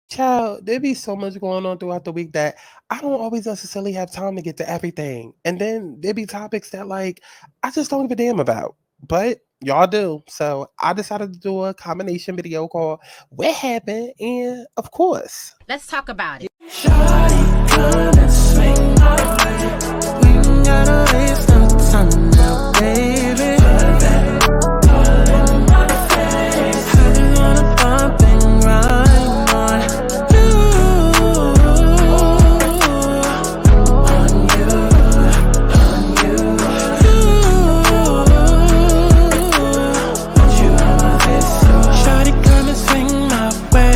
Child, there be so much going on throughout the week that I don't always necessarily have time to get to everything. And then there be topics that like I just don't give a damn about. But y'all do. So I decided to do a combination video called What Happened? And of course, let's talk about it. Shawty, come and swing my way. We ain't gotta waste no time now, baby. Put that in my face. How you gonna bump and grind on you? On you, on you. Want you on this, so shawty, come and swing my way.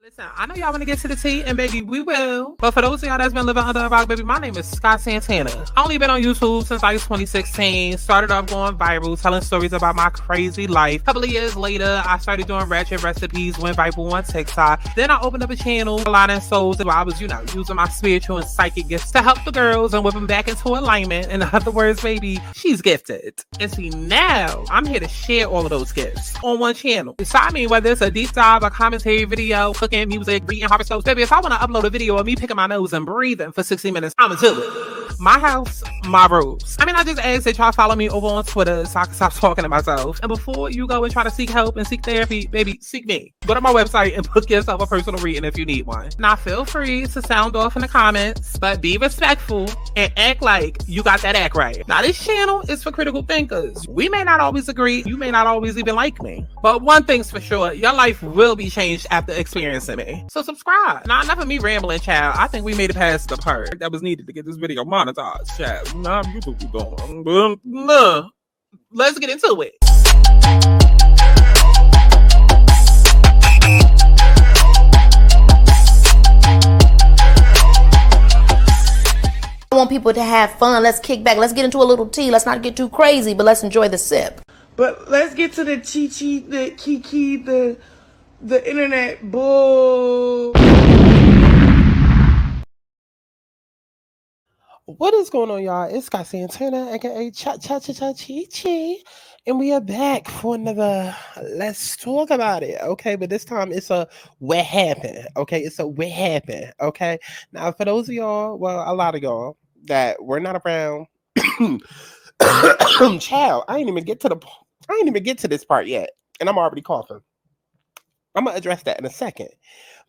Listen, I know y'all want to get to the tea, and baby, we will. But for those of y'all that's been living under a rock, baby, my name is Santana. I only been on YouTube since like 2016. Started off going viral, telling stories about my crazy life. A couple of years later, I started doing ratchet recipes, went viral on TikTok. Then I opened up a channel, Aligning Souls, where I was, using my spiritual and psychic gifts to help the girls and whip them back into alignment. In other words, baby, she's gifted. And see, now I'm here to share all of those gifts on one channel. So I mean, whether it's a deep dive, a commentary video, cooking, music, reading horoscopes, baby, if I want to upload a video of me picking my nose and breathing for 60 minutes, I'ma do it. My house, my rules. I mean, I just ask that y'all follow me over on Twitter so I can stop talking to myself. And before you go and try to seek help and seek therapy, baby, seek me. Go to my website and book yourself a personal reading if you need one. Now, feel free to sound off in the comments, but be respectful and act like you got that act right. Now, this channel is for critical thinkers. We may not always agree. You may not always even like me. But one thing's for sure, your life will be changed after experiencing me. So subscribe. Now, enough of me rambling, child. I think we made it past the part that was needed to get this video monetized, child. Nah, you think we going. Nah. Let's get into it. I want people to have fun. Let's kick back. Let's get into a little tea. Let's not get too crazy, but let's enjoy the sip. But let's get to the chi-chi, the kiki, the internet bull. what is going on, y'all? It's Santana, aka Chi-Chi, and we are back for another Let's Talk About It, okay? But this time it's a What Happened, okay? It's a What Happened, okay? Now, for those of y'all, well, a lot of y'all that were not around, child, I ain't even get to this part yet, and I'm already coughing. I'm gonna address that in a second.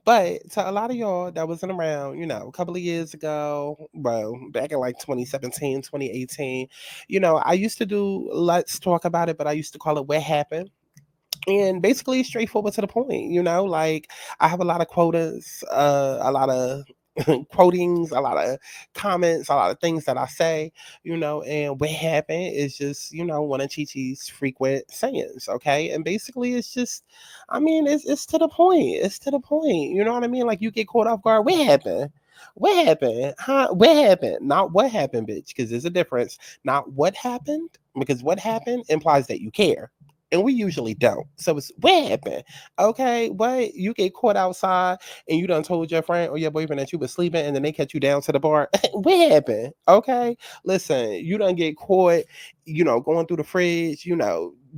But to a lot of y'all that wasn't around, a couple of years ago, well, back in like 2017, 2018, I used to do Let's Talk About It, but I used to call it What Happened. And basically straightforward to the point, like I have a lot of quotas, a lot of quotings, a lot of comments, a lot of things that I say, and what happened is just, one of Chi-Chi's frequent sayings, okay? And basically it's just, I mean, it's to the point. It's to the point. You know what I mean? Like you get caught off guard. What happened? What happened? Huh? What happened? Not what happened, bitch, because there's a difference. Not what happened, because what happened implies that you care. And we usually don't. So it's what happened? Okay, what? You get caught outside and you done told your friend or your boyfriend that you was sleeping and then they catch you down to the bar. What happened? Okay, listen, you done get caught, going through the fridge,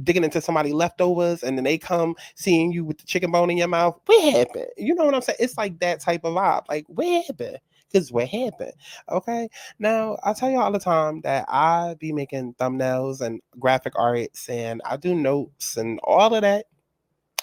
digging into somebody's leftovers and then they come seeing you with the chicken bone in your mouth. What happened? You know what I'm saying? It's like that type of vibe. Like, what happened? Because what happened? Okay. Now, I tell you all the time that I be making thumbnails and graphic arts and I do notes and all of that.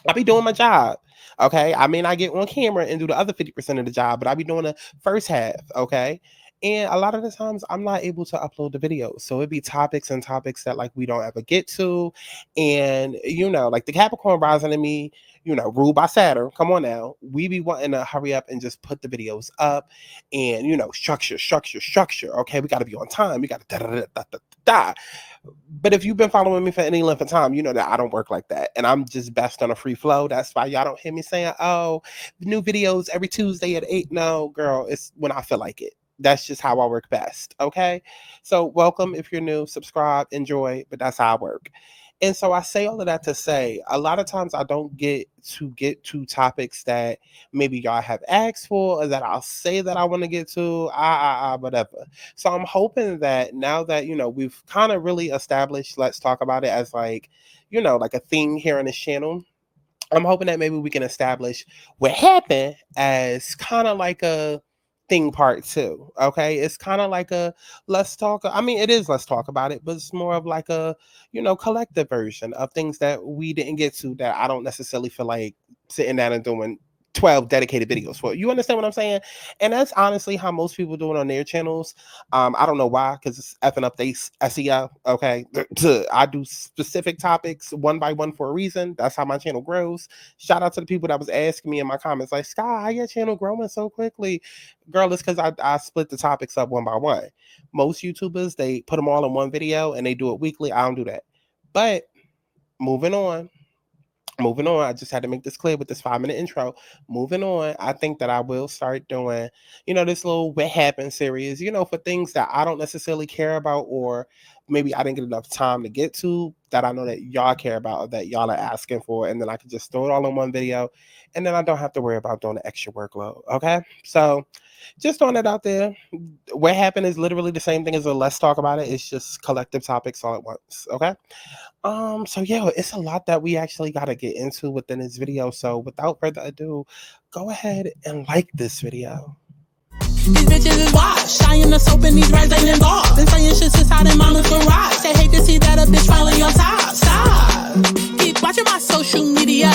I be doing my job. Okay. I mean, I get on camera and do the other 50% of the job, but I be doing the first half. Okay. And a lot of the times I'm not able to upload the videos. So it'd be topics and topics that like we don't ever get to. And, like the Capricorn rising in me, ruled by Saturn. Come on now. We be wanting to hurry up and just put the videos up and, structure. Okay. We got to be on time. We got to da. But if you've been following me for any length of time, you know that I don't work like that. And I'm just best on a free flow. That's why y'all don't hear me saying, oh, new videos every Tuesday at 8. No, girl, it's when I feel like it. That's just how I work best. Okay. So welcome if you're new, subscribe, enjoy, but that's how I work. And so I say all of that to say a lot of times I don't get to topics that maybe y'all have asked for or that I'll say that I want to get to, whatever. So I'm hoping that now that, we've kind of really established Let's Talk About It as like, like a thing here on this channel. I'm hoping that maybe we can establish what happened as kind of like a thing part two. Okay. It's kind of like a let's talk. I mean, it is let's talk about it, but it's more of like a, collective version of things that we didn't get to that I don't necessarily feel like sitting down and doing 12 dedicated videos for. You understand what I'm saying? And that's honestly how most people do it on their channels. I don't know why, because it's effing up they SEO. Okay. I do specific topics one by one for a reason. That's how my channel grows. Shout out to the people that was asking me in my comments, like, Sky, how your channel growing so quickly? Girl, it's because I split the topics up one by one. Most YouTubers, they put them all in one video and they do it weekly. I don't do that. But moving on, I just had to make this clear with this 5-minute intro. Moving on, I think that I will start doing, this little What Happened series, for things that I don't necessarily care about, or maybe I didn't get enough time to get to, that I know that y'all care about, or that y'all are asking for, and then I can just throw it all in one video, and then I don't have to worry about doing the extra workload. Okay, so just throwing it out there. What Happened is literally the same thing as a Let's Talk About It. It's just collective topics all at once. Okay. So yeah, it's a lot that we actually got to get into within this video. So without further ado, go ahead and like this video. These bitches is washed. I am the soap and these rats ain't involved. Been saying shit since I did mama's garage. They hate to see that a bitch finally on top. Stop. Keep watching my social media.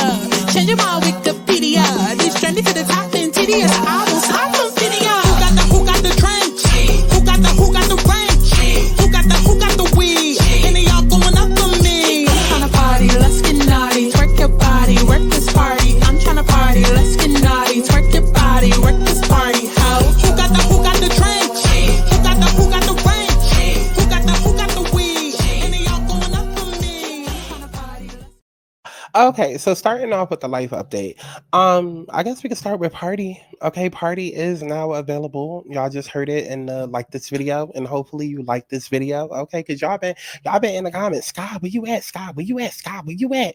Changing my Wikipedia. This trendy to the top and tedious. I will stop from video. Who got the trench? Who got the wrench? Who got the weed? And they all going up for me. I'm tryna party, let's get naughty. Twerk your body, work this party. I'm tryna party, let's get naughty. Twerk your body, work this party. Who got the trench? Who got the wrench? Who got the weed? And they all going up for me. I'm tryna party, Okay, so starting off with the life update. I guess we can start with Party. Okay, Party is now available. Y'all just heard it in like this video, and hopefully you like this video. Okay, because y'all been in the comments. Sky, where you at? Sky, where you at? Sky, where you at?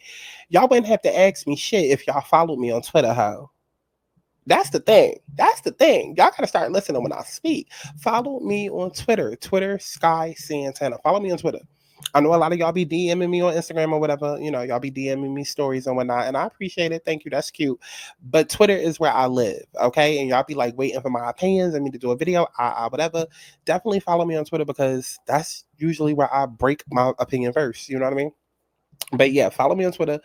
Y'all wouldn't have to ask me shit if y'all followed me on Twitter, ho. That's the thing. Y'all gotta start listening when I speak. Follow me on Twitter. Twitter, Sky Santana. Follow me on Twitter. I know a lot of y'all be DMing me on Instagram or whatever. Y'all be DMing me stories and whatnot, and I appreciate it. Thank you. That's cute. But Twitter is where I live, okay? And y'all be like waiting for my opinions and me to do a video, whatever. Definitely follow me on Twitter because that's usually where I break my opinion first. You know what I mean? But yeah, follow me on Twitter.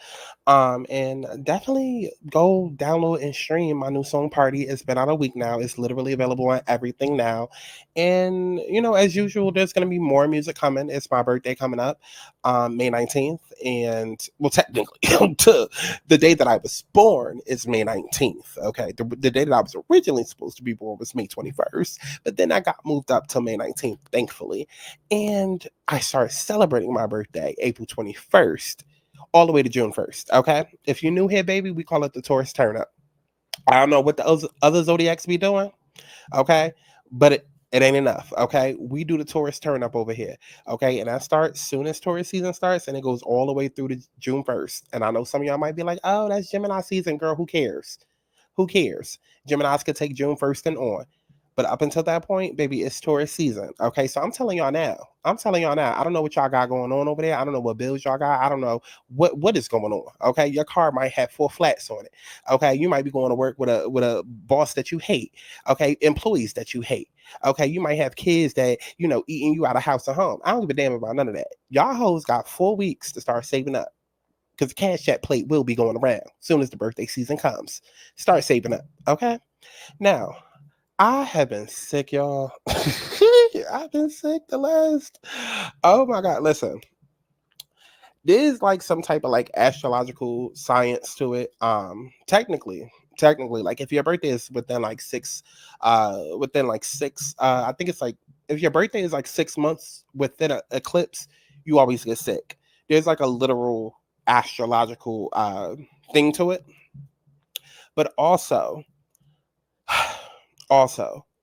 And definitely go download and stream my new song Party. It's been out a week now. It's literally available on everything now. And as usual, there's gonna be more music coming. It's my birthday coming up, May 19th. And well, technically, the day that I was born is May 19th. Okay. The day that I was originally supposed to be born was May 21st. But then I got moved up to May 19th, thankfully. And I started celebrating my birthday April 21st. All the way to June 1st, okay? If you're new here, baby, we call it the Taurus turn up. I don't know what the other zodiacs be doing, okay? But it ain't enough, okay? We do the Taurus turn up over here, okay? And that starts soon as Taurus season starts, and it goes all the way through to June 1st. And I know some of y'all might be like, oh, that's Gemini season, girl. Who cares? Who cares? Geminis could take June 1st and on. But up until that point, baby, it's Taurus season. Okay, so I'm telling y'all now. I don't know what y'all got going on over there. I don't know what bills y'all got. I don't know what is going on. Okay, your car might have 4 flats on it. Okay, you might be going to work with a boss that you hate. Okay, employees that you hate. Okay, you might have kids that eating you out of house and home. I don't give a damn about none of that. Y'all hoes got 4 weeks to start saving up. Because the cash app plate will be going around soon as the birthday season comes. Start saving up. Okay, now. I have been sick, y'all. I've been sick the last. Oh my God. Listen, there's like some type of like astrological science to it. Technically, like if your birthday is within like six, I think it's like if your birthday is like 6 months within an eclipse, you always get sick. There's like a literal astrological thing to it. But also,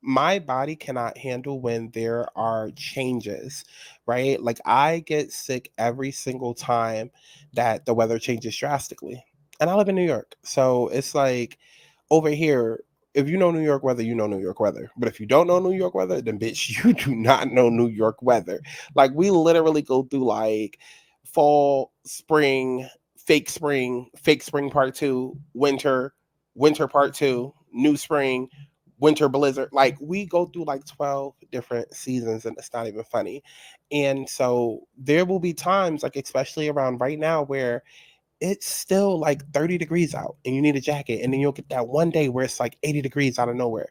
my body cannot handle when there are changes, right? Like I get sick every single time that the weather changes drastically. And I live in New York. So it's like over here, if you know New York weather, you know New York weather. But if you don't know New York weather, then bitch, you do not know New York weather. Like we literally go through like fall, spring, fake spring part 2, winter part 2, new spring, winter blizzard. Like, we go through like 12 different seasons, and it's not even funny. And so there will be times, like especially around right now, where it's still like 30 degrees out and you need a jacket, and then you'll get that one day where it's like 80 degrees out of nowhere.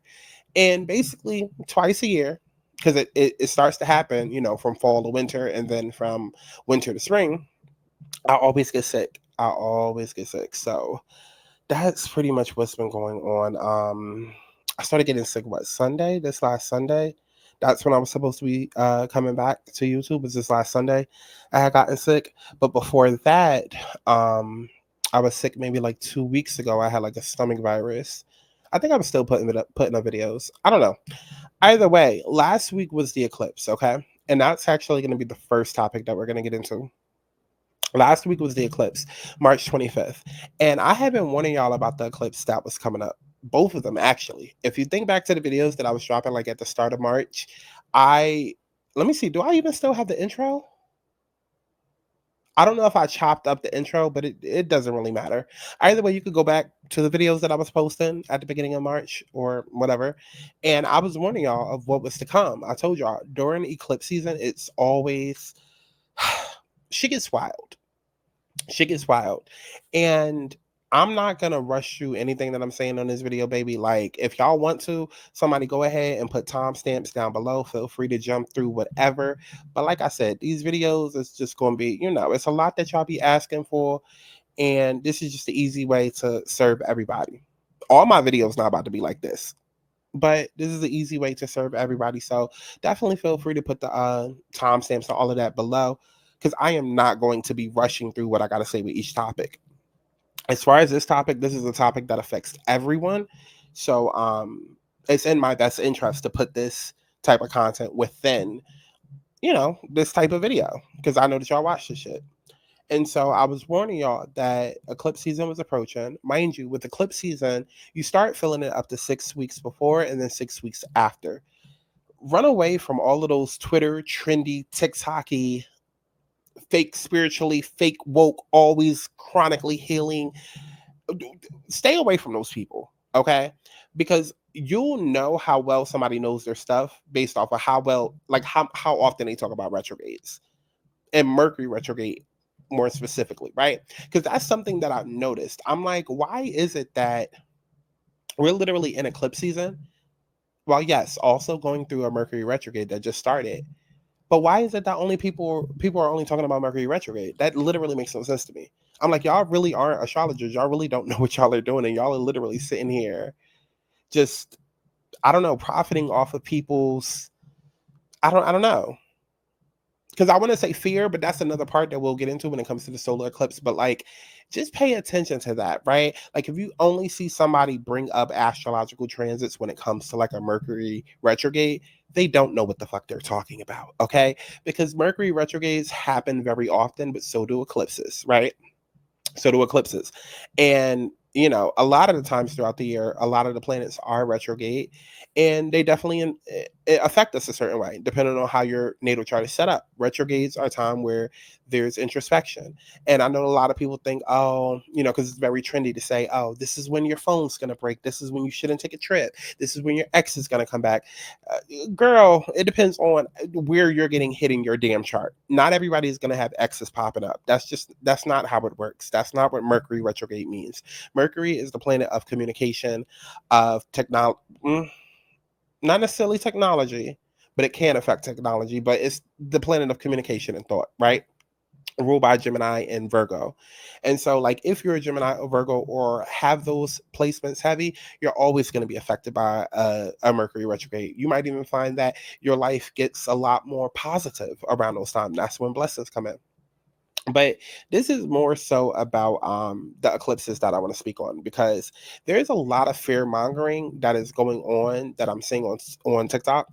And basically twice a year, because it starts to happen, you know, from fall to winter, and then from winter to spring, I always get sick. So that's pretty much what's been going on. I started getting sick this last Sunday. That's when I was supposed to be coming back to YouTube. Was this last Sunday I had gotten sick. But before that, I was sick maybe like 2 weeks ago. I had like a stomach virus. I think I was still putting up videos. I don't know. Either way, last week was the eclipse, okay? And that's actually going to be the first topic that we're going to get into. Last week was the eclipse, March 25th. And I have been warning y'all about the eclipse that was coming up. Both of them, actually. If you think back to the videos that I was dropping like at the start of March, let me see, do I even still have the intro? I don't know if I chopped up the intro, but it doesn't really matter. Either way, you could go back to the videos that I was posting at the beginning of March or whatever. And I was warning y'all of what was to come. I told y'all during eclipse season, it's always, shit gets wild. And I'm not going to rush through anything that I'm saying on this video, baby. Like, if y'all want to, somebody go ahead and put timestamps down below. Feel free to jump through whatever. But like I said, these videos is just going to be, you know, it's a lot that y'all be asking for. And this is just the easy way to serve everybody. All my videos not about to be like this, but this is the easy way to serve everybody. So definitely feel free to put the timestamps and all of that below, because I am not going to be rushing through what I got to say with each topic. As far as this topic, this is a topic that affects everyone. So it's in my best interest to put this type of content within, you know, this type of video, because I know that y'all watch this shit. And so I was warning y'all that eclipse season was approaching. Mind you, with eclipse season, you start feeling it up to 6 weeks before and then 6 weeks after. Run away from all of those Twitter, trendy, TikTok-y, fake spiritually, fake woke, always chronically healing. Stay away from those people, okay? Because you'll know how well somebody knows their stuff based off of how often they talk about retrogrades and Mercury retrograde more specifically, right? Because that's something that I've noticed. I'm like, why is it that we're literally in eclipse season? Well, yes, also going through a Mercury retrograde that just started. But why is it that only people are only talking about Mercury retrograde? That literally makes no sense to me. I'm like, y'all really aren't astrologers. Y'all really don't know what y'all are doing. And y'all are literally sitting here just, I don't know, profiting off of people's, I don't know. Because I want to say fear, but that's another part that we'll get into when it comes to the solar eclipse. But like, just pay attention to that, right? Like, if you only see somebody bring up astrological transits when it comes to like a Mercury retrograde, they don't know what the fuck they're talking about, okay? Because Mercury retrogrades happen very often, but so do eclipses, right? So do eclipses. And, you know, a lot of the times throughout the year, a lot of the planets are retrograde, and they definitely affect us a certain way, depending on how your natal chart is set up. Retrogrades are a time where there's introspection. And I know a lot of people think, oh, you know, because it's very trendy to say, oh, this is when your phone's going to break. This is when you shouldn't take a trip. This is when your ex is going to come back. Girl, it depends on where you're getting hit in your damn chart. Not everybody is going to have exes popping up. That's not how it works. That's not what Mercury retrograde means. Mercury is the planet of communication, of technology. Not necessarily technology, but it can affect technology, but it's the planet of communication and thought, right? Ruled by Gemini and Virgo. And so, like, if you're a Gemini or Virgo or have those placements heavy, you're always going to be affected by a Mercury retrograde. You might even find that your life gets a lot more positive around those times. That's when blessings come in. But this is more so about the eclipses that I want to speak on, because there's a lot of fear mongering that is going on that I'm seeing on TikTok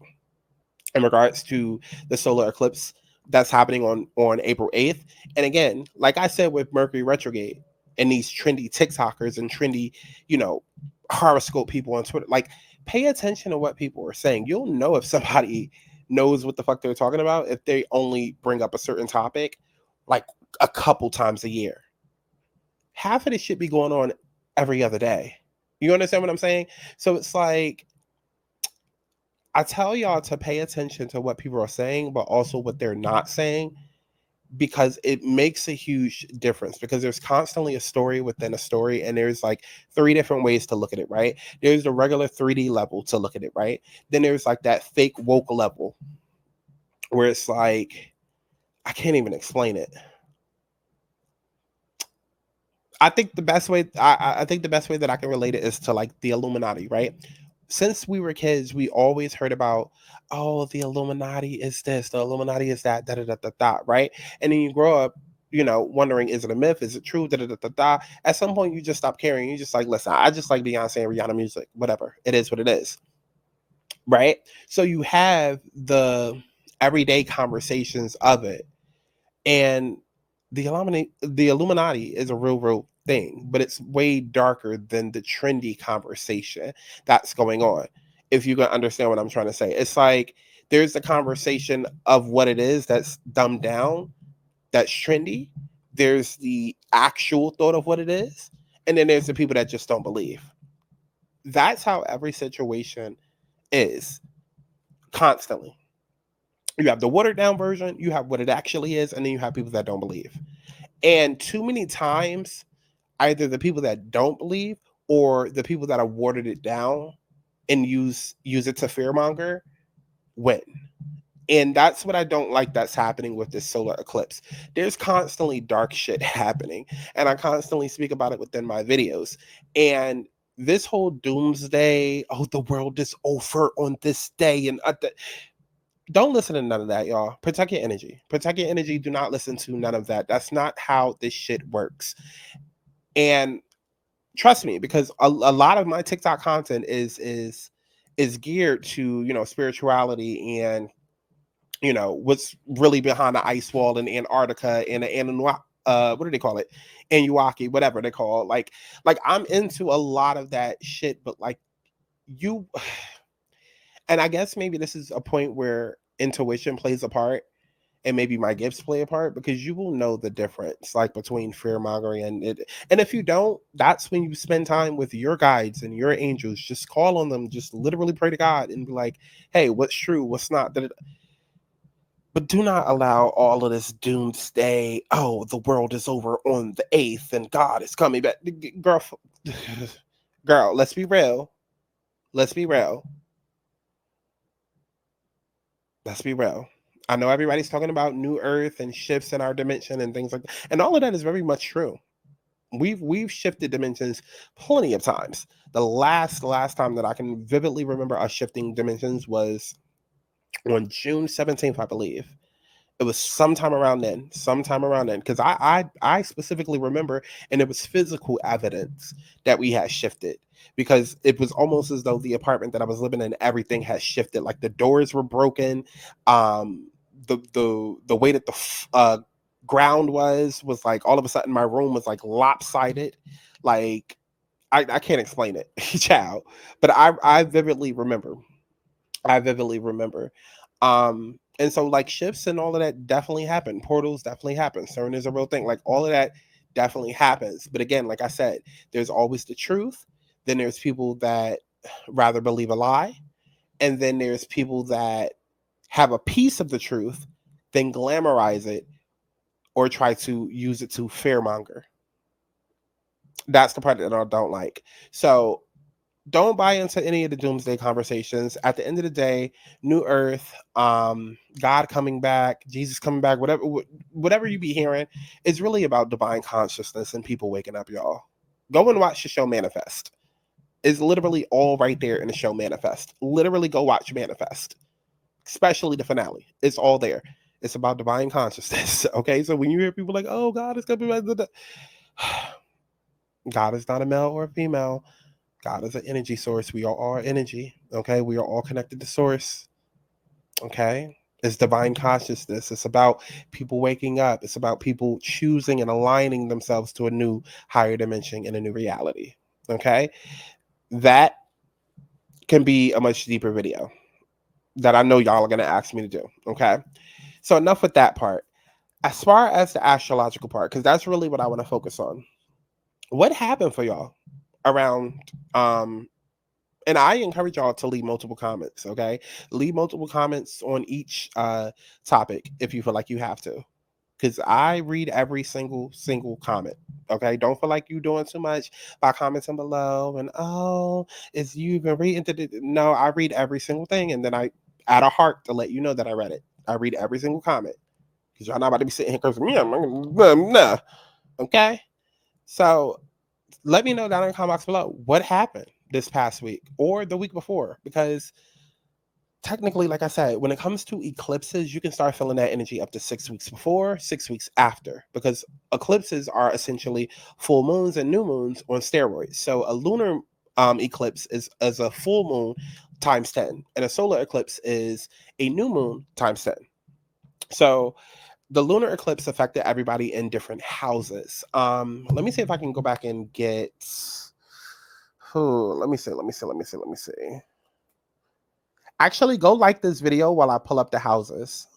in regards to the solar eclipse that's happening on April 8th. And again, like I said with Mercury retrograde and these trendy TikTokers and trendy, you know, horoscope people on Twitter, like, pay attention to what people are saying. You'll know if somebody knows what the fuck they're talking about if they only bring up a certain topic like a couple times a year. half of this shit be going on every other day. You understand what I'm saying? So it's like, I tell y'all to pay attention to what people are saying, but also what they're not saying, because it makes a huge difference, because there's constantly a story within a story, and there's like 3 different ways to look at it, right? There's the regular 3D level to look at it, right? Then there's like that fake woke level where it's like, I can't even explain it. I think the best way I think the best way that I can relate it is to like the Illuminati, right? Since we were kids, we always heard about, oh, the Illuminati is this, the Illuminati is that, da da da da da, right? And then you grow up, you know, wondering, is it a myth? Is it true? Da da da da da. At some point, you just stop caring. You just like, listen, I just like Beyonce and Rihanna music, whatever. It is what it is, right? So you have the everyday conversations of it, and the Illuminati is a real thing, but it's way darker than the trendy conversation that's going on. If you can understand what I'm trying to say, it's like there's the conversation of what it is that's dumbed down, that's trendy. There's the actual thought of what it is, and then there's the people that just don't believe. That's how every situation is, constantly. You have the watered down version, you have what it actually is, and then you have people that don't believe. And too many times, either the people that don't believe or the people that have watered it down and use it to fearmonger win. And that's what I don't like that's happening with this solar eclipse. There's constantly dark shit happening, and I constantly speak about it within my videos. And this whole doomsday, oh, the world is over on this day, and don't listen to none of that, y'all. Protect your energy. Protect your energy. Do not listen to none of that. That's not how this shit works. And trust me, because a lot of my TikTok content is geared to, you know, spirituality and, you know, what's really behind the ice wall in Antarctica and what do they call it? Anunnaki, whatever they call it. Like I'm into a lot of that shit, but like you, and I guess maybe this is a point where intuition plays a part, and maybe my gifts play a part, because you will know the difference, like between fear mongering and it. And if you don't, that's when you spend time with your guides and your angels. Just call on them. Just literally pray to God and be like, hey, what's true? What's not? But do not allow all of this doomsday. Oh, the world is over on the 8th and God is coming back. Girl, let's be real. Let's be real. Let's be real. I know everybody's talking about new earth and shifts in our dimension and things like that. And all of that is very much true. We've shifted dimensions plenty of times. The last time that I can vividly remember us shifting dimensions was on June 17th, I believe. It was sometime around then, because I specifically remember, and it was physical evidence that we had shifted, because it was almost as though the apartment that I was living in, everything had shifted. Like the doors were broken, the way that the ground was like all of a sudden my room was like lopsided. Like I can't explain it, child, but I vividly remember. And so like shifts and all of that definitely happen. Portals definitely happen. CERN is a real thing. Like all of that definitely happens. But again, like I said, there's always the truth. Then there's people that rather believe a lie. And then there's people that have a piece of the truth, then glamorize it or try to use it to fearmonger. That's the part that I don't like. So don't buy into any of the doomsday conversations. At the end of the day, new earth, God coming back, Jesus coming back, whatever you be hearing, is really about divine consciousness and people waking up, y'all. Go and watch the show Manifest. It's literally all right there in the show Manifest. Literally go watch Manifest, especially the finale. It's all there. It's about divine consciousness. Okay, so when you hear people like, oh, God is coming back, God is not a male or a female. God is an energy source. We are all energy. Okay. We are all connected to source. Okay. It's divine consciousness. It's about people waking up. It's about people choosing and aligning themselves to a new higher dimension and a new reality. Okay. That can be a much deeper video that I know y'all are going to ask me to do. Okay. So enough with that part. As far as the astrological part, because that's really what I want to focus on. what happened for y'all around and I encourage y'all to leave multiple comments, okay? Leave multiple comments on each topic if you feel like you have to. Because I read every single comment, okay? Don't feel like you're doing too much by commenting below and, oh, is you even reading? No, I read every single thing, and then I add a heart to let you know that I read it. I read every single comment. Because y'all not about to be sitting here cursing me. Nah. Okay? So let me know down in the comment box below what happened this past week or the week before, because technically, like I said, when it comes to eclipses, you can start feeling that energy up to 6 weeks before, 6 weeks after, because eclipses are essentially full moons and new moons on steroids. So a lunar eclipse is a full moon times 10, and a solar eclipse is a new moon times 10. So the lunar eclipse affected everybody in different houses. Let me see if I can go back and get. Let me see. Actually, go like this video while I pull up the houses.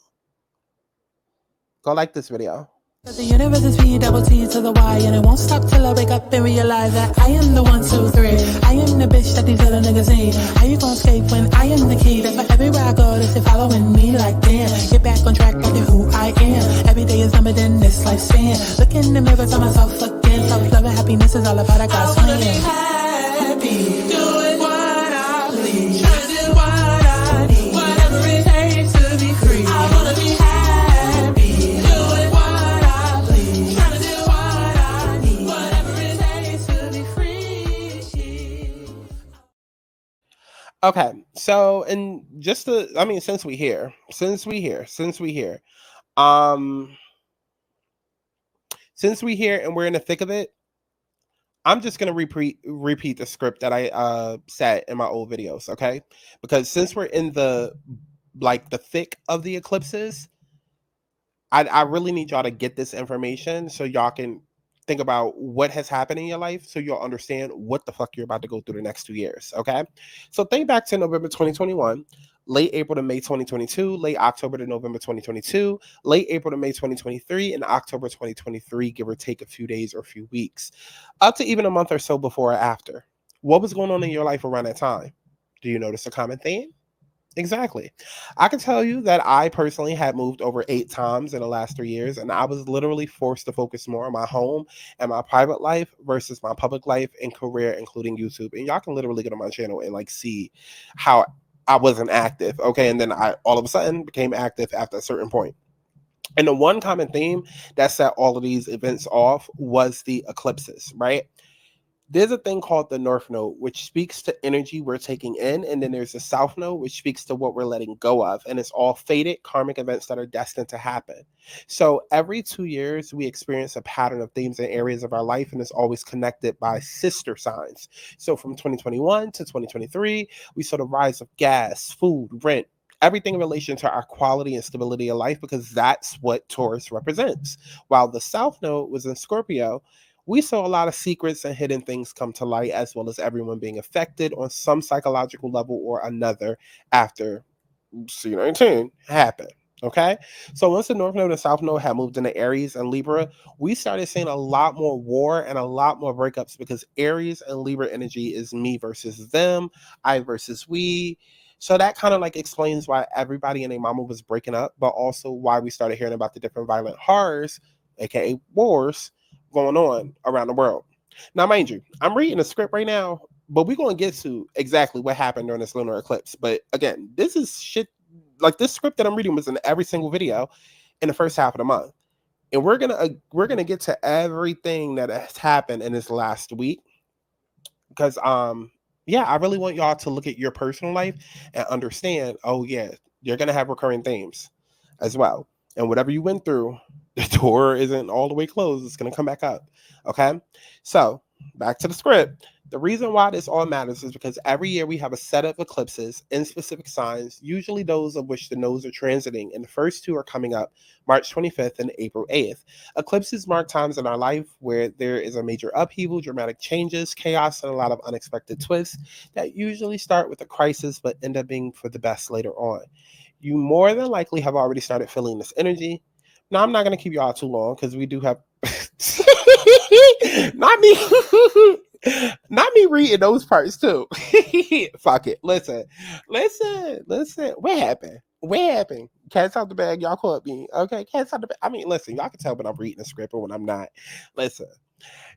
Go like this video. The universe is P double T to the Y, and it won't stop till I wake up and realize that I am the 1, 2, 3. I am the bitch that these other niggas need. How you gonna escape when I am the key? That's why everywhere I go, they say following me like damn. Get back on track, look at who I am. Every day is numbered in this lifespan. Look in the mirror, tell myself again. Self-love and happiness is all about a God's plan. I wanna be happy, doing what I please, trying to do what I need, whatever it takes to be free. I wanna be happy, doing what I please, trying to do what I need, whatever it takes to be free. Okay, so and just to, I mean, since we here, since we here, and we're in the thick of it, I'm just gonna repeat the script that I said in my old videos, okay? Because since we're in the thick of the eclipses, I really need y'all to get this information so y'all can think about what has happened in your life, so you'll understand what the fuck you're about to go through the next 2 years, okay? So think back to November 2021, late April to May 2022, late October to November 2022, late April to May 2023, and October 2023, give or take a few days or a few weeks, up to even a month or so before or after. What was going on in your life around that time? Do you notice a common theme? Exactly. I can tell you that I personally had moved over 8 times in the last 3 years, and I was literally forced to focus more on my home and my private life versus my public life and career, including YouTube. And y'all can literally get on my channel and see how I wasn't active, okay? And then I all of a sudden became active after a certain point. And the one common theme that set all of these events off was the eclipses, right? There's a thing called the North Node, which speaks to energy we're taking in. And then there's the South Node, which speaks to what we're letting go of. And it's all fated karmic events that are destined to happen. So every 2 years, we experience a pattern of themes and areas of our life, and it's always connected by sister signs. So from 2021 to 2023, we saw the rise of gas, food, rent, everything in relation to our quality and stability of life, because that's what Taurus represents. While the South Node was in Scorpio, we saw a lot of secrets and hidden things come to light, as well as everyone being affected on some psychological level or another after C19 happened. Okay, so once the North Node and South Node had moved into Aries and Libra, we started seeing a lot more war and a lot more breakups, because Aries and Libra energy is me versus them, I versus we. So that kind of explains why everybody and their mama was breaking up, but also why we started hearing about the different violent horrors, aka wars, going on around the world. Now, mind you, I'm reading the script right now, but we're going to get to exactly what happened during this lunar eclipse. But again, this is shit. This script that I'm reading was in every single video in the first half of the month, and we're gonna get to everything that has happened in this last week, because yeah, I really want y'all to look at your personal life and understand, oh yeah, you're gonna have recurring themes as well, and whatever you went through, the door isn't all the way closed. It's going to come back up. Okay. So back to the script. The reason why this all matters is because every year we have a set of eclipses in specific signs, usually those of which the nodes are transiting, and the first 2 are coming up March 25th and April 8th. Eclipses mark times in our life where there is a major upheaval, dramatic changes, chaos, and a lot of unexpected twists that usually start with a crisis but end up being for the best later on. You more than likely have already started feeling this energy. Now, I'm not going to keep y'all too long, because we do have... not not me reading those parts too. Fuck it. Listen. What happened? Cats out the bag. Y'all caught me. Okay, cats out the bag. I mean, listen, y'all can tell when I'm reading a script or when I'm not. Listen.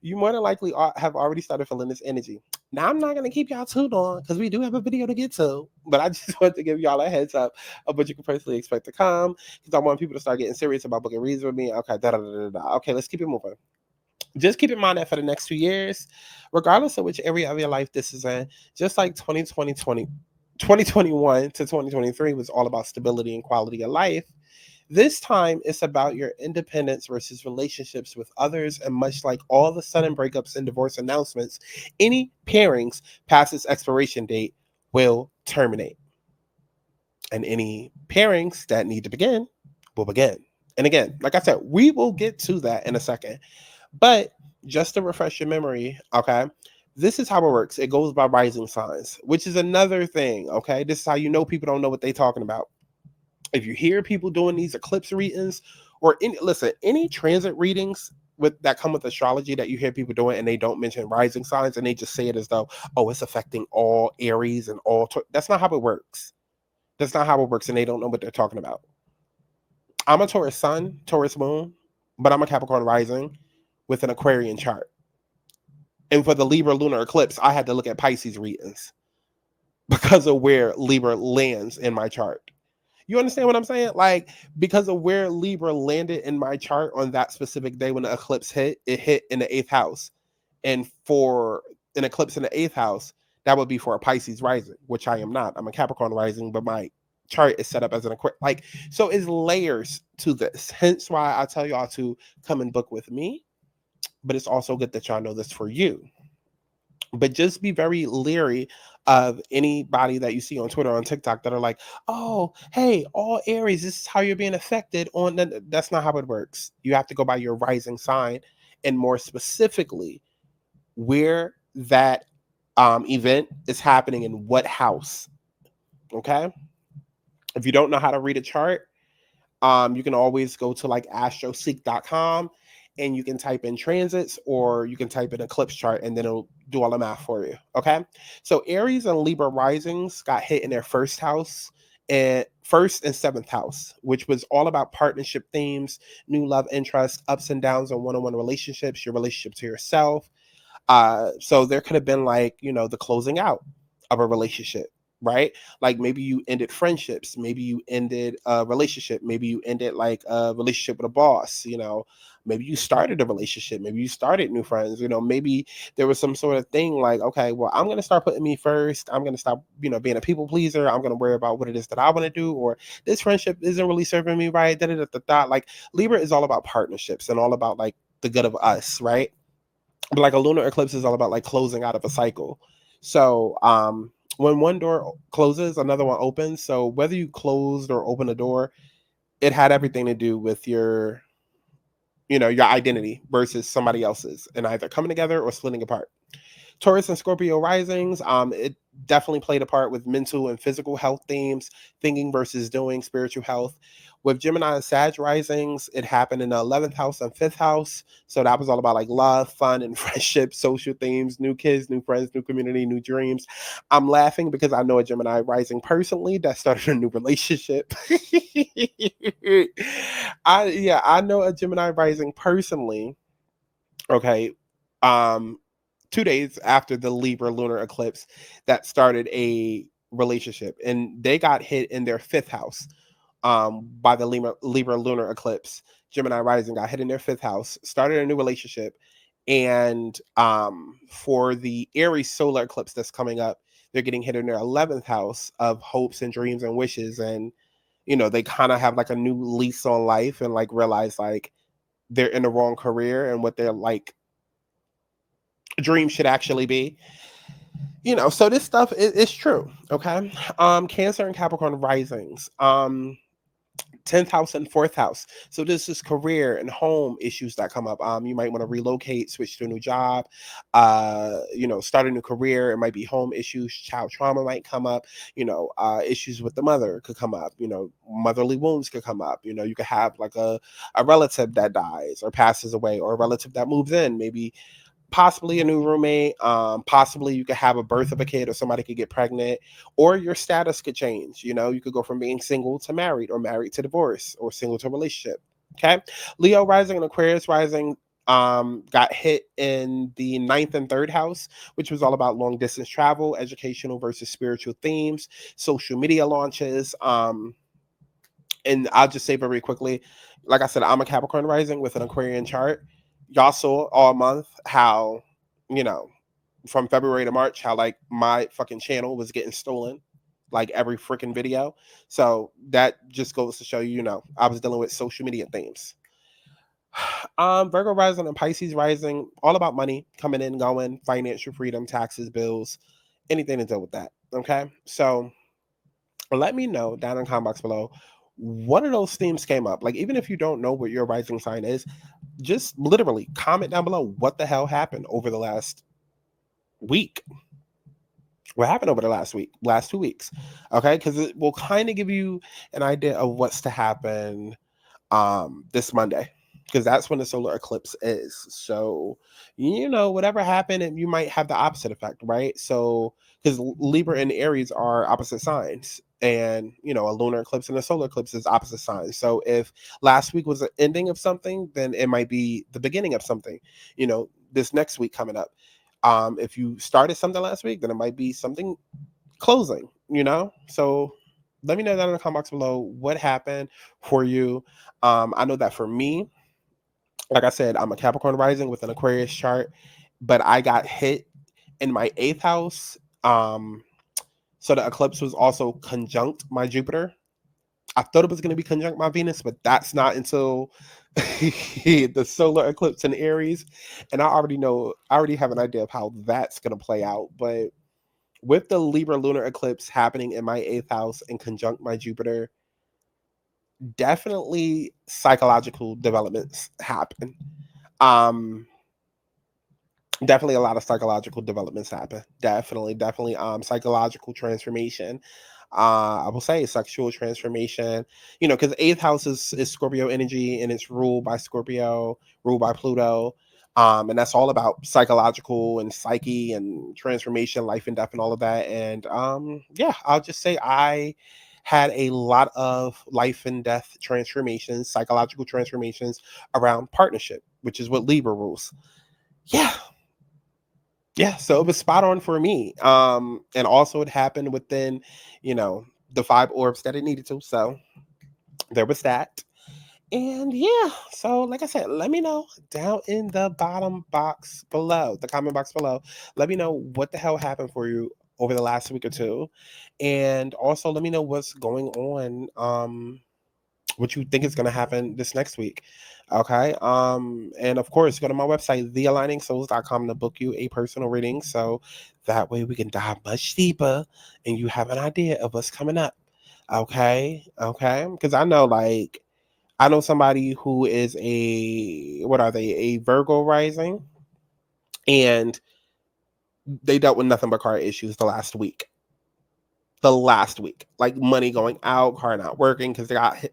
You more than likely have already started feeling this energy. Now, I'm not going to keep y'all too long because we do have a video to get to, but I just want to give y'all a heads up of what you can personally expect to come because I want people to start getting serious about booking reads with me. Okay, Okay, let's keep it moving. Just keep in mind that for the next 2 years, regardless of which area of your life this is in, just like 2021 to 2023 was all about stability and quality of life, this time, it's about your independence versus relationships with others. And much like all the sudden breakups and divorce announcements, any pairings past its expiration date will terminate. And any pairings that need to begin will begin. And again, like I said, we will get to that in a second. But just to refresh your memory, okay, this is how it works. It goes by rising signs, which is another thing, okay? This is how you know people don't know what they're talking about. If you hear people doing these eclipse readings or any transit readings that come with astrology that you hear people doing and they don't mention rising signs and they just say it as though, oh, it's affecting all Aries and all. That's not how it works. That's not how it works. And they don't know what they're talking about. I'm a Taurus sun, Taurus moon, but I'm a Capricorn rising with an Aquarian chart. And for the Libra lunar eclipse, I had to look at Pisces readings because of where Libra lands in my chart. You understand what I'm saying? Like, because of where Libra landed in my chart on that specific day when the eclipse hit, it hit in the 8th house. And for an eclipse in the 8th house, that would be for a Pisces rising, which I am not. I'm a Capricorn rising, but my chart is set up as an Aquarius. Like, so it's layers to this. Hence why I tell y'all to come and book with me. But it's also good that y'all know this for you. But just be very leery of anybody that you see on Twitter or on TikTok that are like, oh, hey, all Aries, this is how you're being affected. That's not how it works. You have to go by your rising sign and more specifically where that event is happening in what house. Okay? If you don't know how to read a chart, you can always go to like astroseek.com and you can type in transits or you can type in eclipse chart and then it'll do all the math for you. Okay. So Aries and Libra risings got hit in their first house and 1st and 7th house, which was all about partnership themes, new love interests, ups and downs on one-on-one relationships, your relationship to yourself. So there could have been like, the closing out of a relationship. Right? Like maybe you ended friendships, maybe you ended a relationship, maybe you ended like a relationship with a boss, maybe you started a relationship, maybe you started new friends, maybe there was some sort of thing like, okay, well, I'm going to start putting me first. I'm going to stop, being a people pleaser. I'm going to worry about what it is that I want to do, or this friendship isn't really serving me right. Like Libra is all about partnerships and all about like the good of us, right? But like a lunar eclipse is all about like closing out of a cycle. So, when one door closes, another one opens. So whether you closed or opened a door, it had everything to do with your identity versus somebody else's and either coming together or splitting apart. Taurus and Scorpio risings, it definitely played a part with mental and physical health themes, thinking versus doing, spiritual health. With Gemini and Sag risings, it happened in the 11th house and 5th house. So that was all about like love, fun, and friendship, social themes, new kids, new friends, new community, new dreams. I'm laughing because I know a Gemini rising personally that started a new relationship. I know a Gemini rising personally. Okay. 2 days after the Libra lunar eclipse that started a relationship, and they got hit in their 5th house by the Libra lunar eclipse. Gemini rising got hit in their 5th house, started a new relationship, and for the Aries solar eclipse that's coming up, they're getting hit in their 11th house of hopes and dreams and wishes, and they kind of have like a new lease on life and like realize like they're in the wrong career and what they're like dream should actually be. So this stuff is true. Okay. Cancer and Capricorn risings. 10th house and 4th house. So this is career and home issues that come up. You might want to relocate, switch to a new job, start a new career. It might be home issues, child trauma might come up, issues with the mother could come up, motherly wounds could come up. You could have like a relative that dies or passes away, or a relative that moves in, maybe possibly a new roommate, possibly you could have a birth of a kid, or somebody could get pregnant, or your status could change. You know, you could go from being single to married, or married to divorce, or single to relationship. Okay. Leo rising and Aquarius rising got hit in the 9th and 3rd house, which was all about long distance travel, educational versus spiritual themes, social media launches. And I'll just say very quickly, like I said, I'm a Capricorn rising with an Aquarian chart. Y'all saw all month how, you know, from February to March, how like my fucking channel was getting stolen, like every freaking video. So that just goes to show you, you know, I was dealing with social media themes. Virgo rising and Pisces rising, all about money, coming in, going, financial freedom, taxes, bills, anything to do with that. Okay. So let me know down in the comment box below, what of those themes came up? Like, even if you don't know what your rising sign is, just literally comment down below what the hell happened over the last week. What happened over the last 2 weeks? Okay, because it will kind of give you an idea of what's to happen this Monday, because that's when the solar eclipse is. So, you know, whatever happened, and you might have the opposite effect, right? So, because Libra and Aries are opposite signs, and you know, a lunar eclipse and a solar eclipse is opposite signs. So if last week was the ending of something, then it might be the beginning of something, you know, this next week coming up. If you started something last week, then it might be something closing, you know. So let me know down in the comment box below what happened for you. I know that for me, like I said, I'm a Capricorn rising with an Aquarius chart, but I got hit in my 8th house. So the eclipse was also conjunct my Jupiter. I thought it was going to be conjunct my Venus, but that's not until the solar eclipse in Aries. And I already have an idea of how that's going to play out. But with the Libra lunar eclipse happening in my 8th house and conjunct my Jupiter, definitely psychological developments happen. Definitely a lot of psychological developments happen. Definitely psychological transformation. I will say sexual transformation, you know, because 8th house is Scorpio energy, and it's ruled by Scorpio, ruled by Pluto. And that's all about psychological and psyche and transformation, life and death and all of that. And yeah, I'll just say I had a lot of life and death transformations, psychological transformations around partnership, which is what Libra rules. Yeah, so it was spot on for me. And also it happened within, you know, the 5 orbs that it needed to. So there was that. And yeah, so like I said, let me know down in the bottom box below, the comment box below. Let me know what the hell happened for you over the last week or two. And also let me know what's going on, what you think is going to happen this next week. Okay. And of course, go to my website, thealigningsouls.com, to book you a personal reading. So that way we can dive much deeper and you have an idea of what's coming up. Okay. Because I know somebody who is a Virgo rising, and they dealt with nothing but car issues the last week, like money going out, car not working, because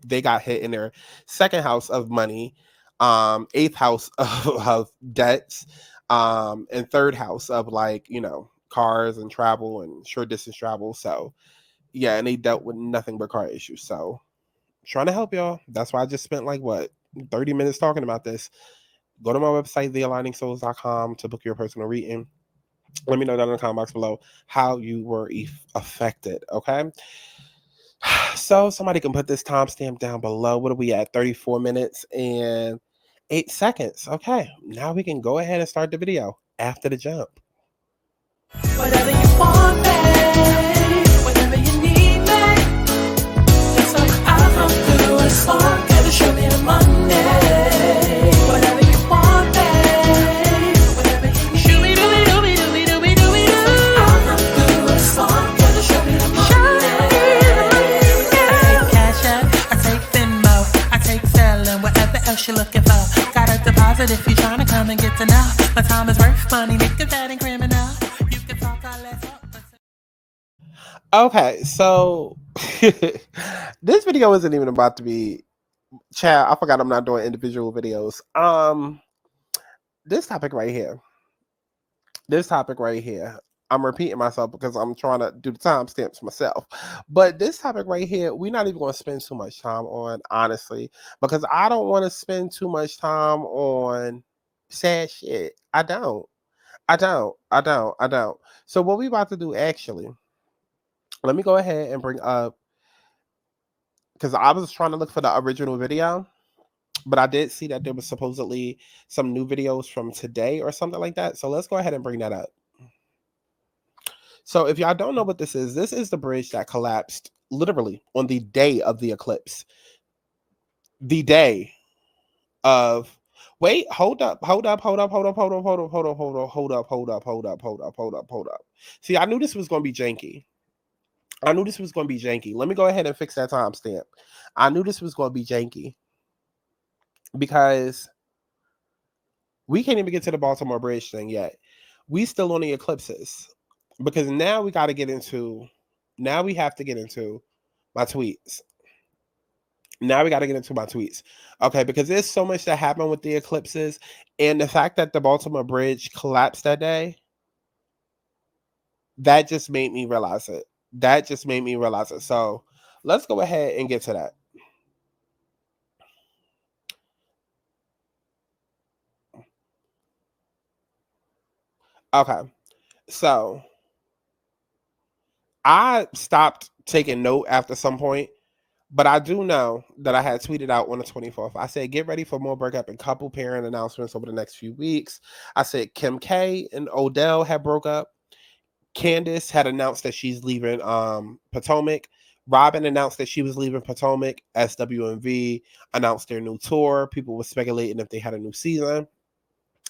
they got hit in their 2nd house of money, 8th house of debts, and 3rd house of, like, you know, cars and travel and short distance travel. So yeah, and they dealt with nothing but car issues. So trying to help y'all. That's why I just spent 30 minutes talking about this. Go to my website, thealigningsouls.com, to book your personal reading. Let me know down in the comment box below how you were affected, okay? So somebody can put this timestamp down below. What are we at? 34 minutes and 8 seconds. Okay, now we can go ahead and start the video after the jump. Whatever you want, babe, whatever you need, babe, that's what I come through and spark. Gotta show me the Monday. Whatever you want, babe, whatever you need, shoot me, do me, do me, do me, do me, do me, do. I come through and spark. Gotta show me the Monday. I take Cash App, I take Venmo, I take Zelle, whatever else you're looking for. Got a deposit if you're trying to come and get to know. My time is worth money, nigga, that ain't criminal. You can talk all that up. Okay, so this video isn't even about to be, child, I forgot I'm not doing individual videos. This topic right here, this topic right here, I'm repeating myself because I'm trying to do the timestamps myself. But this topic right here, we're not even going to spend too much time on, honestly, because I don't want to spend too much time on sad shit. I don't. So what we about to do, actually, let me go ahead and bring up, because I was trying to look for the original video, but I did see that there was supposedly some new videos from today or something like that. So let's go ahead and bring that up. So if y'all don't know what this is the bridge that collapsed literally on the day of the eclipse. The day of wait, hold up. See, I knew this was gonna be janky. Let me go ahead and fix that timestamp. I knew this was gonna be janky because we can't even get to the Baltimore Bridge thing yet. We still on the eclipses. Because now we have to get into my tweets. Okay, because there's so much that happened with the eclipses, and the fact that the Baltimore Bridge collapsed that day, that just made me realize it. So let's go ahead and get to that. Okay, so I stopped taking note after some point, but I do know that I had tweeted out on the 24th. I said, get ready for more breakup and couple parent announcements over the next few weeks. I said Kim K and Odell had broke up. Candace had announced that she's leaving Potomac. Robin announced that she was leaving Potomac. SWMV announced their new tour. People were speculating if they had a new season.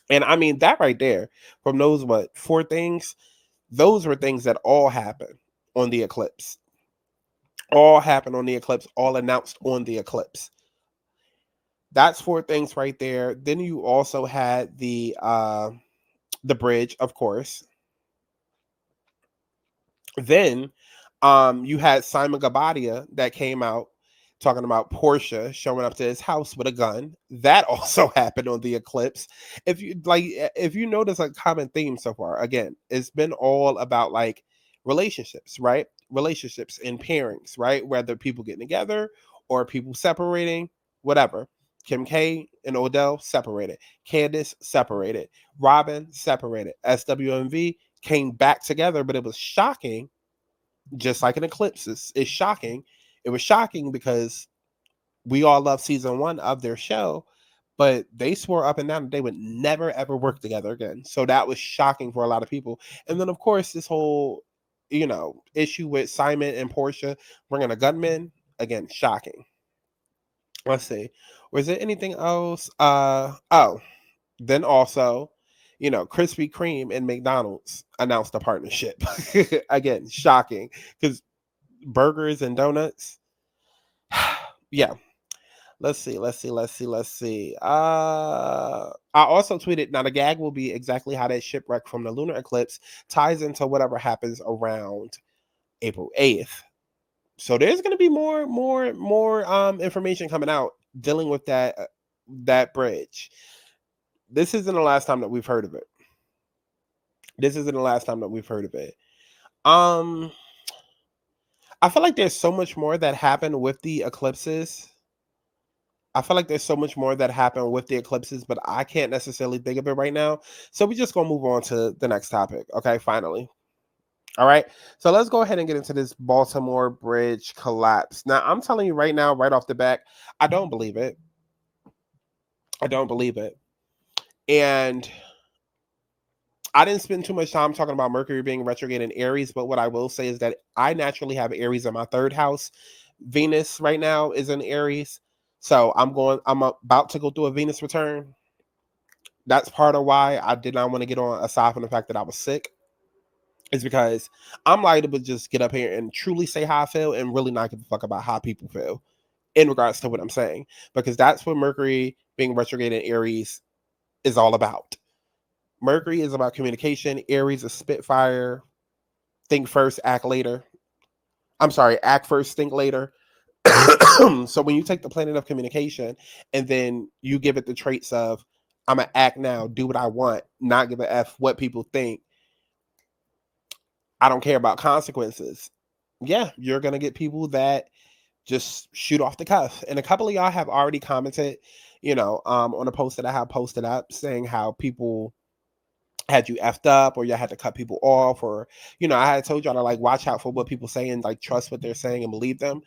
And I mean, that right there, from those, 4 things, those were things that all happened on the eclipse. All announced on the eclipse. That's 4 things right there. Then you also had the bridge, of course. Then you had Simon Gabadia that came out talking about Portia showing up to his house with a gun. That also happened on the eclipse. If you notice a common theme so far, again, it's been all about like relationships, right? Relationships and pairings, right? Whether people getting together or people separating, whatever. Kim K and Odell separated. Candace separated. Robin separated. SWMV came back together, but it was shocking, just like in Eclipses. It's shocking. It was shocking because we all love season 1 of their show, but they swore up and down that they would never ever work together again. So that was shocking for a lot of people. And then of course this whole, issue with Simon and Portia bringing a gunman, again, shocking. Let's see. Was there anything else? Then also, Krispy Kreme and McDonald's announced a partnership. Again, shocking, because burgers and donuts. Yeah. Let's see. I also tweeted, now the gag will be exactly how that shipwreck from the lunar eclipse ties into whatever happens around April 8th. So there's going to be more information coming out dealing with that bridge. This isn't the last time that we've heard of it. I feel like there's so much more that happened with the eclipses. But I can't necessarily think of it right now. So we're just going to move on to the next topic. Okay, finally. All right. So let's go ahead and get into this Baltimore Bridge collapse. Now, I'm telling you right now, right off the bat, I don't believe it. And I didn't spend too much time talking about Mercury being retrograde in Aries, but what I will say is that I naturally have Aries in my 3rd house. Venus right now is in Aries. So I'm about to go through a Venus return. That's part of why I did not want to get on, aside from the fact that I was sick. Is because I'm liable to just get up here and truly say how I feel and really not give a fuck about how people feel in regards to what I'm saying. Because that's what Mercury being retrograde in Aries is all about. Mercury is about communication. Aries is Spitfire. Think first, act later. I'm sorry, act first, think later. So when you take the planet of communication and then you give it the traits of, I'm going to act now, do what I want, not give a F what people think, I don't care about consequences. Yeah, you're gonna get people that just shoot off the cuff. And a couple of y'all have already commented, on a post that I have posted up saying how people had you effed up or you had to cut people off, or I had told y'all to like watch out for what people say and like trust what they're saying and believe them.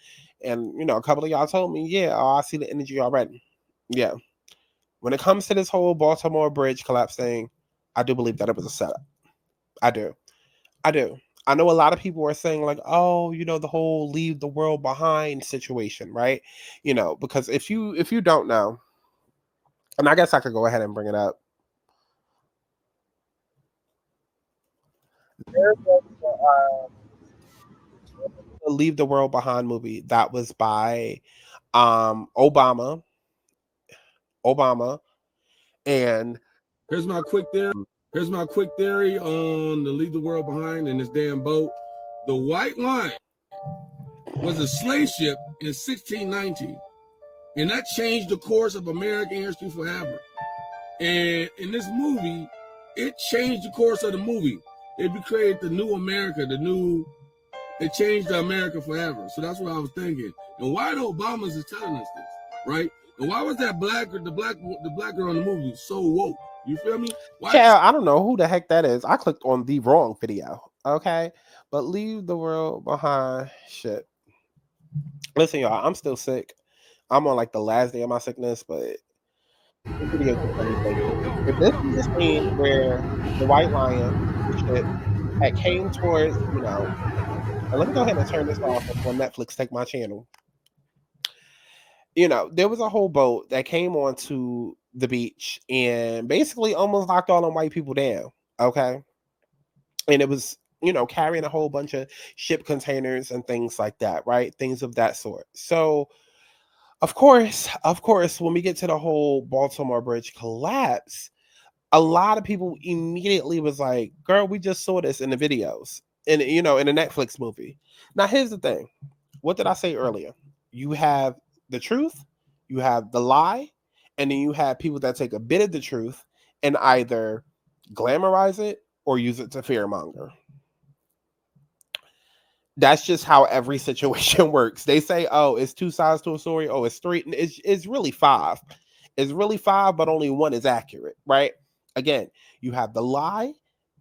And a couple of y'all told me, yeah, I see the energy already. Yeah. When it comes to this whole Baltimore bridge collapse thing, I do believe that it was a setup. I do. I know a lot of people are saying like, oh, the whole leave the world behind situation, right? Because if you don't know, and I guess I could go ahead and bring it up. There was the Leave the World Behind movie that was by Obama, and Here's my quick theory on the Leave the World Behind in this damn boat. The White Line was a slave ship in 1619, and that changed the course of American history forever. And in this movie, it changed the course of the movie. It created the new America, it changed the America forever. So that's what I was thinking. And why the Obamas is telling us this, right? And why was that the black girl in the movie so woke? You feel me? Yeah, I don't know who the heck that is. I clicked on the wrong video. Okay, but Leave the World Behind. Shit. Listen, y'all, I'm still sick. I'm on like the last day of my sickness, but this video keeps on me. If this is the scene where the white lion, the shit, that came towards, and let me go ahead and turn this off before Netflix take my channel. There was a whole boat that came onto the beach and basically almost knocked all them white people down. Okay. And it was, carrying a whole bunch of ship containers and things like that, right? Things of that sort. So, of course, when we get to the whole Baltimore bridge collapse, a lot of people immediately was like, girl, we just saw this in the videos, in a Netflix movie. Now, here's the thing. What did I say earlier? You have the truth, you have the lie, and then you have people that take a bit of the truth and either glamorize it or use it to fearmonger. That's just how every situation works. They say, oh, it's two sides to a story. Oh, it's three. It's really five. It's really five, but only one is accurate, right? Again, you have the lie,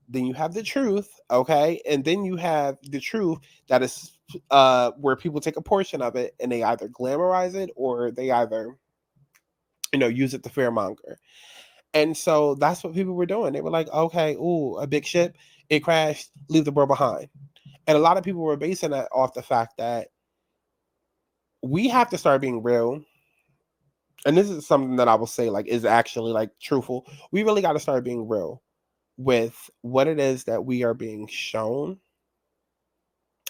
then you have the truth, okay? And then you have the truth that is where people take a portion of it and they either glamorize it or they either, use it to fearmonger. And so that's what people were doing. They were like, okay, ooh, a big ship, it crashed, leave the world behind. And a lot of people were basing that off the fact that we have to start being real. And this is something that I will say, like, is actually like truthful. We really got to start being real with what it is that we are being shown.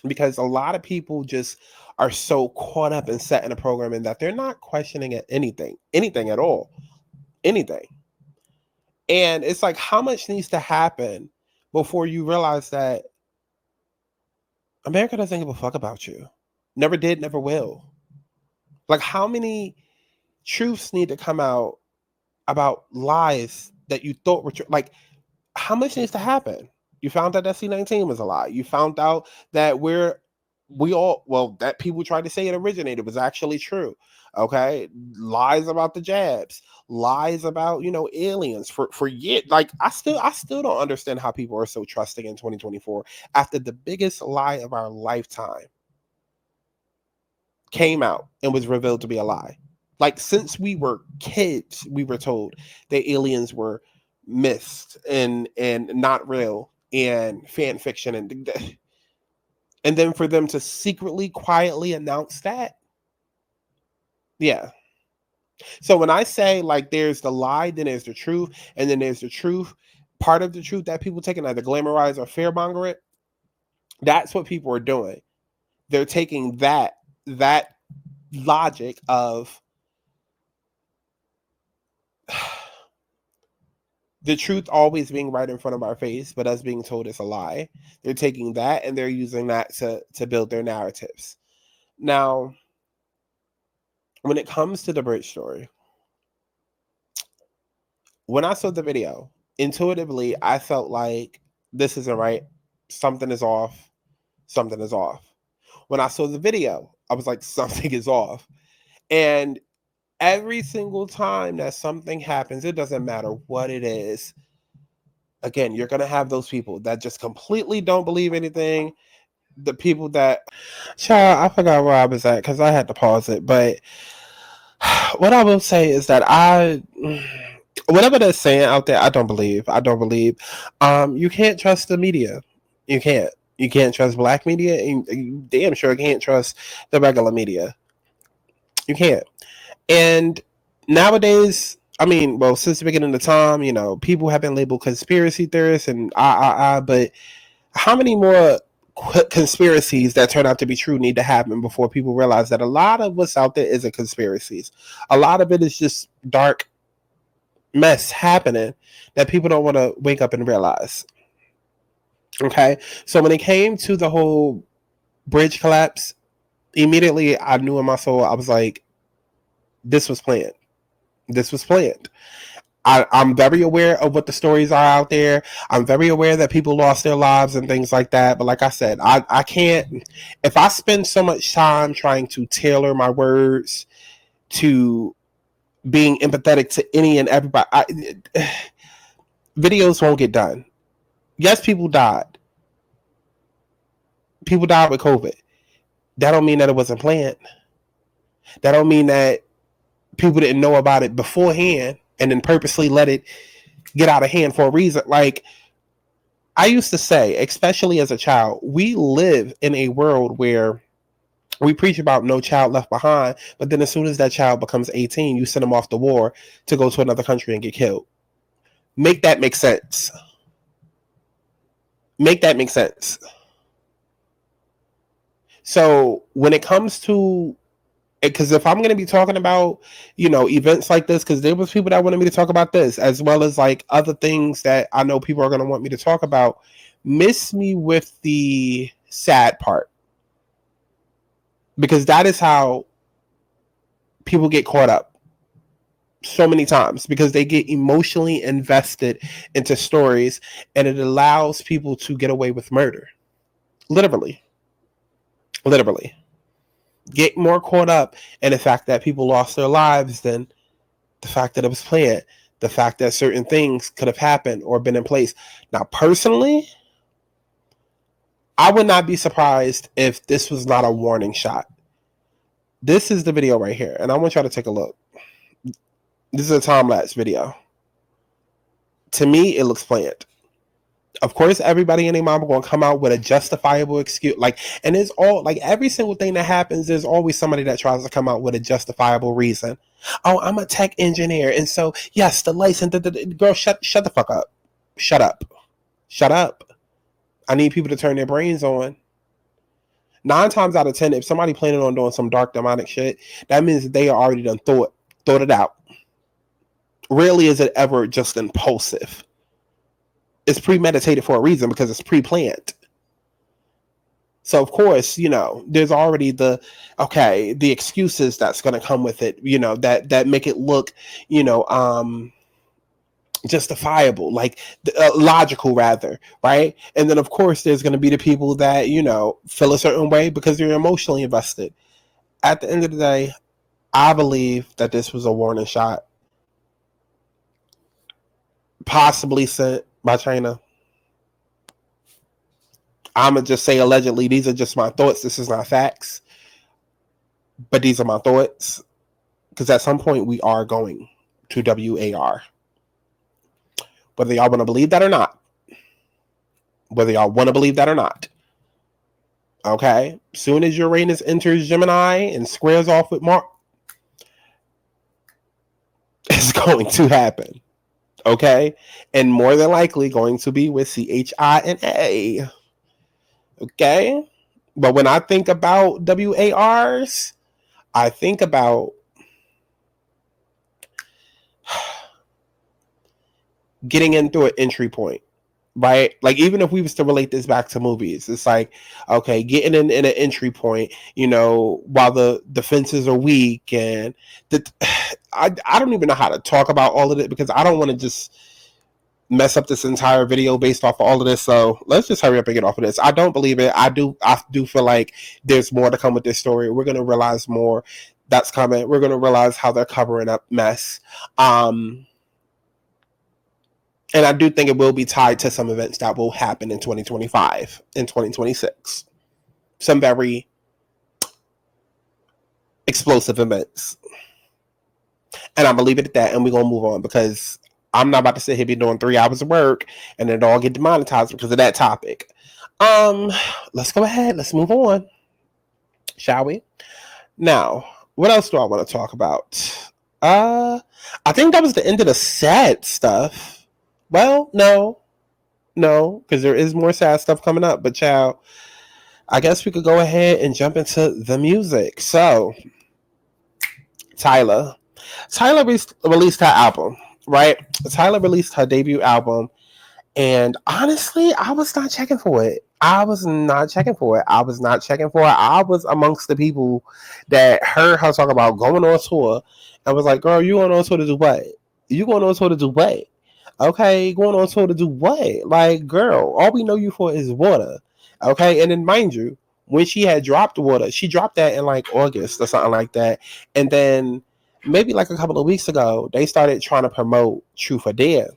Because a lot of people just are so caught up and set in a programming that they're not questioning anything at all. Anything. And it's like, how much needs to happen before you realize that America doesn't give a fuck about you? Never did, never will. Like, how many truths need to come out about lies that you thought were true? Like, how much needs to happen? You found out that C-19 was a lie. You found out that that people tried to say it originated was actually true. Okay, lies about the jabs, lies about aliens for years. Like, I still don't understand how people are so trusting in 2024 after the biggest lie of our lifetime came out and was revealed to be a lie. Like, since we were kids, we were told that aliens were myths and not real and fan fiction, and then for them to secretly, quietly announce that. Yeah. So when I say like there's the lie, then there's the truth, and then there's the truth, part of the truth that people take and either glamorize or fearmonger it, that's what people are doing. They're taking that logic of the truth always being right in front of our face, but us being told it's a lie. They're taking that and they're using that to build their narratives. Now, when it comes to the bridge story, when I saw the video, intuitively, I felt like this isn't right. something is off. Something is off. When I saw the video, I was like, something is off. And every single time that something happens, it doesn't matter what it is. Again, you're going to have those people that just completely don't believe anything. The people that, child, I forgot where I was at because I had to pause it. But what I will say is that whatever they're saying out there, I don't believe. You can't trust the media. You can't. You can't trust black media, and you damn sure can't trust the regular media. You can't. And nowadays, I mean, well, since the beginning of time, you know, people have been labeled conspiracy theorists and but how many more conspiracies that turn out to be true need to happen before people realize that a lot of what's out there isn't conspiracies? A lot of it is just dark mess happening that people don't want to wake up and realize. Okay, so when it came to the whole bridge collapse, immediately I knew in my soul, I was like, this was planned. This was planned. I'm very aware of what the stories are out there. I'm very aware that people lost their lives and things like that. But like I said, I can't, if I spend so much time trying to tailor my words to being empathetic to any and everybody, videos won't get done. Yes, people died. People died with COVID. That don't mean that it wasn't planned. That don't mean that people didn't know about it beforehand and then purposely let it get out of hand for a reason. Like I used to say, especially as a child, we live in a world where we preach about no child left behind, but then as soon as that child becomes 18, you send them off to war to go to another country and get killed. Make that make sense. Make that make sense. So when it comes to, because if I'm going to be talking about, you know, events like this, because there was people that wanted me to talk about this, as well as like other things that I know people are going to want me to talk about, miss me with the sad part. Because that is how people get caught up so many times, because they get emotionally invested into stories and it allows people to get away with murder. Literally. Get more caught up in the fact that people lost their lives than the fact that it was planned, the fact that certain things could have happened or been in place. Now, personally, I would not be surprised if this was not a warning shot. This is the video right here, and I want y'all to take a look. This is a time-lapse video. To me, it looks planned. Of course, everybody and their mom are going to come out with a justifiable excuse. Like, and it's all, like, every single thing that happens, there's always somebody that tries to come out with a justifiable reason. Oh, I'm a tech engineer, and so, yes, the license, girl, shut the fuck up. Shut up. I need people to turn their brains on. 9 times out of 10, if somebody planning on doing some dark demonic shit, that means that they already done thought it out. Rarely is it ever just impulsive. It's premeditated for a reason because it's pre-planned. So of course, you know, there's already the excuses that's going to come with it, you know, that make it look, you know, justifiable, like logical rather, right? And then of course there's going to be the people that, you know, feel a certain way because they're emotionally invested. At the end of the day, I believe that this was a warning shot, possibly sent by China. I'm going to just say allegedly. These are just my thoughts. This is not facts, but these are my thoughts, because at some point we are going to WAR. Whether y'all want to believe that or not. Okay? Soon as Uranus enters Gemini and squares off with Mars, it's going to happen. Okay? And more than likely going to be with CHINA. Okay? But when I think about WARs, I think about getting into an entry point, right? Like, even if we was to relate this back to movies, it's like, okay, getting in an entry point, you know, while the defenses are weak, and I don't even know how to talk about all of it, because I don't want to just mess up this entire video based off of all of this. So let's just hurry up and get off of this. I don't believe it. I do feel like there's more to come with this story. We're going to realize more that's coming. We're going to realize how they're covering up mess. And I do think it will be tied to some events that will happen in 2025 and 2026. Some very explosive events. And I'm going to leave it at that, and we're going to move on, because I'm not about to sit here be doing 3 hours of work and it all get demonetized because of that topic. Let's go ahead. Let's move on. Shall we? Now, what else do I want to talk about? I think that was the end of the sad stuff. Well, no, because there is more sad stuff coming up. But child, I guess we could go ahead and jump into the music. So, Tyla released her album, right? Tyla released her debut album, and honestly, I was not checking for it. I was amongst the people that heard her talk about going on tour and was like, girl, you going on tour to do what? Okay, going on tour to do what? Like, girl, all we know you for is Water. Okay, and then mind you, when she had dropped Water, she dropped that in like August or something like that. And then maybe like a couple of weeks ago, they started trying to promote Truth or Dare.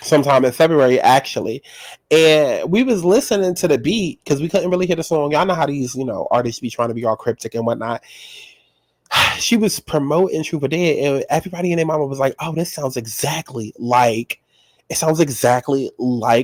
Sometime in February, actually. And we was listening to the beat because we couldn't really hear the song. Y'all know how these, artists be trying to be all cryptic and whatnot. She was promoting Truth or Dare, and everybody in their mama was like, oh, this sounds exactly like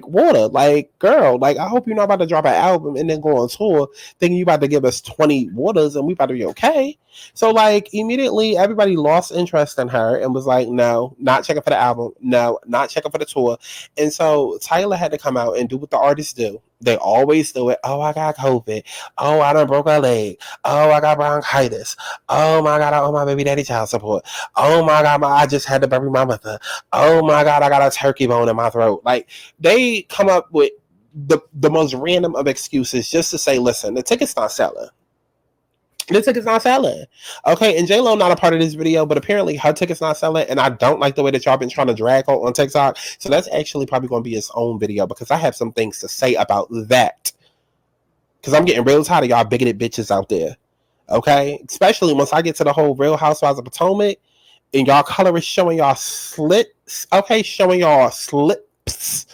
Water. Like, girl, like, I hope you're not about to drop an album and then go on tour thinking you about to give us 20 Waters and we about to be okay. So, like, immediately everybody lost interest in her and was like, no, not checking for the album. No, not checking for the tour. And so Tyla had to come out and do what the artists do. They always do it. Oh, I got COVID. Oh, I done broke a leg. Oh, I got bronchitis. Oh my God, I owe my baby daddy child support. Oh my God, I just had to bury my mother. Oh my God, I got a turkey bone in my throat. Like, they come up with the most random of excuses just to say, listen, the ticket's not selling. Okay, and J-Lo not a part of this video, but apparently her ticket's not selling, and I don't like the way that y'all been trying to drag her on TikTok. So that's actually probably going to be its own video, because I have some things to say about that. Because I'm getting real tired of y'all bigoted bitches out there. Okay, especially once I get to the whole Real Housewives of Potomac, and y'all colorists showing y'all slits. Okay, showing y'all slips.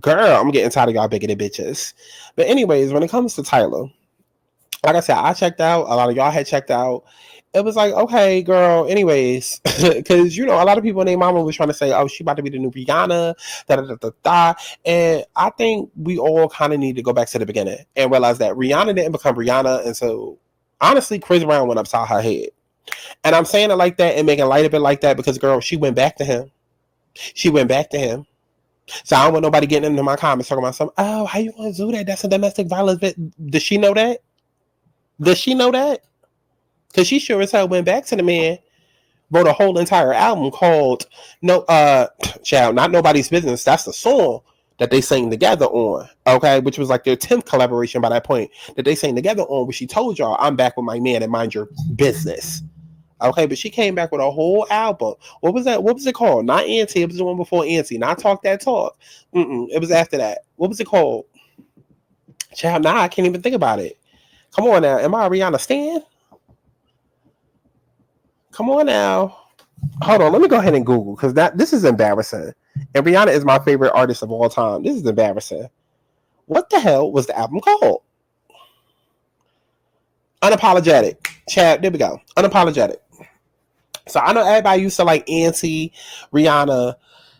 Girl, I'm getting tired of y'all bigoted bitches. But anyways, when it comes to Tyla, like I said, I checked out. A lot of y'all had checked out. It was like, okay, girl, anyways. Because, a lot of people in their mama was trying to say, oh, she about to be the new Rihanna, da-da-da-da-da. And I think we all kind of need to go back to the beginning and realize that Rihanna didn't become Rihanna. And so, honestly, Chris Brown went upside her head. And I'm saying it like that and making light of it like that because, girl, she went back to him. So I don't want nobody getting into my comments talking about something. Oh, how you want to do that? That's a domestic violence. Does she know that? Because she sure as hell went back to the man, wrote a whole entire album called Child, Not Nobody's Business. That's the song that they sang together on, okay? Which was like their 10th collaboration by that point that they sang together on, where she told y'all, I'm back with my man and mind your business. Okay, but she came back with a whole album. What was that? What was it called? Not Auntie. It was the one before Auntie. Not Talk That Talk. It was after that. What was it called? Child, nah, I can't even think about it. Come on now. Am I a Rihanna stan? Come on now. Hold on. Let me go ahead and Google, because this is embarrassing. And Rihanna is my favorite artist of all time. This is embarrassing. What the hell was the album called? Unapologetic. Chad, there we go. Unapologetic. So I know everybody used to like Auntie, Rihanna.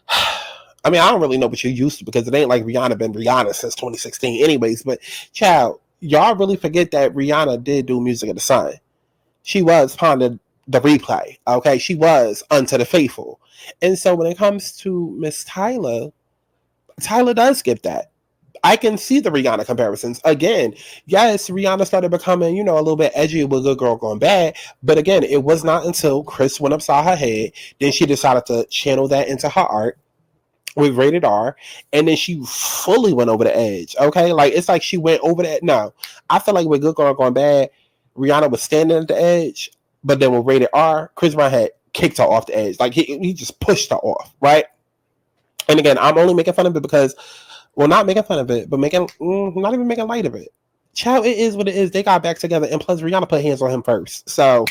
I mean, I don't really know what you're used to, because it ain't like Rihanna been Rihanna since 2016 anyways. But, child, y'all really forget that Rihanna did do Music of the Sun. She was Ponder the Replay, okay? She was Unto the Faithful. And so when it comes to Miss Tyla, Tyla does get that. I can see the Rihanna comparisons. Again, yes, Rihanna started becoming, a little bit edgy with Good Girl Gone Bad. But again, it was not until Chris went upside her head, then she decided to channel that into her art with Rated R, and then she fully went over the edge, okay? Like, it's like she went over that. No, I feel like with Good Girl Gone Bad, Rihanna was standing at the edge, but then with Rated R, Chris Brown had kicked her off the edge. Like, he just pushed her off, right? And again, I'm only making fun of it because, well, not making fun of it, but not even making light of it. Child, it is what it is. They got back together, and plus Rihanna put hands on him first. So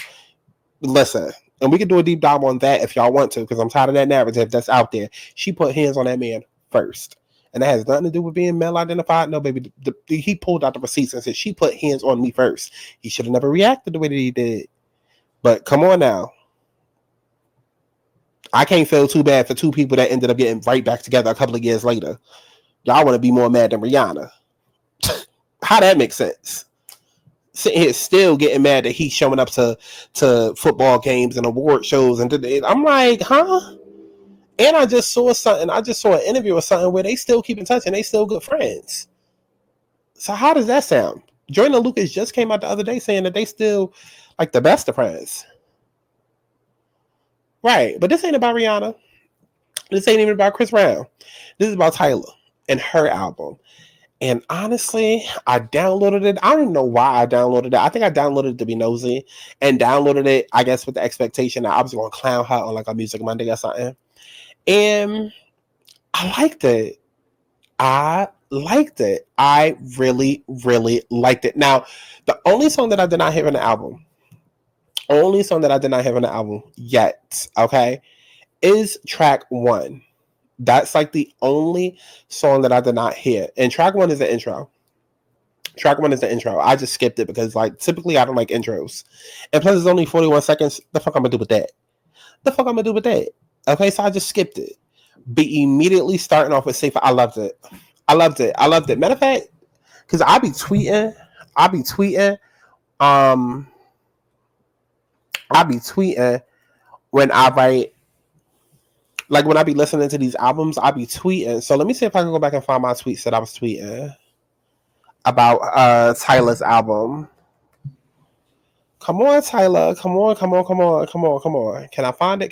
listen, and we can do a deep dive on that if y'all want to, because I'm tired of that narrative that's out there. She put hands on that man first. And that has nothing to do with being male identified. No, baby. He pulled out the receipts and said, she put hands on me first. He should have never reacted the way that he did. But come on now. I can't feel too bad for two people that ended up getting right back together a couple of years later. Y'all want to be more mad than Rihanna. How that makes sense? Sitting here still getting mad that he's showing up to football games and award shows. And I'm like, huh? And I just saw something. I just saw an interview or something where they still keep in touch and they still good friends. So how does that sound? Jordan and Lucas just came out the other day saying that they still like the best of friends. Right. But this ain't about Rihanna. This ain't even about Chris Brown. This is about Tyla and her album. And honestly, I downloaded it. I don't even know why I downloaded it. I think I downloaded it to be nosy and downloaded it, I guess, with the expectation that I was going to clown her on like a Music Monday or something. And I liked it. I really, really liked it. Now, the only song that I did not hear on the album, yet, okay, is track 1. That's like the only song that I did not hear. And track 1 is the intro. I just skipped it because, like, typically I don't like intros. And plus, it's only 41 seconds. The fuck I'm gonna do with that? Okay, so I just skipped it. Be immediately starting off with Safer. I loved it. Matter of fact, because I be tweeting when I write, like when I be listening to these albums, I be tweeting. So let me see if I can go back and find my tweets that I was tweeting about Tyla's album. Come on, Tyla. Come on. Can I find it?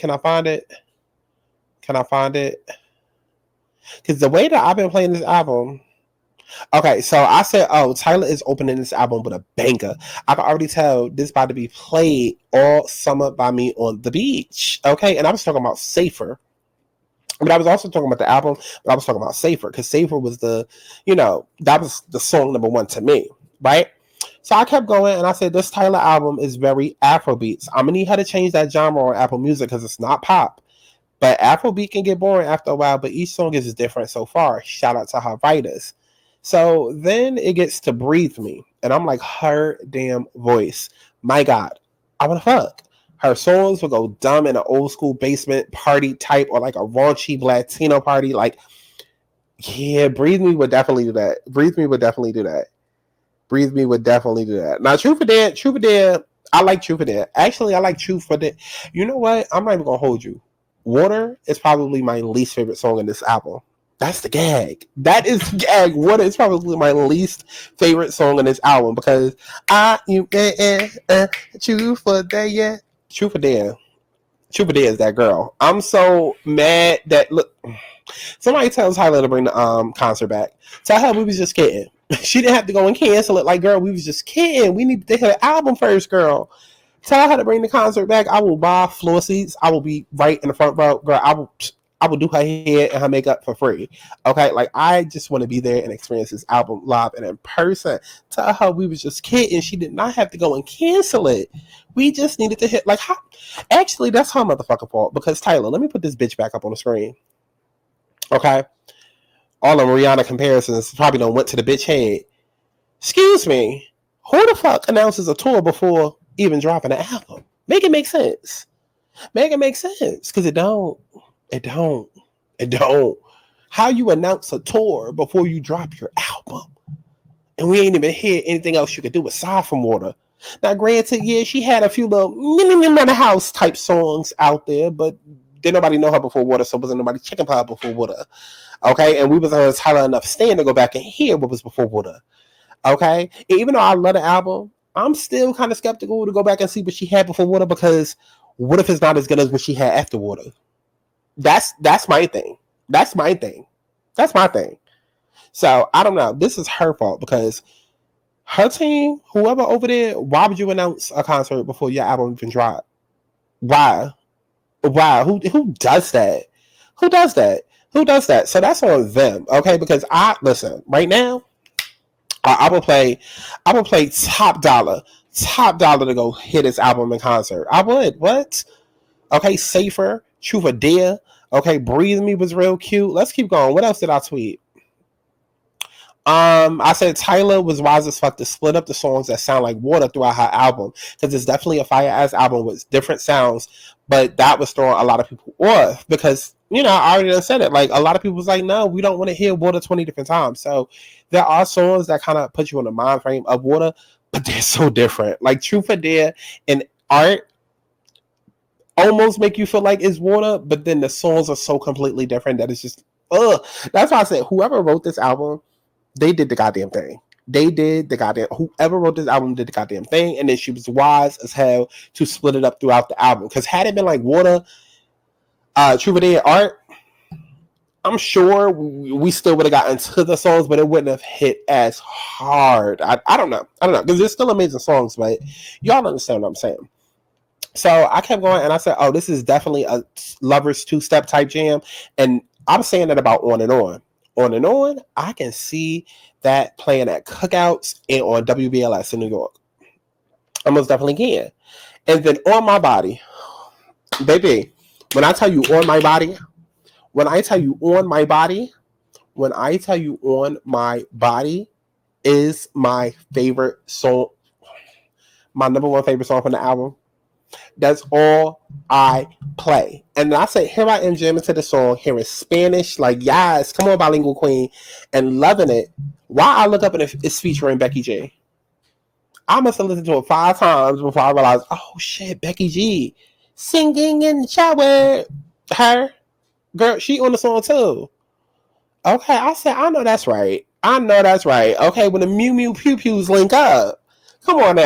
Because the way that I've been playing this album. Okay, so I said, Tyla is opening this album with a banger. I can already tell this about to be played all summer by me on the beach. Okay, and I was talking about Safer. But I was also talking about the album, but I was talking about Safer, because Safer was that was the song number 1 to me, right? So I kept going, and I said, this Tyla album is very Afrobeats. I'm going to need her to change that genre on Apple Music, because it's not pop. But Afrobeat can get boring after a while, but each song is different so far. Shout out to her writers. So then it gets to Breathe Me, and I'm like, her damn voice. My God, I want to fuck. Her songs will go dumb in an old school basement party type or like a raunchy Latino party. Like, yeah, Breathe Me would definitely do that. Now, Truth or Dare, I like Truth or Dare. Actually, I like Truth or Dare. You know what? I'm not even going to hold you. Water is probably my least favorite song in this album. That's the gag. That is the gag. Water is probably my least favorite song in this album because Truth or Dare, yeah. Truth or Dare is that girl. I'm so mad that, look, somebody tells Tyla to bring the concert back. Tell her we was just kidding. She didn't have to go and cancel it. Like, girl, we was just kidding. We need to hear the album first, girl. Tell her to bring the concert back. I will buy floor seats. I will be right in the front row. Girl, I will do her hair and her makeup for free. Okay? Like, I just want to be there and experience this album live and in person. Tell her we was just kidding. She did not have to go and cancel it. We just needed to hit, like, how? Actually, that's her motherfucking fault. Because, Tyla, let me put this bitch back up on the screen. Okay? All the Rihanna comparisons probably done went to the bitch head. Excuse me. Who the fuck announces a tour before even dropping an album? Make it make sense. Because it don't. How you announce a tour before you drop your album? And we ain't even hear anything else you could do aside from Water. Now, granted, yeah, she had a few little house type songs out there, but didn't nobody know her before Water, so wasn't nobody checking for her before Water. Okay, and we was on Tyla enough stand to go back and hear what was before Water. Okay, and even though I love the album, I'm still kind of skeptical to go back and see what she had before Water, because what if it's not as good as what she had after Water? That's my thing. That's my thing. So I don't know. This is her fault because her team, whoever over there, why would you announce a concert before your album even dropped? Why? Who does that? Who does that? So that's on them, okay? Because I listen right now. I will play top dollar to go hit his album in concert. I would. What? Okay, Safer, Truth or Dare. Okay, Breathe Me was real cute. Let's keep going. What else did I tweet? I said Tyla was wise as fuck to split up the songs that sound like water throughout her album, because it's definitely a fire ass album with different sounds, but that was throwing a lot of people off because, you know, I already done said it. Like, a lot of people was like, no, we don't want to hear water 20 different times. So there are songs that kind of put you in the mind frame of water, but they're so different. Like Truth or Dare and Art almost make you feel like it's water, but then the songs are so completely different that it's just, ugh. That's why I said whoever wrote this album, they did the goddamn thing. Whoever wrote this album did the goddamn thing, and then she was wise as hell to split it up throughout the album. Because had it been like water, Truth or Dare, Art, I'm sure we still would have gotten to the songs, but it wouldn't have hit as hard. I don't know. Because there's still amazing songs, but y'all understand what I'm saying. So I kept going, and I said, oh, this is definitely a Lovers two-step type jam. And I'm saying that about On and On. On and On, I can see that playing at cookouts and on WBLS in New York. I most definitely can. And then On My Body. Baby, when I tell you On My Body, is my favorite song, my number one favorite song from the album. That's all I play. And I say, here I am jamming to the song, hearing Spanish, like, yes, come on, bilingual queen, and loving it. While I look up and it's featuring Becky G. I must have listened to it 5 times before I realized, oh shit, Becky G singing in the shower. Her girl, she on the song too. Okay, I said, I know that's right. Okay, when the Mew Mew Pew Pews link up. Come on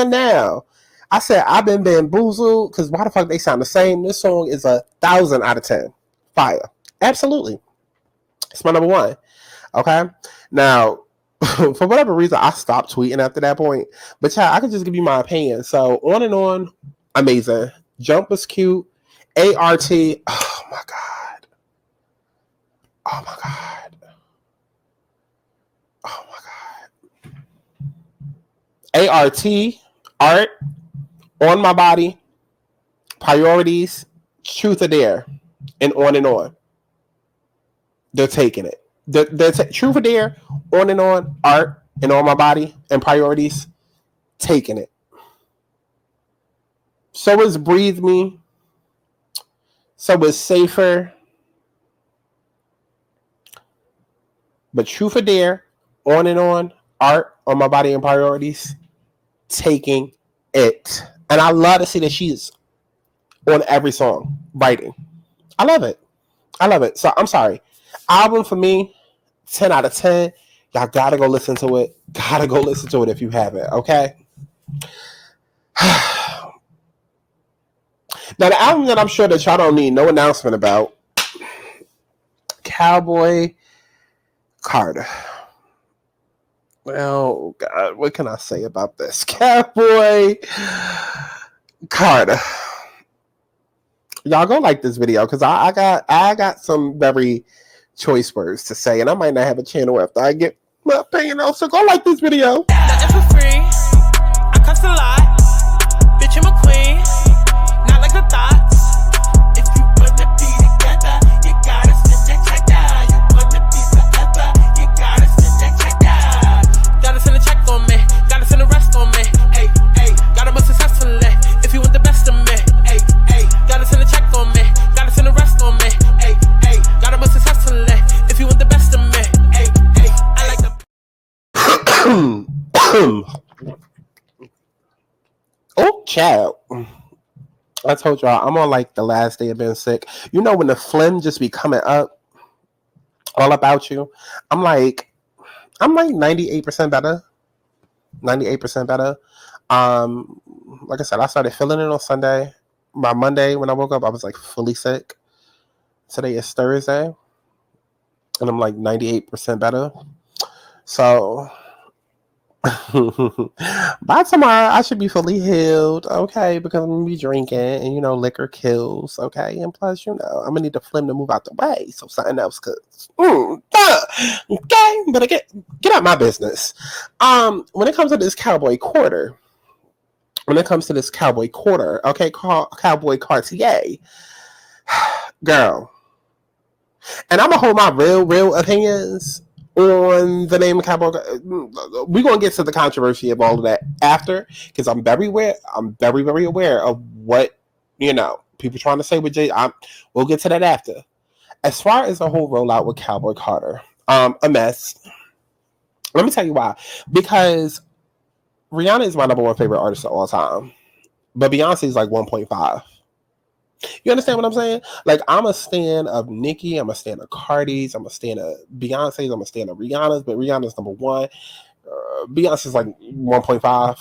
now. I said, I've been bamboozled, because why the fuck they sound the same? This song is 1,000 out of 10. Fire. Absolutely. It's my number one. Okay? Now, for whatever reason, I stopped tweeting after that point. But yeah, I can just give you my opinion. So, On and On, amazing. Jump was cute. ART, oh my God. ART, Art, On My Body, Priorities, Truth or Dare, and On. They're taking it. Truth or Dare, On, Art, and On My Body, and Priorities, taking it. So is Breathe Me. So is Safer. But Truth or Dare, On, Art, On My Body, and Priorities, taking it. And I love to see that she's on every song writing. I love it. So I'm sorry. Album for me, 10 out of 10. Y'all gotta go listen to it. If you haven't, okay? Now, the album that I'm sure that y'all don't need no announcement about, COWBOY Carter. Oh, God, what can I say about this? COWBOY Carter. Y'all go like this video, because I got some very choice words to say, and I might not have a channel after I get my opinion out, so go like this video. Nothing for free. I cuss a lot. Bitch, I'm a queen. Not like the thoughts. If you wanna be together, you gotta send that check down. You wanna be forever, you gotta send that check down. Gotta send a check on me. Gotta send the rest on me. Hey, hey. Gotta move successfully. If you want the best of me. Hey, hey. Gotta send a check on me. Gotta send the rest on me. Hey, hey. Gotta move successfully. If you want the best of me. Hey, hey. I like the Oh, child. I told y'all, I'm on like the last day of being sick. You know when the phlegm just be coming up all about you? I'm like 98% better. 98% better. Like I said, I started feeling it on Sunday. By Monday, when I woke up, I was like fully sick. Today is Thursday, and I'm like 98% better. So By tomorrow, I should be fully healed, okay? Because I'm gonna be drinking, and liquor kills, okay? And plus, I'm gonna need the phlegm to move out the way so something else could. Okay, but get out my business. When it comes to this Cowboy Quarter, okay, Cowboy Cartier, girl, and I'm gonna hold my real opinions on the name of Cowboy. We're gonna get to the controversy of all of that after, because I'm very very aware of what people trying to say with Jay. We'll get to that after. As far as the whole rollout with Cowboy Carter, a mess. Let me tell you why. Because Rihanna is my number one favorite artist of all time, but Beyonce is like 1.5. You understand what I'm saying? Like, I'm a stan of Nicki, I'm a stan of Cardi's, I'm a stan of Beyonce's, I'm a stan of Rihanna's, but Rihanna's number one. Beyonce's like 1.5.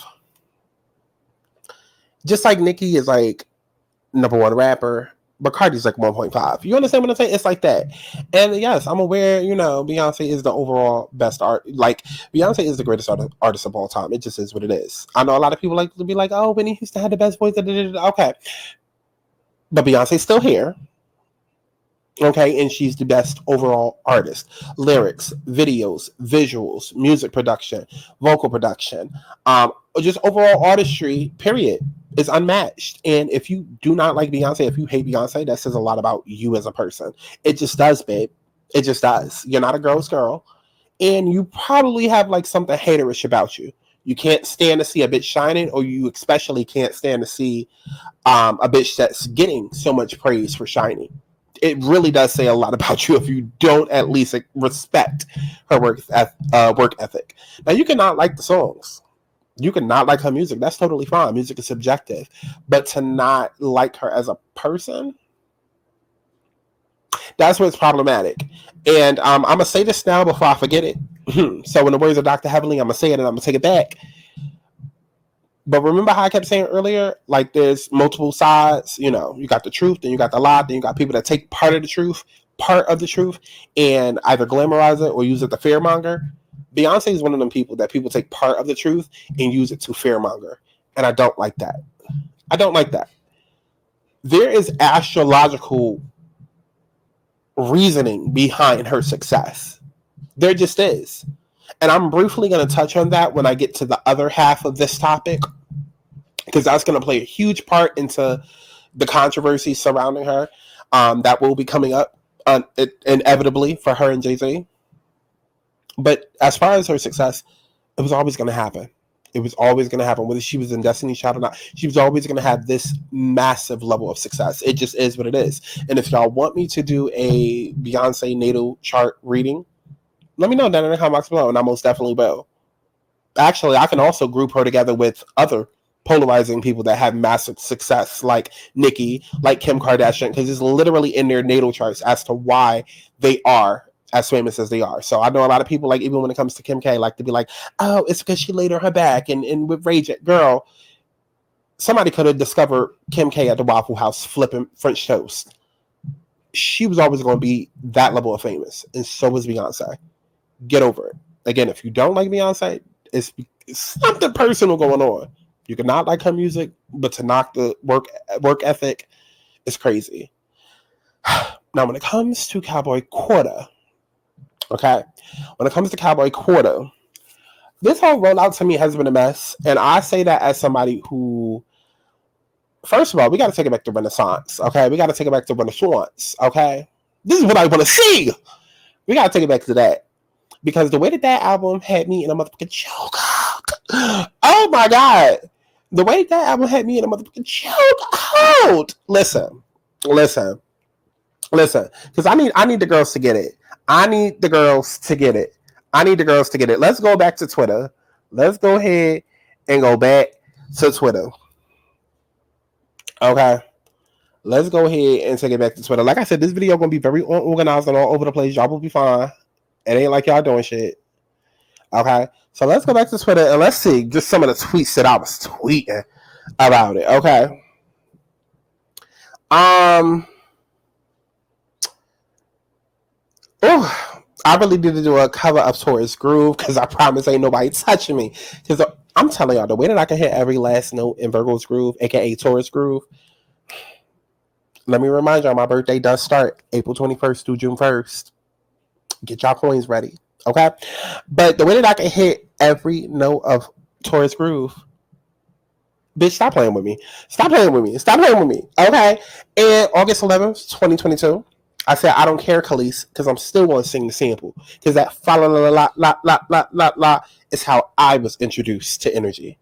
Just like Nicki is like number one rapper, but Cardi's like 1.5. You understand what I'm saying? It's like that. And yes, I'm aware, Beyonce is the overall best art. Like, Beyonce is the greatest artist of all time. It just is what it is. I know a lot of people like to be like, oh, Whitney Houston had the best voice. Okay. But Beyonce's still here, okay, and she's the best overall artist. Lyrics, videos, visuals, music production, vocal production, just overall artistry, period, is unmatched. And if you do not like Beyonce, if you hate Beyonce, that says a lot about you as a person. It just does, babe. It just does. You're not a girl's girl, and you probably have like something haterish about you. You can't stand to see a bitch shining, or you especially can't stand to see a bitch that's getting so much praise for shining. It really does say a lot about you if you don't at least respect her work ethic. Now, you cannot like the songs. You cannot like her music. That's totally fine. Music is subjective. But to not like her as a person, that's what's problematic. And I'm going to say this now before I forget it. So in the words of Dr. Heavenly, I'm going to say it and I'm going to take it back. But remember how I kept saying earlier, like, there's multiple sides. You got the truth, then you got the lie, then you got people that take part of the truth, and either glamorize it or use it to fearmonger. Beyonce is one of them people that people take part of the truth and use it to fearmonger. And I don't like that. There is astrological reasoning behind her success. There just is. And I'm briefly going to touch on that when I get to the other half of this topic, because that's going to play a huge part into the controversy surrounding her that will be coming up inevitably for her and Jay-Z. But as far as her success, it was always going to happen. It was always going to happen. Whether she was in Destiny's Child or not, she was always going to have this massive level of success. It just is what it is. And if y'all want me to do a Beyonce natal chart reading, let me know down in the comments below, and I most definitely will. Actually, I can also group her together with other polarizing people that have massive success, like Nicki, like Kim Kardashian, because it's literally in their natal charts as to why they are as famous as they are. So I know a lot of people, like, even when it comes to Kim K, like to be like, oh, it's because she laid on her back and with Rage It. Girl, somebody could have discovered Kim K at the Waffle House flipping French toast. She was always going to be that level of famous, and so was Beyonce. Get over it. Again, if you don't like Beyonce, it's something personal going on. You can not like her music, but to knock the work ethic is crazy. Now, when it comes to Cowboy Quarter, okay? When it comes to Cowboy Quarter, this whole rollout to me has been a mess. And I say that as somebody who, first of all, we got to take it back to Renaissance, okay? We got to take it back to Renaissance, okay? This is what I want to see. We got to take it back to that. Because the way that album had me in a motherfucking chokehold. Oh my God. The way that album had me in a motherfucking chokehold. Listen. Because I need the girls to get it. Let's go back to Twitter. Let's go ahead and go back to Twitter. Okay. Let's go ahead and take it back to Twitter. Like I said, this video going to be very unorganized and all over the place. Y'all will be fine. It ain't like y'all doing shit. Okay. So let's go back to Twitter and let's see just some of the tweets that I was tweeting about it. Okay. I really need to do a cover of Taurus Groove because I promise ain't nobody touching me. Because I'm telling y'all, the way that I can hit every last note in Virgo's Groove, aka Taurus Groove. Let me remind y'all, my birthday does start April 21st through June 1st. Get y'all coins ready, okay? But the way that I can hit every note of Taurus Groove, bitch, stop playing with me. Stop playing with me. Stop playing with me, okay? And August 11th, 2022, I said, I don't care, Khalees, because I'm still going to sing the sample. Because that fa la la la la la la la la is how I was introduced to energy.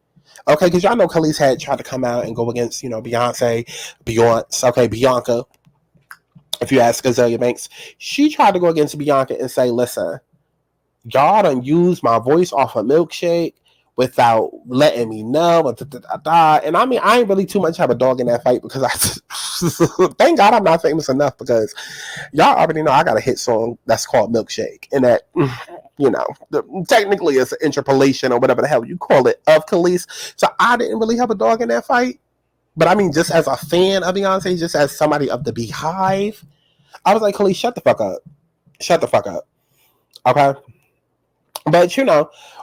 Okay, because y'all know Khalees had tried to come out and go against, Beyonce, okay, Bianca. If you ask Azalea Banks, she tried to go against Bianca and say, listen, y'all done use my voice off a milkshake without letting me know. And I mean, I ain't really too much have a dog in that fight because thank God I'm not famous enough because y'all already know I got a hit song that's called Milkshake. And that, technically it's an interpolation or whatever the hell you call it of Khalees. So I didn't really have a dog in that fight. But I mean, just as a fan of Beyonce, just as somebody of the Beehive, I was like, Khalees, shut the fuck up. Shut the fuck up. Okay? But,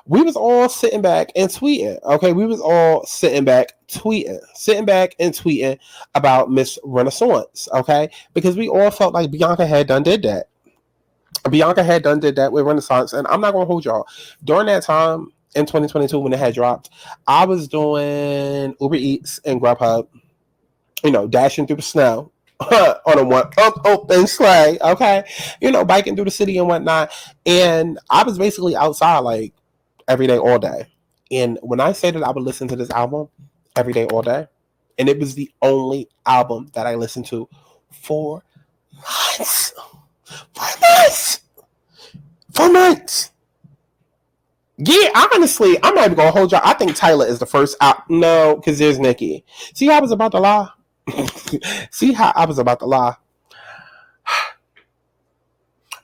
we was all sitting back and tweeting. Okay? We was all sitting back and tweeting about Miss Renaissance. Okay? Because we all felt like Bianca had done did that. Bianca had done did that with Renaissance. And I'm not going to hold y'all. During that time, in 2022 when it had dropped, I was doing Uber Eats and Grubhub, dashing through the snow on a one open sleigh, okay, biking through the city and whatnot. And I was basically outside like every day, all day. And when I say that I would listen to this album every day, all day, and it was the only album that I listened to for months. For months. Yeah, honestly, I'm not even gonna hold y'all. I think Tyla is the first out. No, because there's Nicki. See how I was about to lie?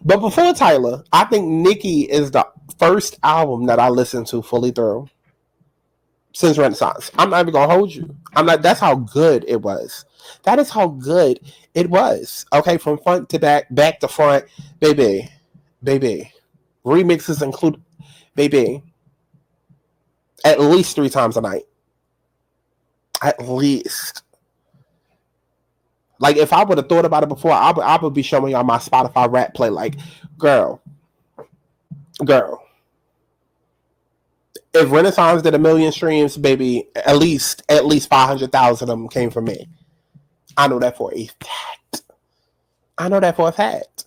But before Tyla, I think Nicki is the first album that I listened to fully through since Renaissance. I'm not even gonna hold you. That's how good it was. That is how good it was. Okay, from front to back to front, baby. Remixes include. Baby, at least 3 times a night. At least. Like, if I would have thought about it before, I would be showing y'all my Spotify rap play. Like, girl. If Renaissance did 1 million streams, baby, at least 500,000 of them came from me. I know that for a fact.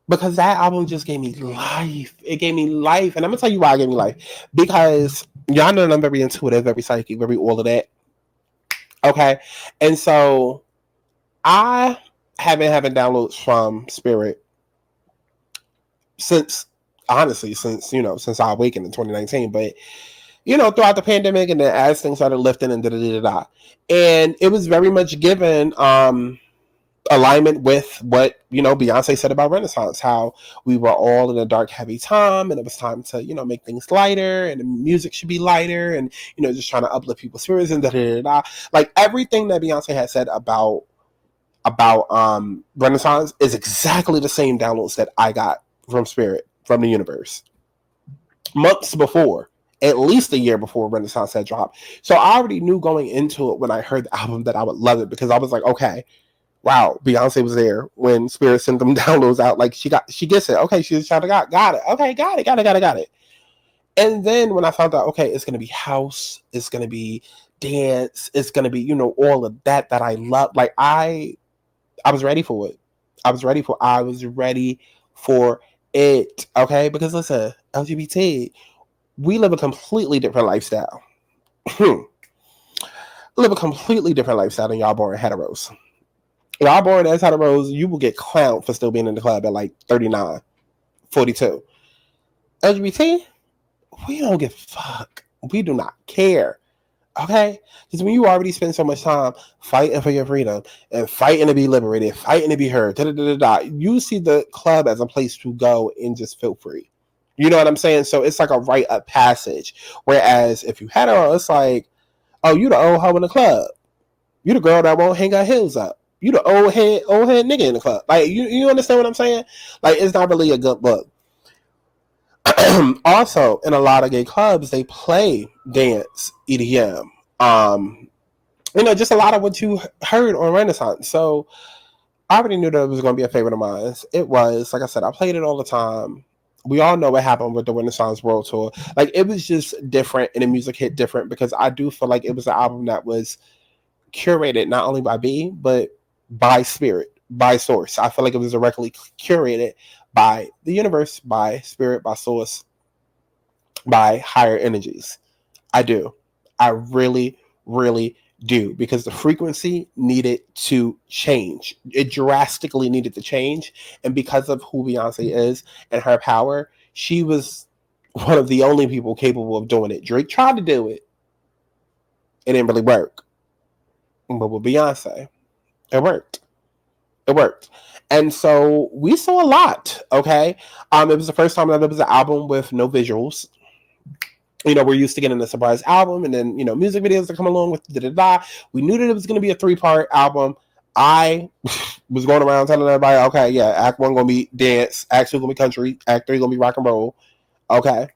Because that album just gave me life. It gave me life. And I'm going to tell you why it gave me life. Because y'all know I'm very intuitive, very psychic, very all of that. Okay? And so I have been having downloads from Spirit since I awakened in 2019. But, throughout the pandemic and then as things started lifting and da-da-da-da-da. And it was very much given alignment with what Beyonce said about Renaissance, how we were all in a dark, heavy time, and it was time to make things lighter, and the music should be lighter, and just trying to uplift people's spirits and da-da-da-da. Like everything that Beyonce had said about Renaissance is exactly the same downloads that I got from Spirit, from the universe, months before. At least a year before Renaissance had dropped. So I already knew going into it when I heard the album that I would love it, because I was like, okay, wow, Beyonce was there when Spirit sent them downloads out. Like she gets it. Okay, she's trying to got it. Okay, got it. And then when I found out, okay, it's gonna be house, it's gonna be dance, it's gonna be all of that I love. Like I was ready for it. I was ready for it. Okay, because listen, LGBT, we live a completely different lifestyle. Live a completely different lifestyle than y'all born heteros. Y'all born as heteros, you will get clowned for still being in the club at like 39, 42. LGBT, we don't give a fuck. We do not care. Okay? Because when you already spend so much time fighting for your freedom and fighting to be liberated, fighting to be heard, you see the club as a place to go and just feel free. You know what I'm saying? So it's like a rite of passage. Whereas if you hetero, it's like, oh, you the old hoe in the club. You the girl that won't hang her heels up. You the old head nigga in the club. Like, you understand what I'm saying? Like, it's not really a good look. Also, in a lot of gay clubs, they play dance, EDM. Just a lot of what you heard on Renaissance. So I already knew that it was going to be a favorite of mine. It was, like I said, I played it all the time. We all know what happened with the Renaissance World Tour. Like, it was just different, and the music hit different because I do feel like it was an album that was curated not only by B, but by spirit, by source. I feel like it was directly curated by the universe, by spirit, by source, by higher energies. I do. I really, really do, because the frequency needed to change. It drastically needed to change. And because of who Beyonce is and her power, she was one of the only people capable of doing it. Drake tried to do it. It didn't really work. But with Beyonce, it worked. It worked. And so we saw a lot, okay? It was the first time that it was an album with no visuals. We're used to getting a surprise album and then, music videos that come along with da-da-da. We knew that it was going to be a 3-part album. I was going around telling everybody, okay, yeah, Act 1 going to be dance, Act 2 going to be country, Act 3 going to be rock and roll, okay?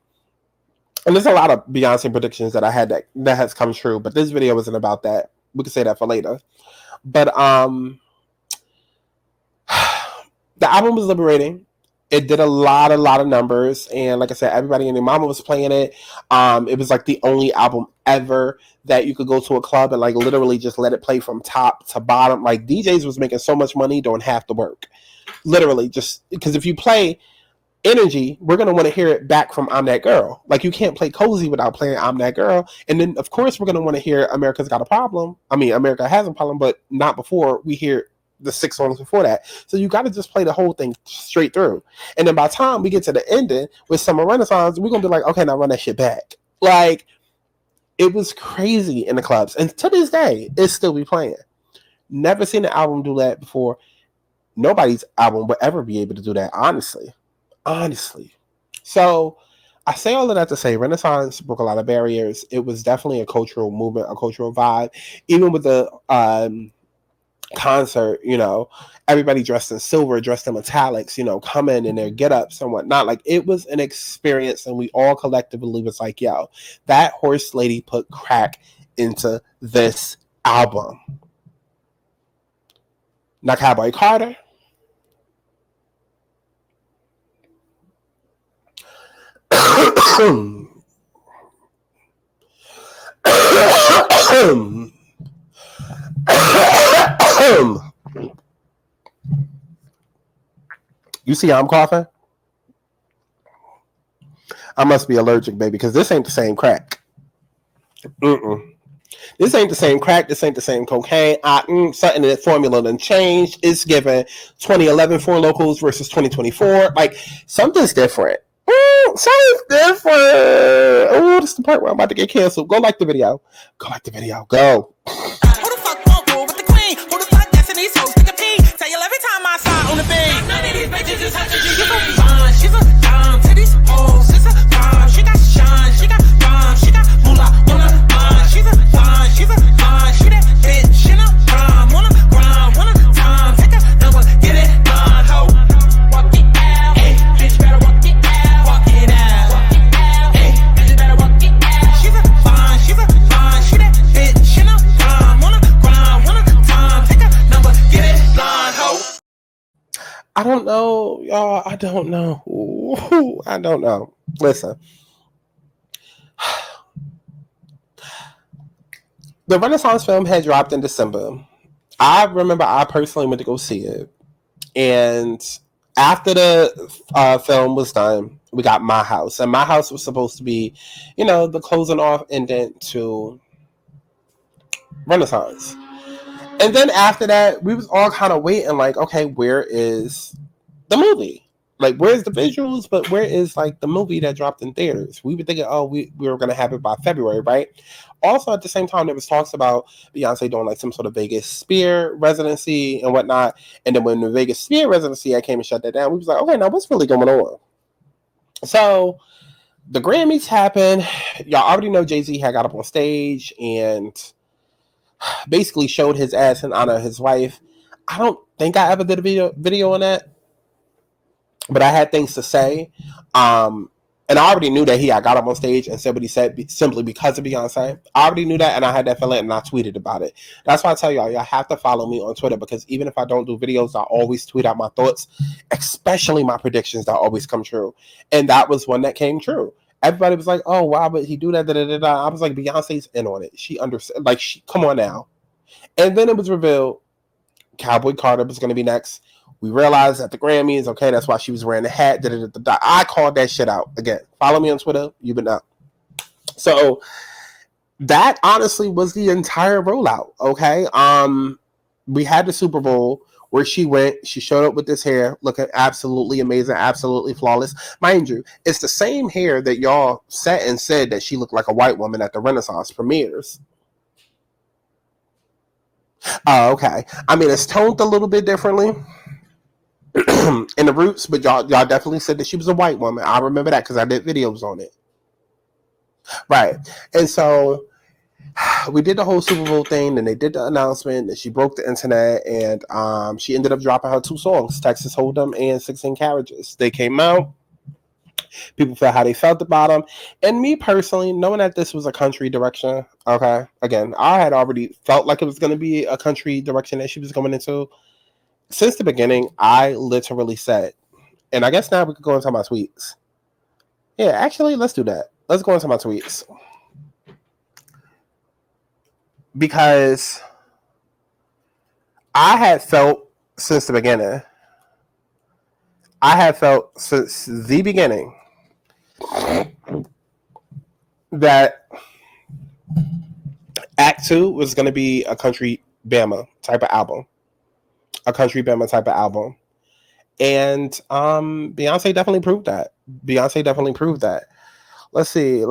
And there's a lot of Beyonce predictions that I had that has come true, but this video wasn't about that. We can say that for later. But the album was liberating. It did a lot of numbers, and like I said, everybody and their mama was playing it. It was like the only album ever that you could go to a club and like literally just let it play from top to bottom. Like, DJs was making so much money doing half the work, literally, just because if you play Energy, we're gonna want to hear it back from I'm That Girl. Like, you can't play Cozy without playing I'm That Girl, and then of course we're gonna want to hear America's Got a Problem. I mean, America Has a Problem, but not before we hear the 6 songs before that. So you got to just play the whole thing straight through. And then by the time we get to the ending with Summer Renaissance, we're going to be like, okay, now run that shit back. Like, it was crazy in the clubs. And to this day, it still be playing. Never seen an album do that before. Nobody's album would ever be able to do that, honestly. Honestly. So I say all of that to say Renaissance broke a lot of barriers. It was definitely a cultural movement, a cultural vibe. Even with the concert, everybody dressed in silver, dressed in metallics, coming in their get-ups and whatnot. Like, it was an experience, and we all collectively was like, yo, that horse lady put crack into this album. Now, Cowboy Carter, you see how I'm coughing? I must be allergic, baby, because this ain't the same crack. This ain't the same crack. This ain't the same cocaine. Something in that formula done changed. It's given 2011 Four Locals versus 2024. Like, something's different. Something's different. Oh, this is the part where I'm about to get canceled. Go like the video. Go like the video. Go. Who the fuck won't rule with the queen? Who the fuck dancing these hoes? Take a pee. Tell you every time I slide on the beat. None of these bitches is touching you. You gon' fine. She's a dime to these hoes. It's a dime. She got shine. She got rhyme. She got moolah on her mind. She's a fine. She's a fine. She that bitch in a prime. Wanna grind. Wanna time. Take a number. Get it done. Ho. Walk it out. Hey, bitch better walk it out. Walk it out. Walk it out. Hey, bitch better walk it out. She's a fine. She's a fine. She that bitch in a prime. Wanna grind. Wanna time. Take a number. Get it done. Ho. I don't know, y'all. I don't know. Ooh, I don't know. Listen. The Renaissance film had dropped in December. I remember I personally went to go see it. And after the film was done, we got My House. And My House was supposed to be, the closing off indent to Renaissance. And then after that, we was all kind of waiting, like, okay, where is the movie? Like, where's the visuals? But where is, like, the movie that dropped in theaters? We were thinking, we were going to have it by February, right? Also, at the same time, there was talks about Beyonce doing, like, some sort of Vegas Sphere residency and whatnot. And then when the Vegas Sphere residency, I came and shut that down. We was like, okay, now what's really going on? So the Grammys happened. Y'all already know Jay-Z had got up on stage and basically showed his ass in honor of his wife. I don't think I ever did a video on that, but I had things to say. And I already knew that I got up on stage and said what he said simply because of Beyonce. I already knew that, and I had that feeling, and I tweeted about it. That's why I tell y'all have to follow me on Twitter, because even if I don't do videos, I always tweet out my thoughts, especially my predictions that always come true. And that was one that came true. Everybody was like, "Oh, why would he do that?" I was like, "Beyonce's in on it. She understood. Like, come on now." And then it was revealed Cowboy Carter was going to be next. We realized at the Grammys, okay, that's why she was wearing the hat. I called that shit out. Again, follow me on Twitter. You've been up. So that honestly was the entire rollout. Okay. We had the Super Bowl where she went. She showed up with this hair, looking absolutely amazing, absolutely flawless. Mind you, it's the same hair that y'all sat and said that she looked like a white woman at the Renaissance premieres. Oh, okay. I mean, it's toned a little bit differently in the roots, but y'all definitely said that she was a white woman. I remember that because I did videos on it. Right. And so we did the whole Super Bowl thing, and they did the announcement that she broke the internet, and she ended up dropping her 2 songs, Texas Hold'em and 16 Carriages. They came out. People felt how they felt about them. And me personally, knowing that this was a country direction, okay, again, I had already felt like it was going to be a country direction that she was going into. Since the beginning, I literally said, and I guess now we could go into my tweets. Yeah, actually, let's do that. Let's go into my tweets. Because I had felt since the beginning, that Act 2 was going to be a country Bama type of album. And Beyonce definitely proved that. Let's see.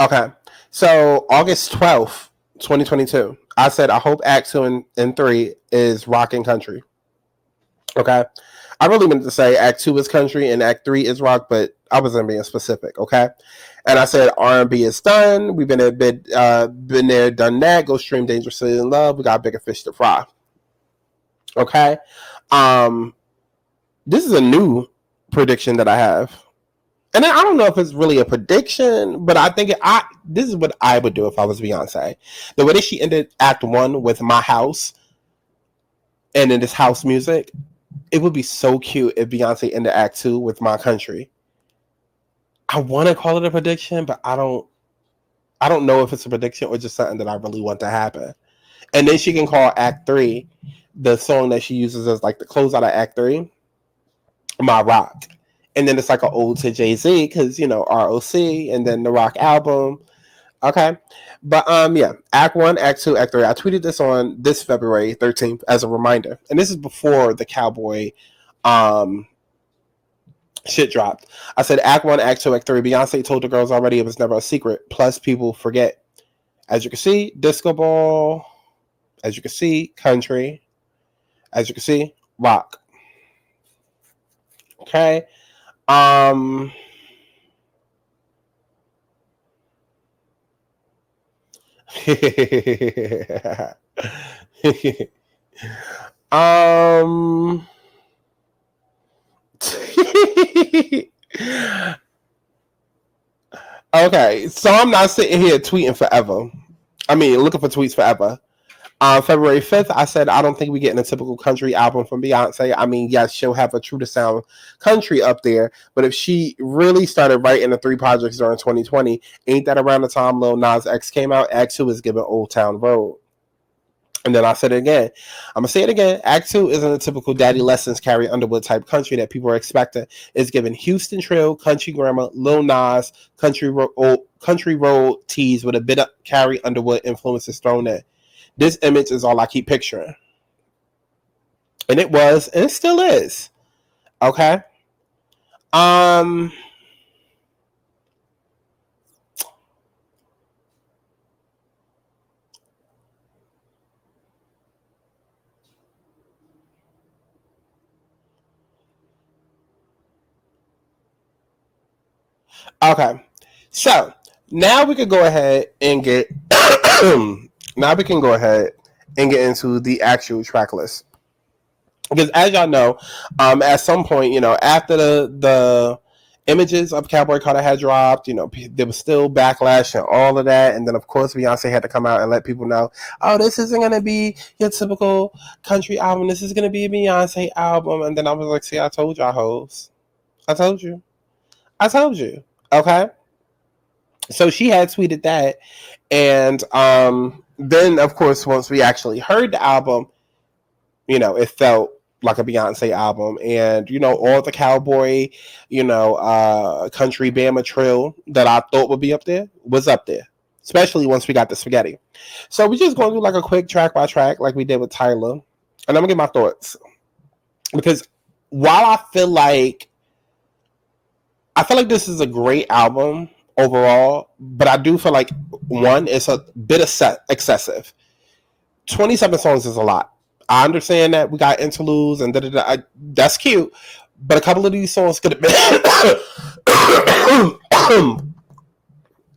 Okay. So August 12th, 2022, I said I hope Act 2 and 3 is rock and country. Okay. I really meant to say Act 2 is country and Act 3 is rock, but I wasn't being specific, okay? And I said R&B is done. We've been there, done that. Go stream Dangerously in Love. We got bigger fish to fry. Okay? This is a new prediction that I have. And I don't know if it's really a prediction, but I think this is what I would do if I was Beyonce. The way that she ended Act 1 with My House and in this house music, it would be so cute if Beyonce ended Act 2 with My Country. I want to call it a prediction, but I don't know if it's a prediction or just something that I really want to happen. And then she can call Act 3, the song that she uses as like the closeout of Act 3, My Rock. And then it's like an ode to Jay-Z because, ROC, and then the Rock album. Okay. But yeah, Act 1, Act 2, Act 3. I tweeted this on this February 13th as a reminder. And this is before the COWBOY shit dropped. I said Act 1, Act 2, Act 3. Beyonce told the girls already it was never a secret. Plus, people forget. As you can see, disco ball. As you can see, country. As you can see, rock. Okay. Okay, so I'm not sitting here tweeting forever. I mean, looking for tweets forever. February 5th, I said, I don't think we're getting a typical country album from Beyonce. I mean, yes, she'll have a true to sound country up there, but if she really started writing the 3 projects during 2020, ain't that around the time Lil Nas X came out? Act 2 is giving Old Town Road. And then I said it again. I'm going to say it again. Act 2 isn't a typical Daddy Lessons, Carrie Underwood type country that people are expecting. It's giving Houston Trill, Country Grammar, Lil Nas, Country Road tease with a bit of Carrie Underwood influences thrown in. This image is all I keep picturing. And it was, and it still is. Okay? Okay. So now we can go ahead and get now we can go ahead and get into the actual track list. Because as y'all know, at some point, after the images of Cowboy Carter had dropped, there was still backlash and all of that. And then, of course, Beyonce had to come out and let people know, oh, this isn't going to be your typical country album. This is going to be a Beyonce album. And then I was like, see, I told y'all hoes. I told you. Okay? So she had tweeted that. And then, of course, once we actually heard the album, it felt like a Beyonce album, and all the cowboy, country Bama trill that I thought would be up there was up there, especially once we got the spaghetti. So we're just going to do like a quick track by track, like we did with Tyla, and I'm gonna get my thoughts, because while I feel like this is a great album overall, but I do feel like one, it's a bit excessive. 27 songs is a lot. I understand that we got interludes and that's cute, but a couple of these songs could have been.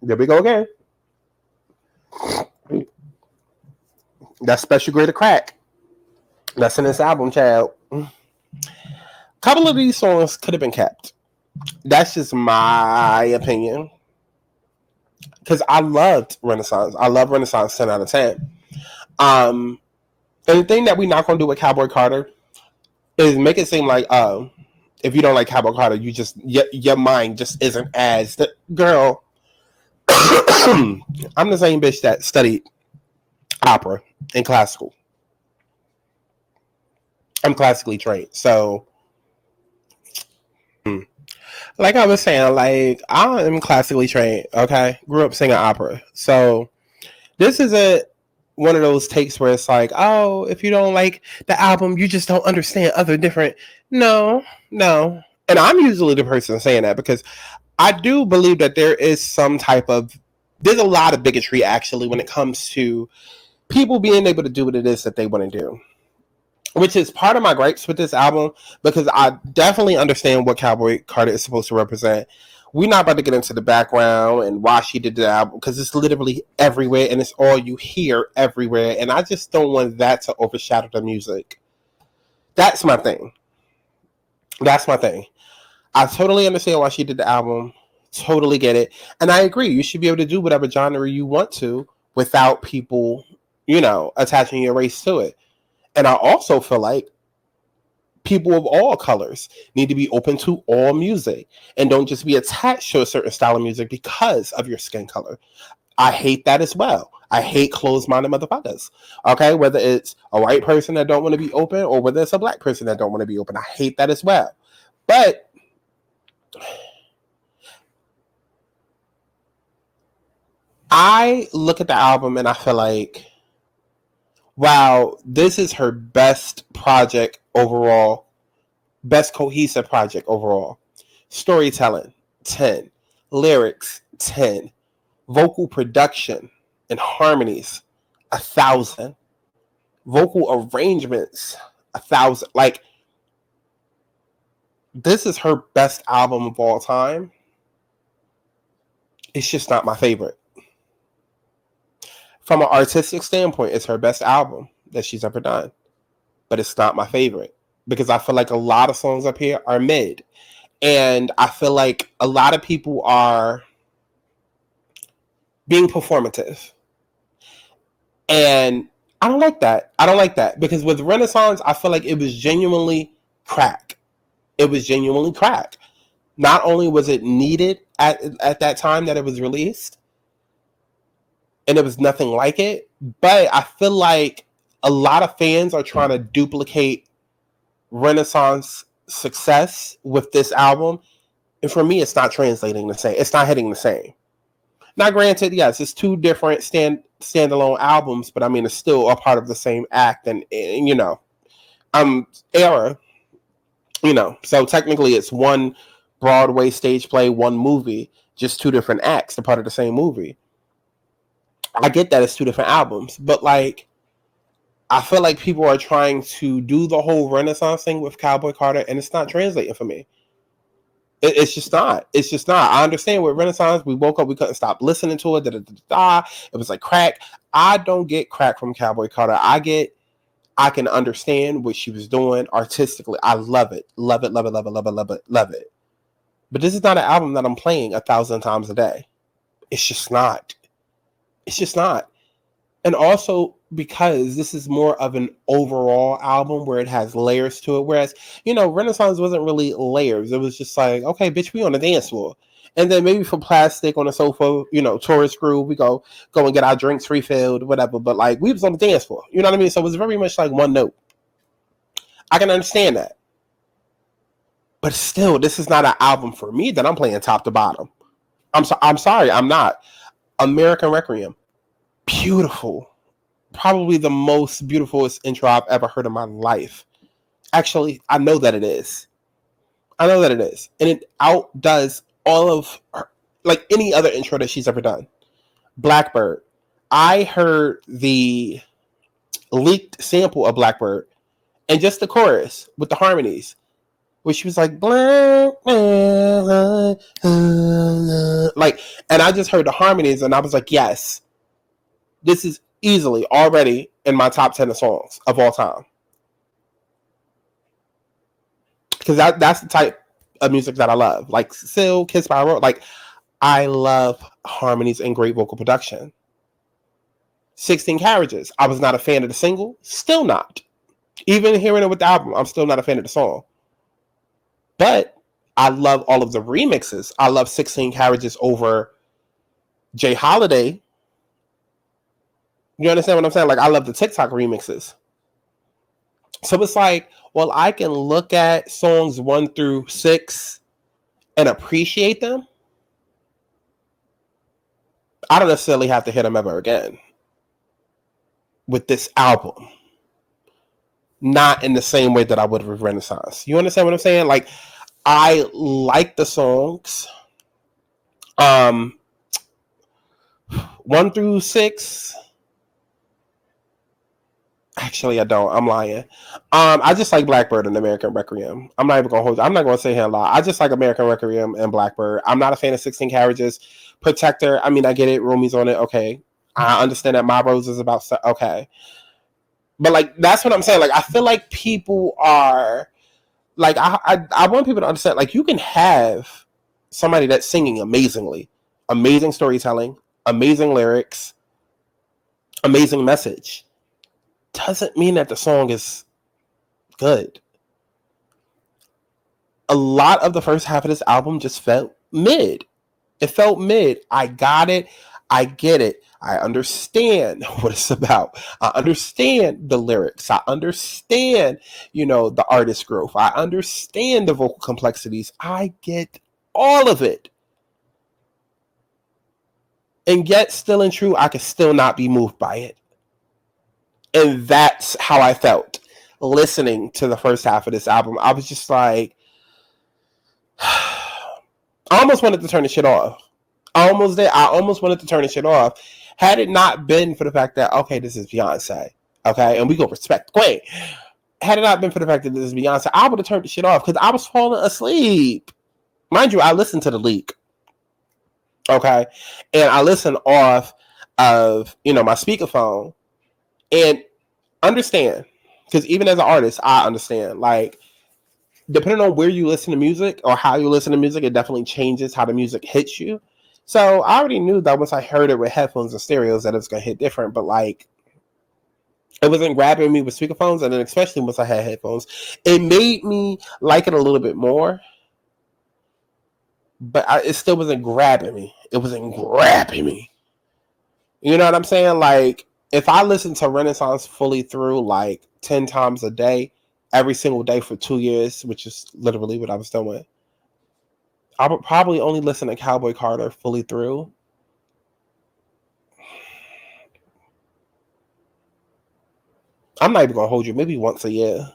There we go again. That special grade of crack that's in this album, child. A couple of these songs could have been kept. That's just my opinion. Because I loved Renaissance. I love Renaissance 10 out of 10. And the thing that we're not going to do with Cowboy Carter is make it seem like, if you don't like Cowboy Carter, you just, your mind just isn't as the girl. I'm the same bitch that studied opera and classical. I'm classically trained. So, like I was saying, like, I am classically trained, okay? Grew up singing opera. So, this is one of those takes where it's like, oh, if you don't like the album, you just don't understand other different. No. And I'm usually the person saying that because I do believe that there's a lot of bigotry actually when it comes to people being able to do what it is that they want to do, which is part of my gripes with this album, because I definitely understand what Cowboy Carter is supposed to represent. We're not about to get into the background and why she did the album, because it's literally everywhere and it's all you hear everywhere. And I just don't want that to overshadow the music. That's my thing. I totally understand why she did the album. Totally get it. And I agree. You should be able to do whatever genre you want to without people, attaching your race to it. And I also feel like people of all colors need to be open to all music and don't just be attached to a certain style of music because of your skin color. I hate that as well. I hate closed-minded motherfuckers. Okay, whether it's a white person that don't want to be open or whether it's a black person that don't want to be open. I hate that as well. But I look at the album and I feel like, wow, this is her best project overall. Best cohesive project overall. Storytelling, 10. Lyrics, 10. Vocal production and harmonies, 1,000. Vocal arrangements, 1,000. Like, this is her best album of all time. It's just not my favorite. From an artistic standpoint, it's her best album that she's ever done. But it's not my favorite. Because I feel like a lot of songs up here are mid. And I feel like a lot of people are being performative. And I don't like that. Because with Renaissance, I feel like it was genuinely crack. Not only was it needed at that time that it was released, and it was nothing like it, but I feel like a lot of fans are trying to duplicate Renaissance success with this album, and for me, it's not translating the same. It's not hitting the same. Now, granted, yes, it's two different standalone albums, but I mean, it's still a part of the same act, and era, so technically, it's one Broadway stage play, one movie, just two different acts, a part of the same movie. I get that it's two different albums, but like, I feel like people are trying to do the whole Renaissance thing with Cowboy Carter, and it's not translating for me. It's just not. It's just not. I understand with Renaissance, we woke up, we couldn't stop listening to it. It was like crack. I don't get crack from Cowboy Carter. I can understand what she was doing artistically. I love it. Love it, love it, love it, love it, love it, love it. But this is not an album that I'm playing 1,000 times a day. It's just not. It's just not. And also because this is more of an overall album where it has layers to it. Whereas, Renaissance wasn't really layers. It was just like, okay, bitch, we on the dance floor. And then maybe for Plastic on the sofa, tourist crew, we go and get our drinks refilled, whatever. But like, we was on the dance floor. You know what I mean? So it was very much like one note. I can understand that. But still, this is not an album for me that I'm playing top to bottom. I'm sorry, I'm not. American Requiem. Beautiful. Probably the most beautifulest intro I've ever heard in my life. Actually, I know that it is. And it outdoes all of her, like any other intro that she's ever done. Blackbird. I heard the leaked sample of Blackbird and just the chorus with the harmonies, where she was like, like, and I just heard the harmonies and I was like, yes, this is easily already in my top 10 of songs of all time. Because that's the type of music that I love. Like Seal, Kiss by a Road. Like, I love harmonies and great vocal production. 16 Carriages. I was not a fan of the single. Still not. Even hearing it with the album, I'm still not a fan of the song. But I love all of the remixes. I love 16 Carriages over Jay Holiday. You understand what I'm saying? Like, I love the TikTok remixes. So it's like, well, I can look at songs 1 through 6 and appreciate them. I don't necessarily have to hear them ever again with this album. Not in the same way that I would with Renaissance. You understand what I'm saying? Like, I like the songs. 1 through 6. Actually, I don't. I'm lying. I just like Blackbird and American Requiem. I'm not even gonna hold you. I'm not gonna say here and lie. I just like American Requiem and Blackbird. I'm not a fan of 16 Carriages. Protector. I mean, I get it. Rumi's on it. Okay. I understand that My Rose is about. Okay. But like, that's what I'm saying. Like, I feel like people are like, I want people to understand. Like, you can have somebody that's singing amazingly, amazing storytelling, amazing lyrics, amazing message. Doesn't mean that the song is good. A lot of the first half of this album just felt mid. It felt mid. I got it. I get it. I understand what it's about. I understand the lyrics. I understand, the artist growth. I understand the vocal complexities. I get all of it. And yet, still and true, I can still not be moved by it. And that's how I felt listening to the first half of this album. I was just like, I almost wanted to turn the shit off. I almost did. I almost wanted to turn the shit off. Had it not been for the fact that, okay, this is Beyonce. Okay, and we go respect the queen. Had it not been for the fact that this is Beyonce, I would have turned the shit off because I was falling asleep. Mind you, I listened to the leak. Okay, and I listened off of, my speakerphone. And understand, because even as an artist, I understand, like, depending on where you listen to music or how you listen to music, it definitely changes how the music hits you. So I already knew that once I heard it with headphones and stereos that it was going to hit different, but like, it wasn't grabbing me with speakerphones, and then especially once I had headphones, it made me like it a little bit more, but it still wasn't grabbing me. It wasn't grabbing me. You know what I'm saying? Like, if I listen to Renaissance fully through like 10 times a day, every single day for 2 years, which is literally what I was doing, I would probably only listen to Cowboy Carter fully through I'm not even going to hold you, maybe once a year.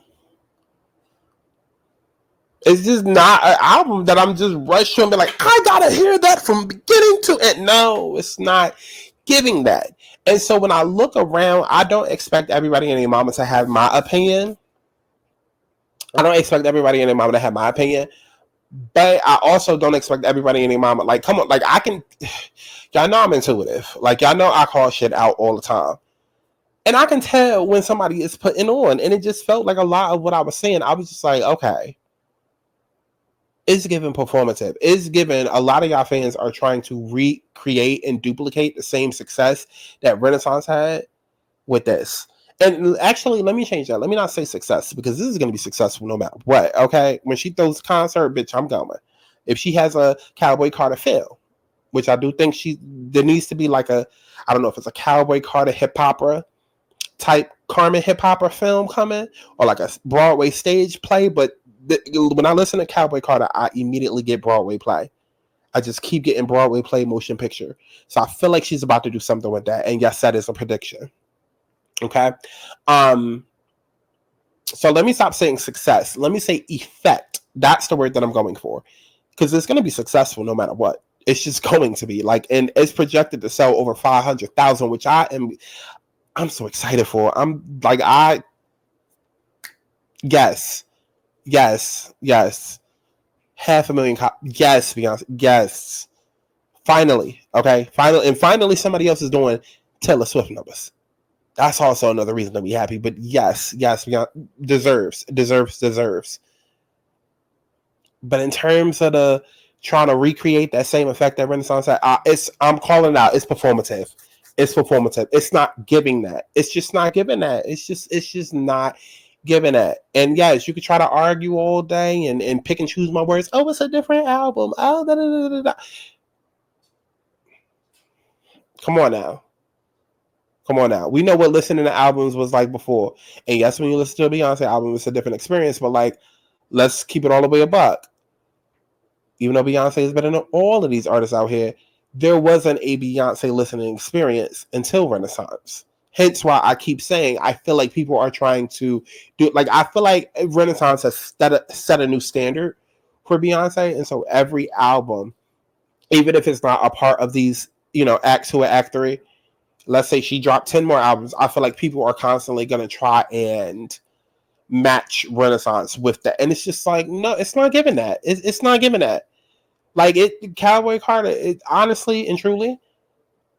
It's just not an album that I'm just rushed to and be like, I gotta hear that from beginning to end. No, it's not giving that. And so when I look around, I don't expect everybody and their mama to have my opinion. I don't expect everybody and their mama to have my opinion. But I also don't expect everybody and their mama. Like, come on, like I can. Y'all know I'm intuitive. Like y'all know I call shit out all the time, and I can tell when somebody is putting on. And it just felt like a lot of what I was saying. I was just like, okay, it's given performative. It's given a lot of y'all fans are trying to recreate and duplicate the same success that Renaissance had with this. And actually, let me change that. Let me not say success because this is going to be successful no matter what. Okay, when she throws concert, bitch, I'm going. If she has a Cowboy Carter feel, which I do think there needs to be like a, I don't know if it's a Cowboy Carter hip opera type Carmen hip opera film coming or like a Broadway stage play. But when I listen to Cowboy Carter, I immediately get Broadway play. I just keep getting Broadway play motion picture. So I feel like she's about to do something with that. And yes, that is a prediction. Okay. So let me stop saying success. Let me say effect. That's the word that I'm going for. Because it's going to be successful no matter what. It's just going to be like, and it's projected to sell over 500,000, which I'm so excited for. I'm like, yes. 500,000 yes, Beyonce, yes. Finally, okay, finally somebody else is doing Taylor Swift numbers. That's also another reason to be happy. But yes, Beyonce deserves. But in terms of the trying to recreate that same effect that Renaissance had, I'm calling it out. It's performative. It's not giving that. It's just not giving that. It's just not giving that. And yes, you could try to argue all day and pick and choose my words. Oh, it's a different album. Oh, da, da, da, da. Come on now. We know what listening to albums was like before. And yes, when you listen to a Beyonce album, it's a different experience. But like, let's keep it all the way a buck. Even though Beyonce is better than all of these artists out here, there wasn't a Beyonce listening experience until Renaissance. Hence why I keep saying I feel like people are trying to do, like, I feel like Renaissance has set a new standard for Beyonce. And so every album, even if it's not a part of these, Act 2 or Act 3, let's say she dropped 10 more albums, I feel like people are constantly going to try and match Renaissance with that. And it's just like, no, it's not giving that. It's not giving that. Like, Cowboy Carter, honestly and truly,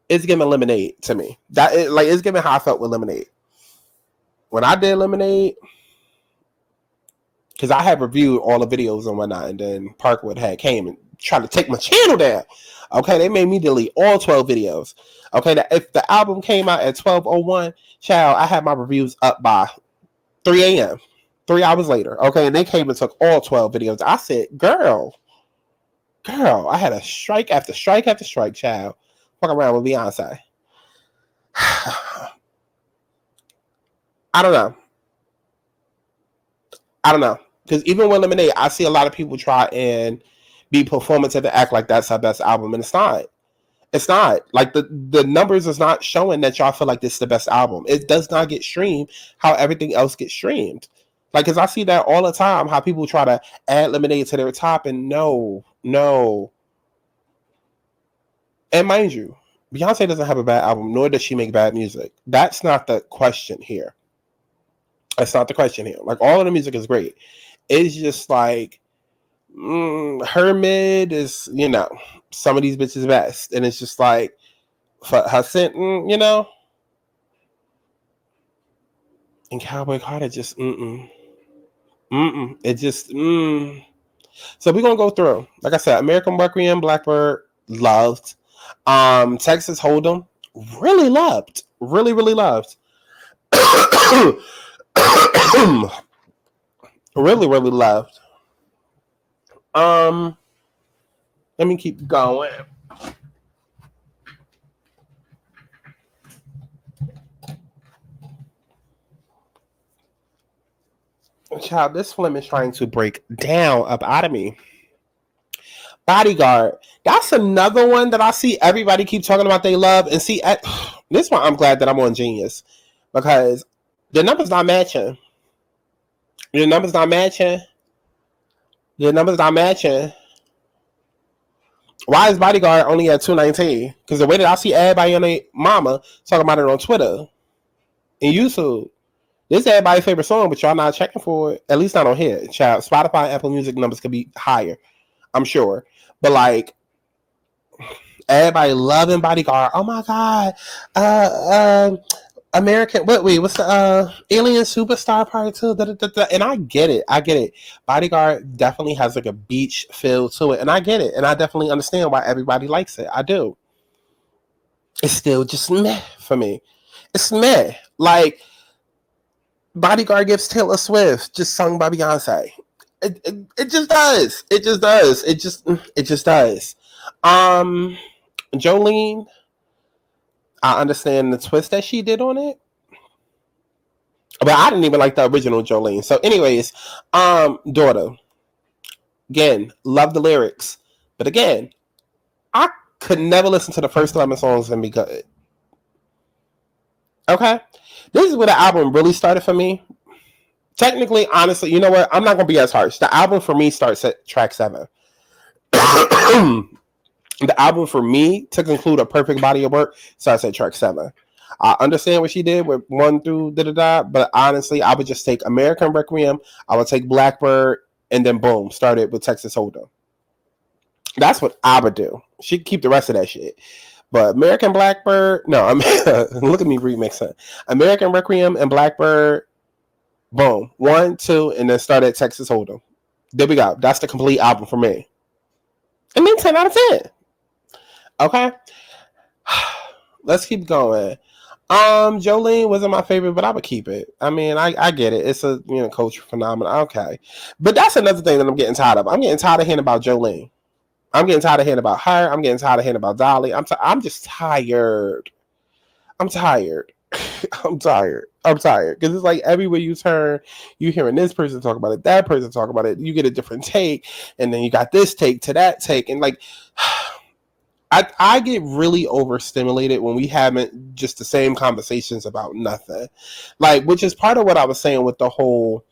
it's giving Lemonade to me. It's giving how I felt with Lemonade. When I did Lemonade, because I had reviewed all the videos and whatnot, and then Parkwood had came and tried to take my channel down. Okay, they made me delete all 12 videos. Okay, if the album came out at 12:01, child, I had my reviews up by 3 a.m., 3 hours later. Okay, and they came and took all 12 videos. I said, girl, I had a strike after strike after strike, child. Fuck around with Beyonce. I don't know. Because even with Lemonade, I see a lot of people try and be performative and act like that's our best album. And it's not. It's not. Like, the numbers is not showing that y'all feel like this is the best album. It does not get streamed how everything else gets streamed. Like, because I see that all the time, how people try to add Lemonade to their top, and no. And mind you, Beyonce doesn't have a bad album, nor does she make bad music. That's not the question here. Like, all of the music is great. It's just like, her mid is, some of these bitches best. And it's just like, for her scent, And Cowboy Carter just, It just, So we're going to go through. Like I said, American Requiem, Blackbird, loved. Texas Hold'em, really loved. Really, really loved. Really, really loved. Let me keep going. Child, this film is trying to break down up out of me. Bodyguard. That's another one that I see everybody keep talking about they love. And see, this one I'm glad that I'm on Genius. Because the numbers not matching. Your numbers not matching. Why is Bodyguard only at 219? Because the way that I see everybody on their mama talking about it on Twitter and YouTube. This is everybody's favorite song, but y'all not checking for it. At least not on here. Child, Spotify and Apple Music numbers could be higher. I'm sure. But like, everybody loving Bodyguard. Oh my God. American, what's the Alien Superstar Part 2? And I get it. Bodyguard definitely has like a beach feel to it, and I get it, and I definitely understand why everybody likes it. I do. It's still just meh for me. It's meh. Like, Bodyguard gives Taylor Swift, just sung by Beyonce. It just does. It just does. It just does. Jolene, I understand the twist that she did on it, but I didn't even like the original Jolene. So anyways, Daughter, again, love the lyrics, but again, I could never listen to the first 11 songs and be good. Okay, this is where the album really started for me. Technically, honestly, you know what, I'm not gonna be as harsh. The album for me starts at track 7. The album for me to conclude a perfect body of work starts at track 7. I understand what she did with 1 through but honestly, I would just take American Requiem, I would take Blackbird, and then boom, started with Texas Hold'em. That's what I would do. She could keep the rest of that shit. But American Blackbird, no, look at me remixing. American Requiem and Blackbird, boom, 1, 2, and then start at Texas Hold'em. There we go. That's the complete album for me. And then 10 out of 10. Okay, let's keep going. Jolene wasn't my favorite, but I would keep it. I mean, I get it. It's a culture phenomenon. Okay, but that's another thing that I'm getting tired of. I'm getting tired of hearing about Jolene. I'm getting tired of hearing about her. I'm getting tired of hearing about Dolly. I'm just tired. I'm tired. I'm tired because it's like everywhere you turn, you hearing this person talk about it, that person talk about it. You get a different take, and then you got this take to that take, and like. I get really overstimulated when we haven't just the same conversations about nothing. Like, which is part of what I was saying with the whole,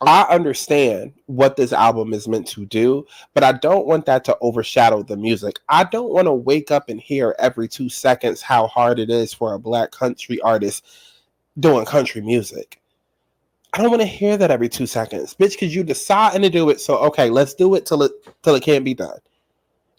I understand what this album is meant to do, but I don't want that to overshadow the music. I don't want to wake up and hear every 2 seconds how hard it is for a black country artist doing country music. I don't want to hear that every 2 seconds. Bitch, because you deciding to do it, so okay, let's do it till it can't be done.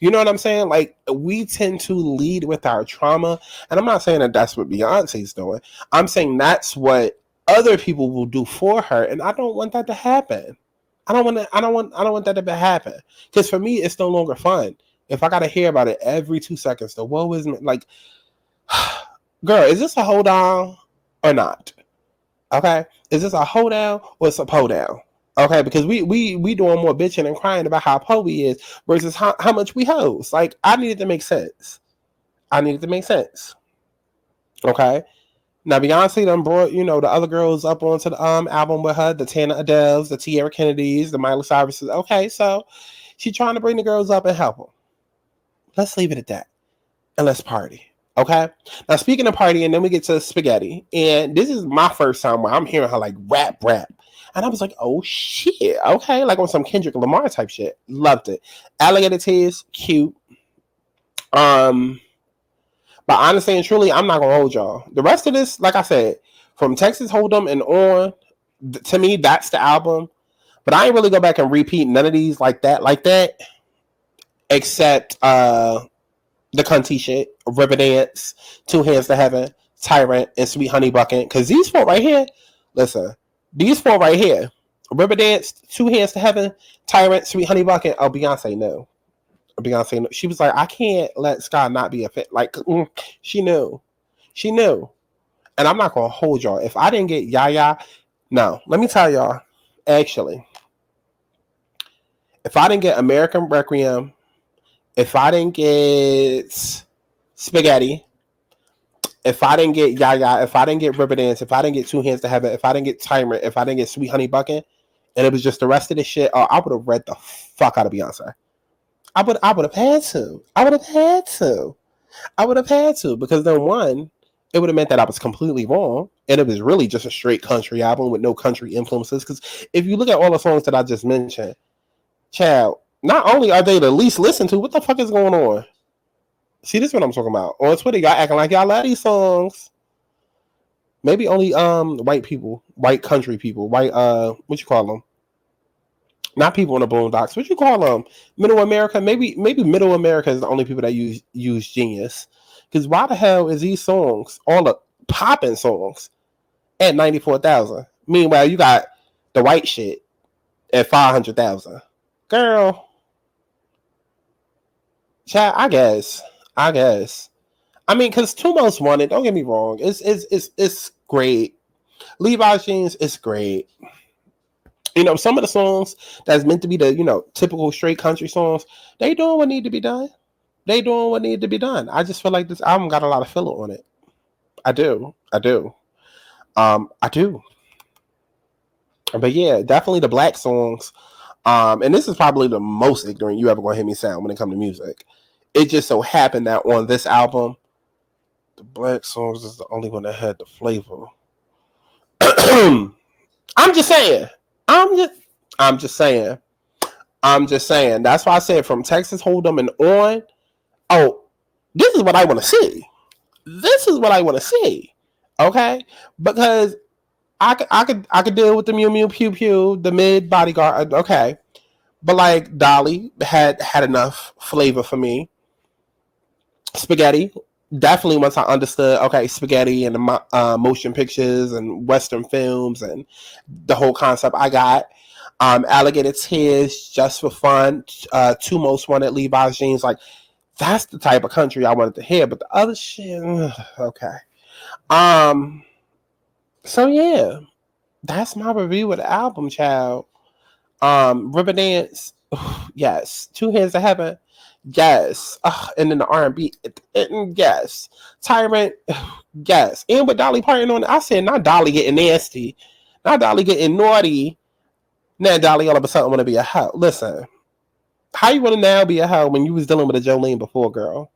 You know what I'm saying? Like, we tend to lead with our trauma. And I'm not saying that that's what Beyonce's doing. I'm saying that's what other people will do for her. And I don't want that to happen. I don't want that to happen. Because for me, it's no longer fun. If I got to hear about it every 2 seconds, the woe is me. Like, girl, is this a hold on or not? Okay? Is this a hold down or it's a pull down? Okay, because we doing more bitching and crying about how po we is versus how much we hoes. Like, I needed to make sense. Okay. Now Beyonce done brought, the other girls up onto the album with her, the Tana Adeles, the Tierra Kennedys, the Miley Cyruses. Okay, so she's trying to bring the girls up and help them. Let's leave it at that. And let's party. Okay. Now speaking of partying, then we get to Spaghetti. And this is my first time where I'm hearing her like rap. And I was like, oh shit. Okay. Like on some Kendrick Lamar type shit. Loved it. Alligator Tears, cute. But honestly and truly, I'm not gonna hold y'all. The rest of this, like I said, from Texas Hold'em and on, to me, that's the album. But I ain't really go back and repeat none of these like that. Except the cunty shit, Riverdance, Two Hands to Heaven, Tyrant, and Sweet Honey Bucket. Because these four right here, listen, these four right here, Riverdance, Two Hands to Heaven, Tyrant, Sweet Honey Bucket. Oh, Beyonce, no. She was like, I can't let Sky not be a fit. Like, she knew. And I'm not going to hold y'all. If I didn't get Yaya, no. Let me tell y'all, actually, if I didn't get American Requiem, if I didn't get Spaghetti, if I didn't get Yaya, if I didn't get Riverdance, if I didn't get Two Hands to Heaven, if I didn't get Tyrant, if I didn't get Sweet Honey Bucket, and it was just the rest of the shit, I would have read the fuck out of Beyonce. I would have had to. Because then one, it would have meant that I was completely wrong, and it was really just a straight country album with no country influences. Because if you look at all the songs that I just mentioned, child, not only are they the least listened to, what the fuck is going on? See, this is what I'm talking about. On Twitter, y'all acting like y'all love these songs. Maybe only white people, white country people, white what you call them? Not people in the boondocks. What you call them? Middle America? Maybe Middle America is the only people that use Genius. Because why the hell is these songs, all the popping songs, at 94,000? Meanwhile, you got the white shit at 500,000. Girl, chat. I guess. I mean, because Two Most Wanted. Don't get me wrong. It's great. Levi's Jeans. It's great. You know, some of the songs that's meant to be the, you know, typical straight country songs, they doing what need to be done. I just feel like this album got a lot of filler on it. I do. But yeah, definitely the black songs. And this is probably the most ignorant you ever gonna hear me sound when it comes to music. It just so happened that on this album, the black songs is the only one that had the flavor. I'm just saying. That's why I said from Texas Hold'em and on. Oh, this is what I want to see. Okay, because I could deal with the Mew Mew Pew Pew, the mid bodyguard. Okay, but like Dolly had enough flavor for me. Spaghetti. Definitely once I understood, okay, spaghetti and the motion pictures and Western films and the whole concept, I got. Alligator Tears, Just for Fun, Two Most Wanted, Levi's Jeans. Like, that's the type of country I wanted to hear. But the other shit, okay. So yeah, that's my review of the album, child. River Dance, yes. Two Hands to Heaven, yes. And then the R&B, yes. Tyrant, yes. And with Dolly Parton on it, I said not Dolly getting nasty, not Dolly getting naughty. Now Dolly all of a sudden want to be a hoe. Listen, how you want to now be a hoe when you was dealing with a Jolene before, girl?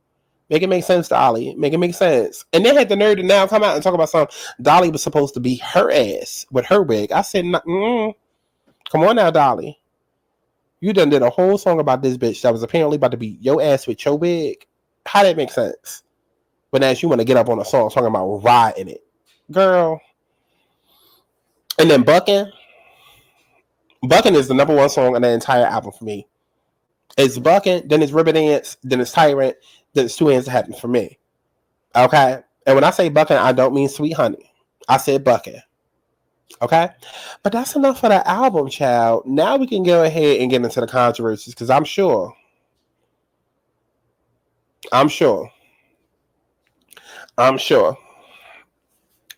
Make it make sense, Dolly. Make it make sense. And they had the nerve to now come out and talk about something. Dolly was supposed to be her ass with her wig. I said, come on now, Dolly. You done did a whole song about this bitch that was apparently about to be your ass with your wig. How that make sense? But now you want to get up on a song talking about riding it. Girl. And then Buckin'. Buckin' is the number one song on the entire album for me. It's Buckin', then it's River Dance, then it's Tyrant, then it's Two Hands to Heaven for me. Okay? And when I say Buckin', I don't mean Sweet Honey. I said Buckin'. Okay? But that's enough for the album, child. Now we can go ahead and get into the controversies because I'm sure.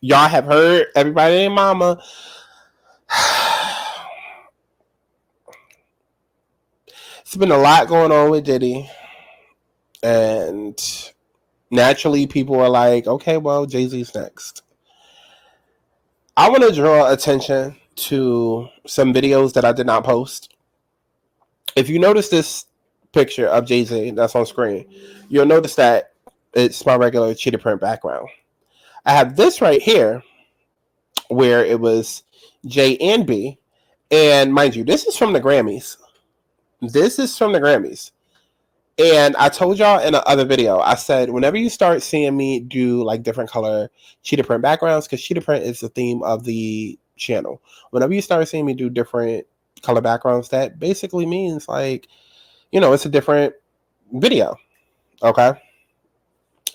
Y'all have heard everybody and mama. It's been a lot going on with Diddy. And naturally, people are like, okay, well, Jay-Z's next. I want to draw attention to some videos that I did not post. If you notice this picture of Jay-Z that's on screen, you'll notice that it's my regular cheetah print background. I have this right here where it was J and B. And mind you, this is from the Grammys. And I told y'all in another video, I said, whenever you start seeing me do like different color cheetah print backgrounds, because cheetah print is the theme of the channel. Whenever you start seeing me do different color backgrounds, that basically means like, you know, it's a different video. Okay.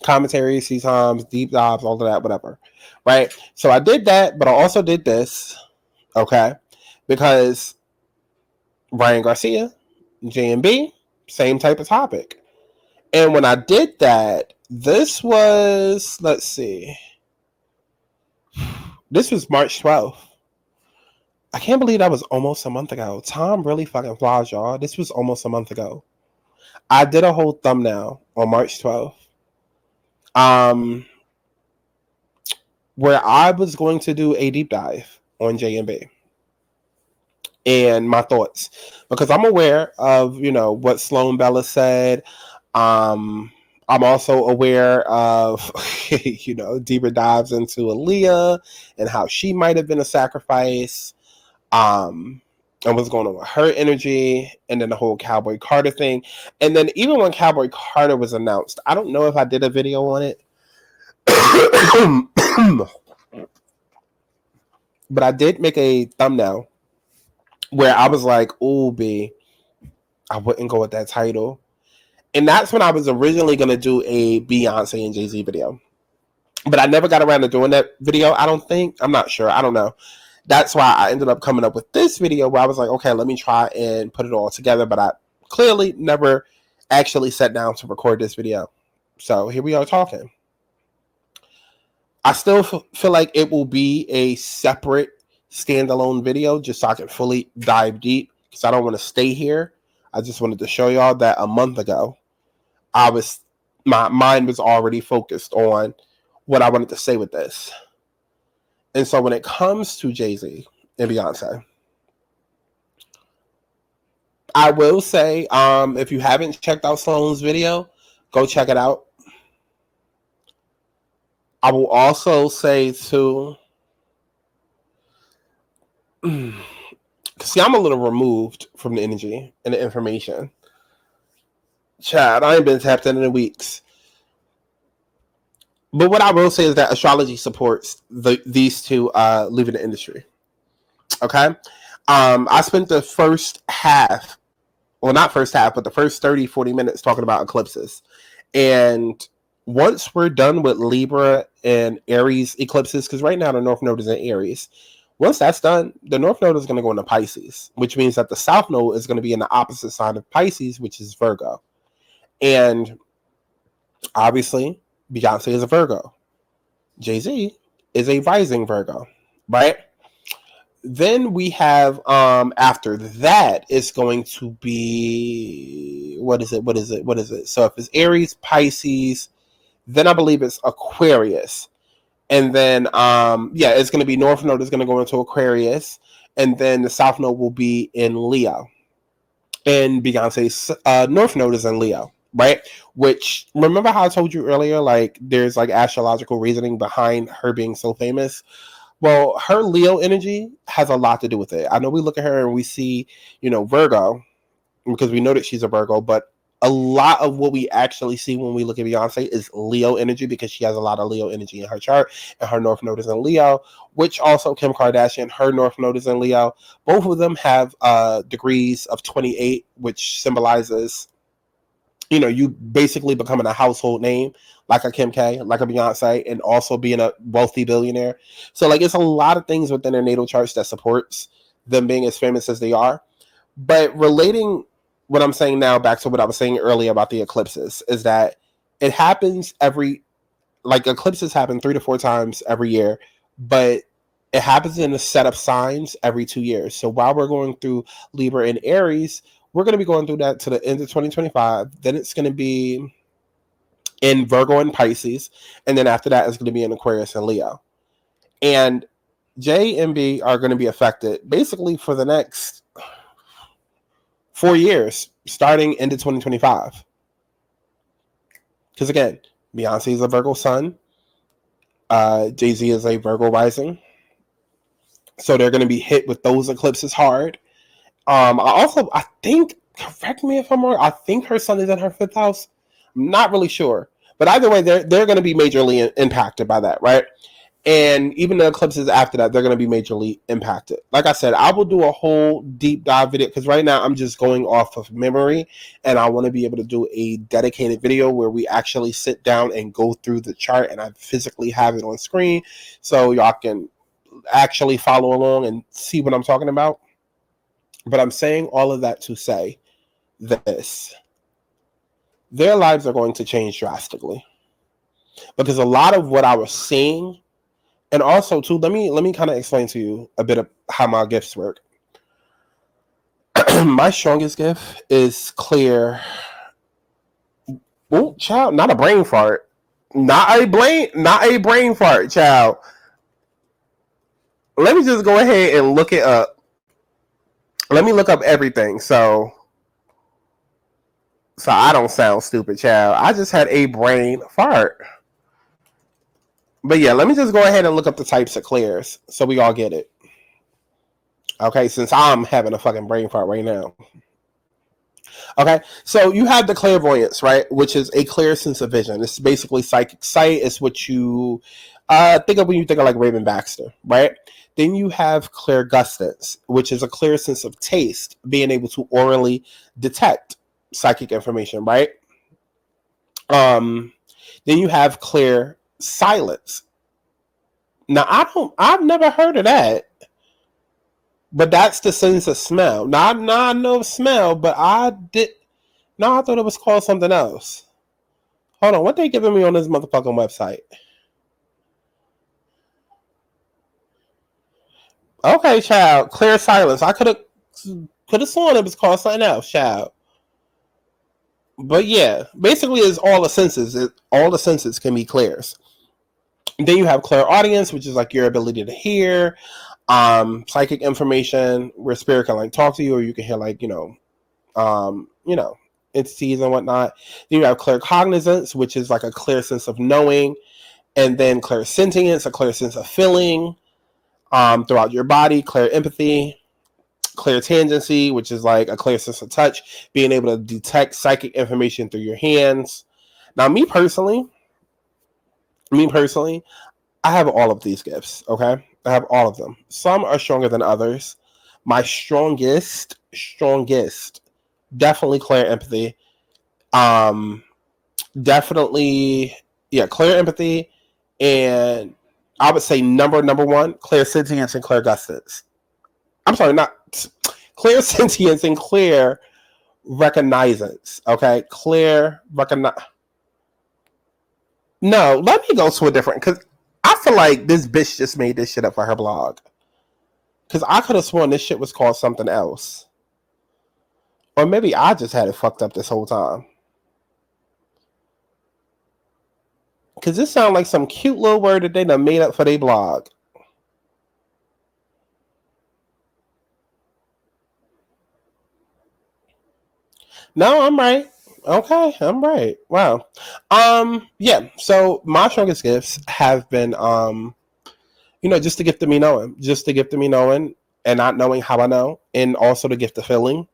Commentary, CARESHA'S, deep dives, all of that, whatever. Right. So I did that, but I also did this. Okay. Because Ryan Garcia, J&B, same type of topic. And when I did that, this was, let's see. This was March 12th. I can't believe that was almost a month ago. Time really fucking flies, y'all. This was almost a month ago. I did a whole thumbnail on March 12th. Where I was going to do a deep dive on J&B. And my thoughts, because I'm aware of, you know, what Sloan Bella said. I'm also aware of, you know, deeper dives into Aaliyah and how she might have been a sacrifice, and what's going on with her energy, and then the whole Cowboy Carter thing. And then even when Cowboy Carter was announced, I don't know if I did a video on it, but I did make a thumbnail where I was like, "Ooh, B, I wouldn't go with that title." And that's when I was originally going to do a Beyonce and Jay-Z video. But I never got around to doing that video, I don't think. I'm not sure. I don't know. That's why I ended up coming up with this video where I was like, okay, let me try and put it all together. But I clearly never actually sat down to record this video. So here we are talking. I still feel like it will be a separate standalone video just so I can fully dive deep because I don't want to stay here. I just wanted to show y'all that a month ago, my mind was already focused on what I wanted to say with this. And so when it comes to Jay-Z and Beyonce, I will say, if you haven't checked out Sloan's video, go check it out. I will also say too, see, I'm a little removed from the energy and the information. Chad, I ain't been tapped in weeks. But what I will say is that astrology supports these two leaving the industry. Okay? I spent the first half, well, not first half, but the first 30, 40 minutes talking about eclipses. And once we're done with Libra and Aries eclipses, because right now the North Node is in Aries. Once that's done, the North Node is going to go into Pisces, which means that the South Node is going to be in the opposite sign of Pisces, which is Virgo. And obviously, Beyonce is a Virgo. Jay-Z is a rising Virgo, right? Then we have, after that, it's going to be, what is it? So if it's Aries, Pisces, then I believe it's Aquarius. And then, it's going to be North Node is going to go into Aquarius. And then the South Node will be in Leo. And Beyonce's North Node is in Leo, right? Which, remember how I told you earlier, like, there's, like, astrological reasoning behind her being so famous? Well, her Leo energy has a lot to do with it. I know we look at her and we see, Virgo, because we know that she's a Virgo, but a lot of what we actually see when we look at Beyonce is Leo energy because she has a lot of Leo energy in her chart, and her North Node is in Leo, which also Kim Kardashian, her North Node is in Leo. Both of them have degrees of 28, which symbolizes, you basically becoming a household name, like a Kim K, like a Beyonce, and also being a wealthy billionaire. So, like, it's a lot of things within their natal charts that supports them being as famous as they are. But relating what I'm saying now back to what I was saying earlier about the eclipses is that it happens eclipses happen 3 to 4 times every year, but it happens in a set of signs every 2 years. So while we're going through Libra and Aries, we're going to be going through that to the end of 2025. Then it's going to be in Virgo and Pisces. And then after that, it's going to be in Aquarius and Leo. And J and B are going to be affected basically for the next 4 years, starting into 2025. Because again, Beyonce is a Virgo sun. Jay-Z is a Virgo rising. So they're going to be hit with those eclipses hard. I think, correct me if I'm wrong, I think her sun is in her 5th house. I'm not really sure. But either way, they're going to be majorly impacted by that, right? And even the eclipses after that, they're going to be majorly impacted. Like I said, I will do a whole deep dive video because right now I'm just going off of memory, and I want to be able to do a dedicated video where we actually sit down and go through the chart, and I physically have it on screen so y'all can actually follow along and see what I'm talking about. But I'm saying all of that to say this. Their lives are going to change drastically. Because a lot of what I was seeing, and also too, let me kind of explain to you a bit of how my gifts work. My strongest gift is clear. Oh, child, not a brain fart. Not a brain fart, child. Let me just go ahead and look it up. Let me look up everything so I don't sound stupid, child. I just had a brain fart. But yeah, let me just go ahead and look up the types of clears so we all get it. Okay, since I'm having a fucking brain fart right now. Okay, so you have the clairvoyance, right? Which is a clear sense of vision. It's basically psychic sight. It's what you Think of when you think of like Raven Baxter, right? Then you have clairgustance, which is a clear sense of taste, being able to orally detect psychic information, right? Then you have clear silence. Now I've never heard of that, but that's the sense of smell. Now I know smell, but I thought it was called something else. Hold on, what they giving me on this motherfucking website? Okay, child, clear silence. I could have sworn it was called something else, child. But yeah, basically, it's all the senses. All the senses can be clears. Then you have clairaudience, which is like your ability to hear psychic information, where spirit can like talk to you, or you can hear like entities and whatnot. Then you have claircognizance, which is like a clear sense of knowing, and then clairsentience, a clear sense of feeling throughout your body. Clairempathy, clairtangency, which is like a clear sense of touch, being able to detect psychic information through your hands. Now, me personally, I have all of these gifts, okay? I have all of them. Some are stronger than others. My strongest, definitely clairempathy. Definitely, yeah, clairempathy, and I would say number one, clairsentience and clairgustance. I'm sorry, not clairsentience and clear recognizance. Okay, clear recognize. No, let me go to a different, because I feel like this bitch just made this shit up for her blog. Because I could have sworn this shit was called something else. Or maybe I just had it fucked up this whole time. Because this sounds like some cute little word that they done made up for their blog. No, I'm right. Okay, I'm right. Wow. Yeah, so my strongest gifts have been just the gift of me knowing. Just the gift of me knowing and not knowing how I know. And also the gift of feeling.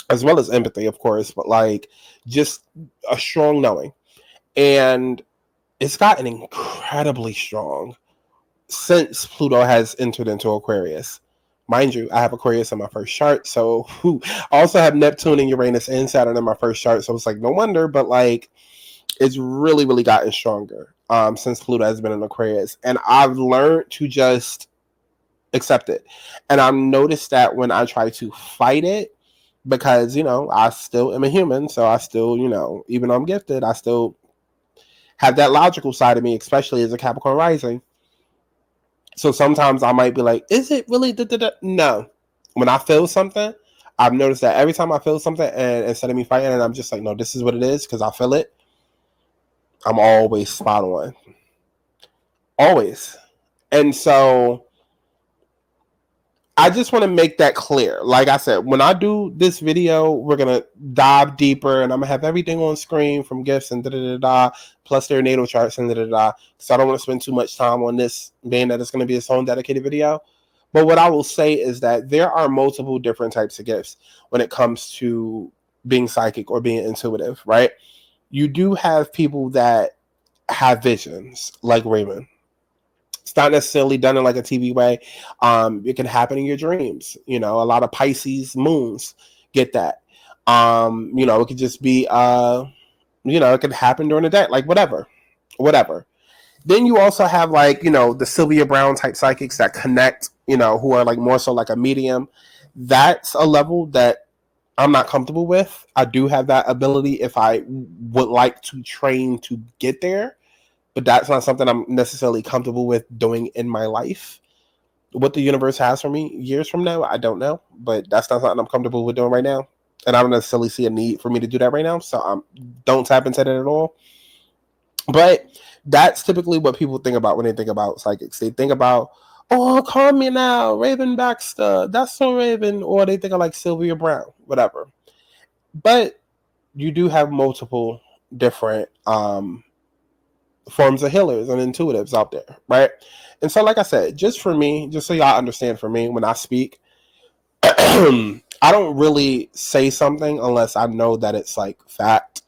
As well as empathy, of course, but like just a strong knowing. And it's gotten incredibly strong since Pluto has entered into Aquarius. Mind you, I have Aquarius in my first chart, so I also have Neptune and Uranus and Saturn in my first chart, so it's like no wonder, but like it's really, really gotten stronger since Pluto has been in Aquarius. And I've learned to just accept it. And I've noticed that when I try to fight it, because, I still am a human, so I still, even though I'm gifted, I still have that logical side of me, especially as a Capricorn rising. So sometimes I might be like, is it really? No. When I feel something, I've noticed that every time I feel something, and instead of me fighting, and I'm just like, no, this is what it is, because I feel it, I'm always spot on. Always. And so I just want to make that clear. Like I said, when I do this video, we're going to dive deeper, and I'm going to have everything on screen from gifts and plus their natal charts and So I don't want to spend too much time on this, being that it's going to be its own dedicated video. But what I will say is that there are multiple different types of gifts when it comes to being psychic or being intuitive, right? You do have people that have visions, like Raymond. It's not necessarily done in like a TV way. It can happen in your dreams. A lot of Pisces moons get that. It could just be, it could happen during the day, like whatever. Then you also have like, the Sylvia Brown type psychics that connect, who are like more so like a medium. That's a level that I'm not comfortable with. I do have that ability if I would like to train to get there. But that's not something I'm necessarily comfortable with doing in my life. What the universe has for me years from now, I don't know. But that's not something I'm comfortable with doing right now. And I don't necessarily see a need for me to do that right now. So I don't tap into that at all. But that's typically what people think about when they think about psychics. They think about, oh, call me now, Raven Baxter. That's so Raven. Or they think of like Sylvia Brown, whatever. But you do have multiple different forms of healers and intuitives out there, right? And so, like I said, just for me, just so y'all understand, for me, when I speak, I don't really say something unless I know that it's like fact,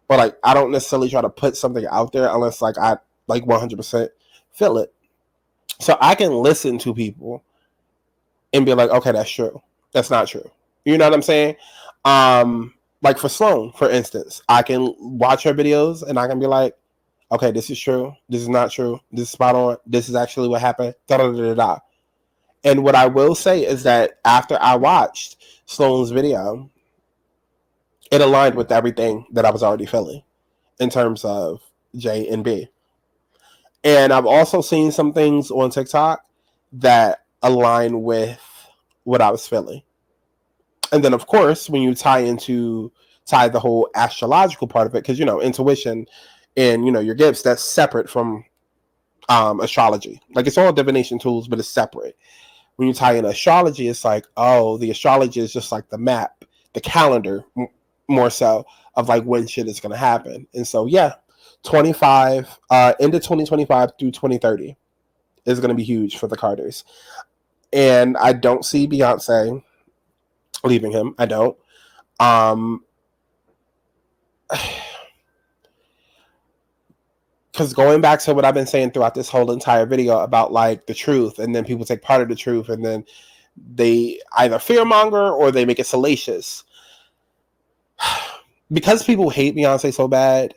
or like I don't necessarily try to put something out there unless like I like 100% feel it. So I can listen to people and be like, okay, that's true. That's not true. You know what I'm saying? Like for Sloan, for instance, I can watch her videos and I can be like, okay, this is true. This is not true. This is spot on. This is actually what happened. Da da da da. And what I will say is that after I watched Sloan's video, it aligned with everything that I was already feeling in terms of J and B. And I've also seen some things on TikTok that align with what I was feeling. And then, of course, when you tie the whole astrological part of it, because, you know, intuition and, you know, your gifts, that's separate from astrology. Like, it's all divination tools, but it's separate. When you tie in astrology, it's like, oh, the astrology is just like the map, the calendar, more so, of like when shit is going to happen. And so, yeah, 25, into 2025 through 2030 is going to be huge for the Carters. And I don't see Beyonce leaving him. I don't. Because going back to what I've been saying throughout this whole entire video about like the truth, and then people take part of the truth, and then they either fearmonger or they make it salacious. Because people hate Beyonce so bad,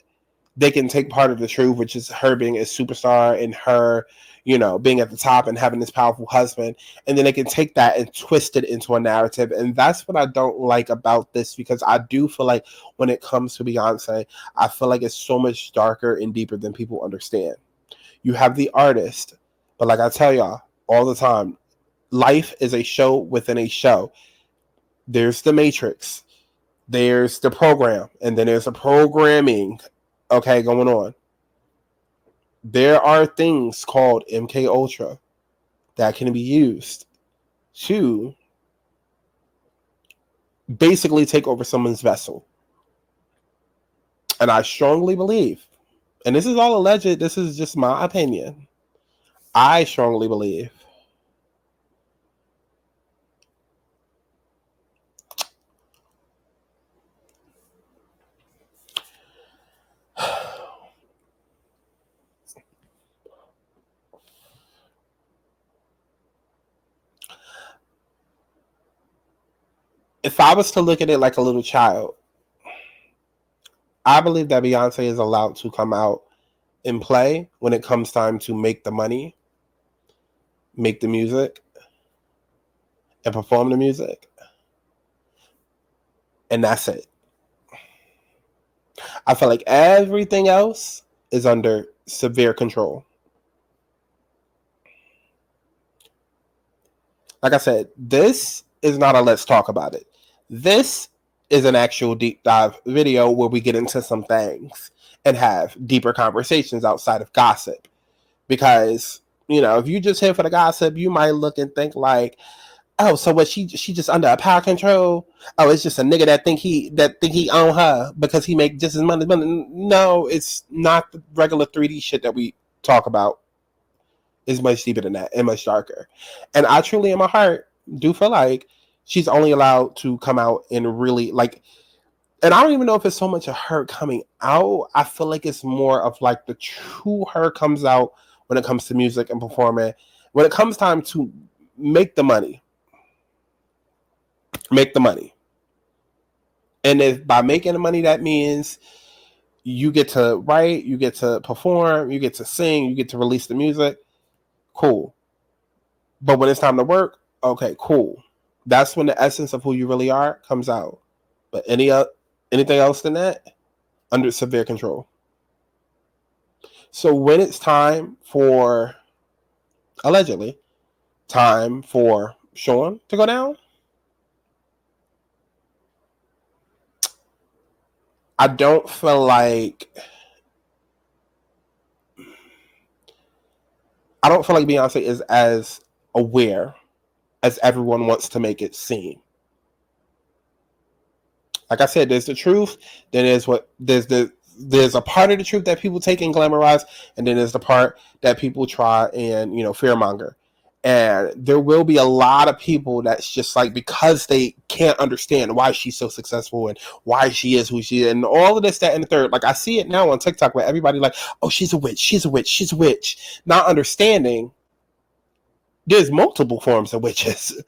they can take part of the truth, which is her being a superstar and her, you know, being at the top and having this powerful husband, and then they can take that and twist it into a narrative. And that's what I don't like about this, because I do feel like when it comes to Beyonce, I feel like it's so much darker and deeper than people understand. You have the artist, but like I tell y'all all the time, life is a show within a show. There's the Matrix, there's the program, and then there's a programming, okay, going on. There are things called MK Ultra that can be used to basically take over someone's vessel. And I strongly believe, and this is all alleged, this is just my opinion, I strongly believe if I was to look at it like a little child, I believe that Beyonce is allowed to come out and play when it comes time to make the money, make the music, and perform the music. And that's it. I feel like everything else is under severe control. Like I said, this is not a let's talk about it. This is an actual deep dive video where we get into some things and have deeper conversations outside of gossip. Because, you know, if you just here for the gossip, you might look and think like, oh, so what, she just under a power control? Oh, it's just a nigga that think he own her because he make just as much money. No, it's not the regular 3D shit that we talk about. It's much deeper than that and much darker. And I truly in my heart do feel like she's only allowed to come out and really like, and I don't even know if it's so much of her coming out. I feel like it's more of like the true her comes out when it comes to music and performing. When it comes time to make the money. Make the money. And if by making the money, that means you get to write, you get to perform, you get to sing, you get to release the music. Cool. But when it's time to work, okay, cool. That's when the essence of who you really are comes out. But anything else than that, under severe control. So when it's time for, allegedly, time for Sean to go down, I don't feel like Beyonce is as aware as everyone wants to make it seem. Like I said, there's the truth, then there's a part of the truth that people take and glamorize, and then there's the part that people try and, you know, fearmonger. And there will be a lot of people that's just like, because they can't understand why she's so successful and why she is who she is and all of this, that, and the third. Like, I see it now on TikTok where everybody like, oh, she's a witch, she's a witch, she's a witch. Not understanding there's multiple forms of witches.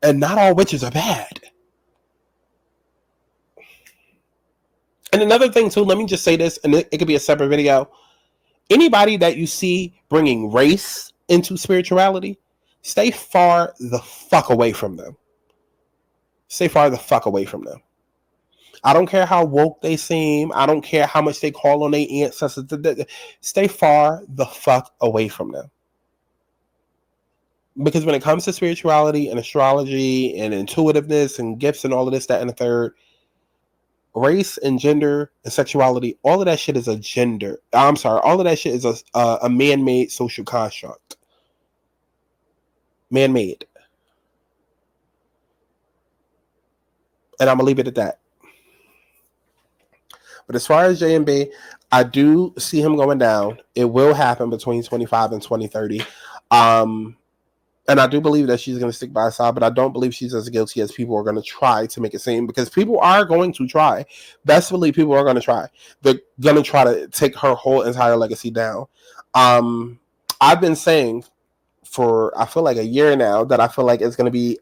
And not all witches are bad. And another thing too, let me just say this, and it could be a separate video. Anybody that you see bringing race into spirituality, stay far the fuck away from them. Stay far the fuck away from them. I don't care how woke they seem. I don't care how much they call on their ancestors. Stay far the fuck away from them. Because when it comes to spirituality and astrology and intuitiveness and gifts and all of this, that, and the third, race and gender and sexuality, all of that shit is a gender. I'm sorry, all of that shit is a man-made social construct. Man-made. And I'm gonna leave it at that. But as far as J&B, I do see him going down. It will happen between 25 and 2030. And I do believe that she's going to stick by her side, but I don't believe she's as guilty as people are going to try to make it seem, because people are going to try. Best believe people are going to try. They're going to try to take her whole entire legacy down. I've been saying for, I feel like a year now, that I feel like it's going to be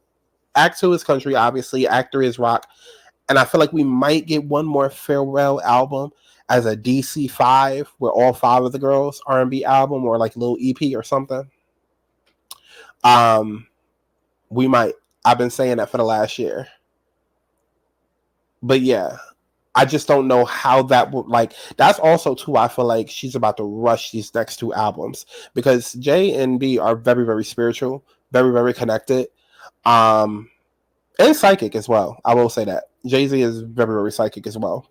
Act 2 is country, obviously. Act 3 is rock. And I feel like we might get one more farewell album as a DC5, where all 5 of the girls R&B album, or like a little EP or something. We might. I've been saying that for the last year. But yeah, I just don't know how that would, like, that's also too, I feel like she's about to rush these next 2 albums, because J and B are very, very spiritual, very, very connected, and psychic as well. I will say that Jay-Z is very, very psychic as well.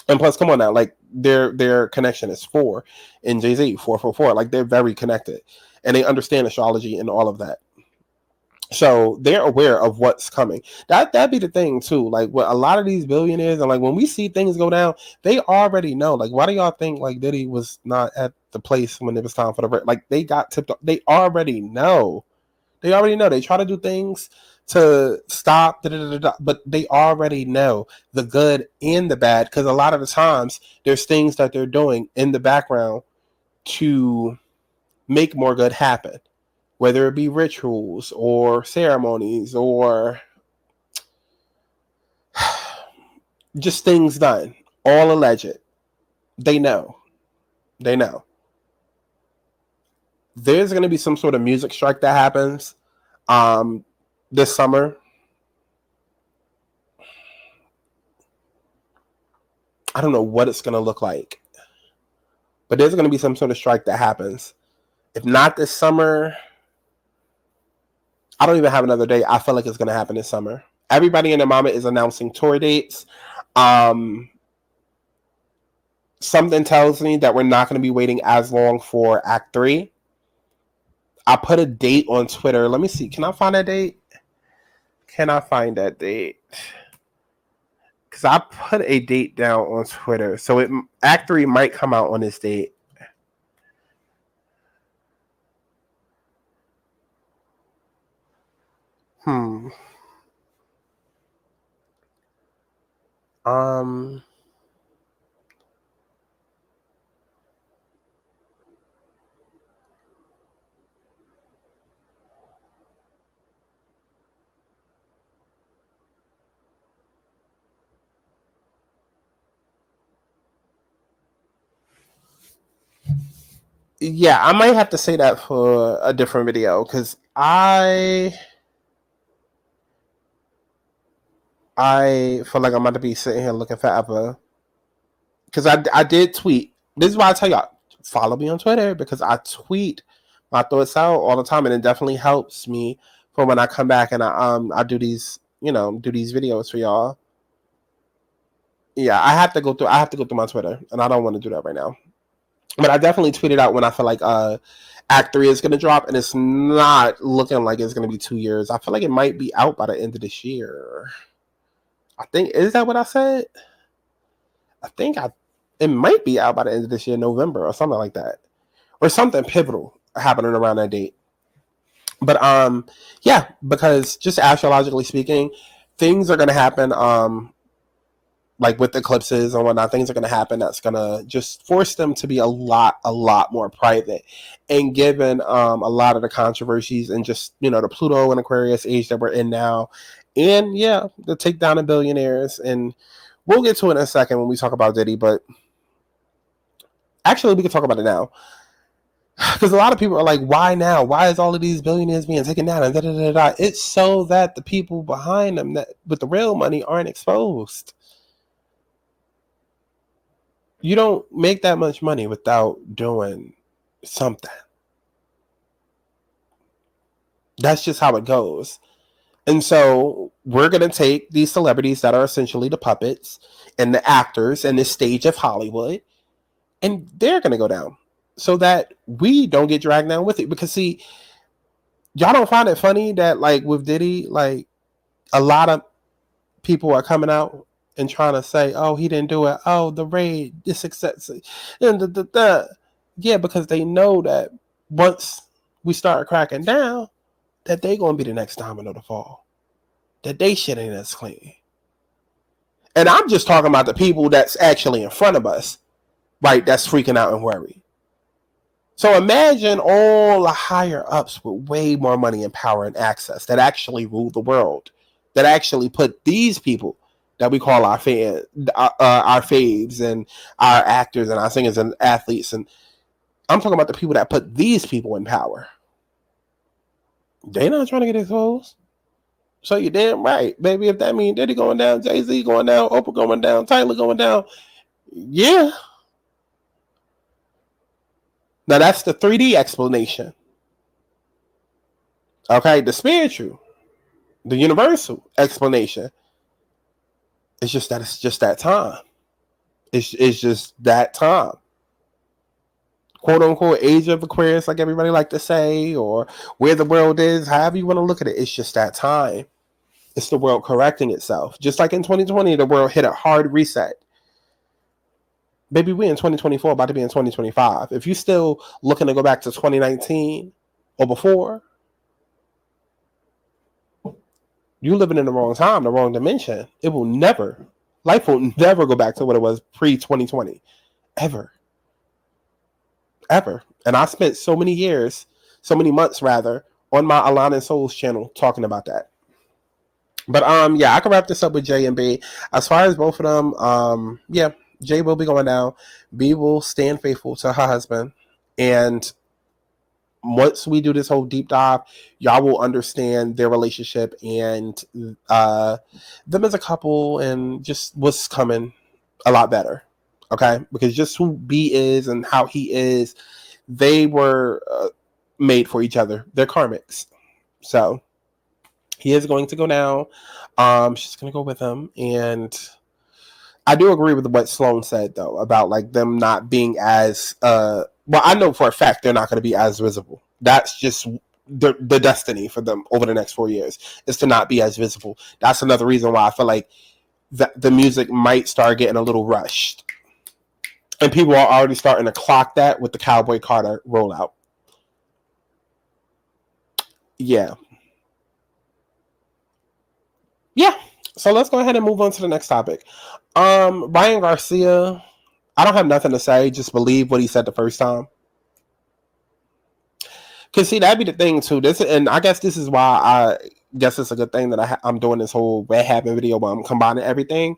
And plus, come on now, like their connection is 4 in Jay-Z, 444. Like, they're very connected. And they understand astrology and all of that. So they're aware of what's coming. That'd be the thing too. Like, with a lot of these billionaires, and like when we see things go down, they already know. Like, why do y'all think like Diddy was not at the place when it was time for the break? Like, they got tipped off. They already know. They already know. They try to do things to stop, but they already know the good and the bad, because a lot of the times there's things that they're doing in the background to make more good happen, whether it be rituals or ceremonies or just things done, all alleged. They know. They know. There's going to be some sort of music strike that happens this summer. I don't know what it's going to look like, but there's going to be some sort of strike that happens. If not this summer, I don't even have another date. I feel like it's going to happen this summer. Everybody and their mama is announcing tour dates. Something tells me that we're not going to be waiting as long for Act 3. I put a date on Twitter. Let me see. Can I find that date? Can I find that date? Because I put a date down on Twitter. So Act 3 might come out on this date. Yeah, I might have to say that for a different video, because I feel like I'm about to be sitting here looking forever. Because I did tweet. This is why I tell y'all, follow me on Twitter, because I tweet my thoughts out all the time, and it definitely helps me for when I come back and I do these, do these videos for y'all. Yeah, I have to go through my Twitter, and I don't want to do that right now. But I definitely tweeted out when I feel like Act 3 is going to drop, and it's not looking like it's going to be 2 years. I feel like it might be out by the end of this year. I think, is that what I said? I think it might be out by the end of this year, November or something like that. Or something pivotal happening around that date. But yeah, because just astrologically speaking, things are gonna happen like with eclipses and whatnot, things are gonna happen that's gonna just force them to be a lot more private. And given a lot of the controversies and just, you know, the Pluto and Aquarius age that we're in now, and yeah, the takedown of billionaires, and we'll get to it in a second when we talk about Diddy, but actually we can talk about it now. Because a lot of people are like, why now? Why is all of these billionaires being taken down? And da, da, da, da. It's so that the people behind them that with the real money aren't exposed. You don't make that much money without doing something. That's just how it goes. And so we're going to take these celebrities that are essentially the puppets and the actors and the stage of Hollywood, and they're going to go down, so that we don't get dragged down with it. Because see, y'all don't find it funny that like with Diddy, like a lot of people are coming out and trying to say, oh, he didn't do it. Oh, the raid, this success. And yeah, because they know that once we start cracking down, that they going to be the next domino to fall. That they shit ain't as clean. And I'm just talking about the people that's actually in front of us, right? That's freaking out and worried. So imagine all the higher ups with way more money and power and access that actually rule the world, that actually put these people that we call our faves and our actors and our singers and athletes. And I'm talking about the people that put these people in power. They not trying to get exposed. So you're damn right, baby. If that means Diddy going down, Jay-Z going down, Oprah going down, Tyla going down, yeah. Now that's the 3D explanation. Okay, the spiritual, the universal explanation. It's just that it's just that time. It's just that time. Quote unquote age of Aquarius, like everybody like to say, or where the world is, however you want to look at it, it's just that time. It's the world correcting itself. Just like in 2020, the world hit a hard reset. Baby, we in 2024, about to be in 2025. If you still looking to go back to 2019 or before, you living in the wrong time, the wrong dimension. Life will never go back to what it was pre-2020. Ever. And I spent so many months rather, on my Alana and Souls channel talking about that. But yeah, I can wrap this up with J and B. As far as both of them, yeah, J will be going down. B will stand faithful to her husband. And once we do this whole deep dive, y'all will understand their relationship and them as a couple and just what's coming a lot better. Okay? Because just who B is and how he is, they were made for each other. They're karmics. So he is going to go down. She's going to go with him. And I do agree with what Sloan said, though, about like them not being as well, I know for a fact they're not going to be as visible. That's just the destiny for them over the next 4 years, is to not be as visible. That's another reason why I feel like the music might start getting a little rushed. And people are already starting to clock that with the Cowboy Carter rollout. Yeah. So let's go ahead and move on to the next topic. Ryan Garcia, I don't have nothing to say. Just believe what he said the first time. Because see, that'd be the thing too. And I guess this is why I guess it's a good thing that I'm doing this whole What Happened video where I'm combining everything.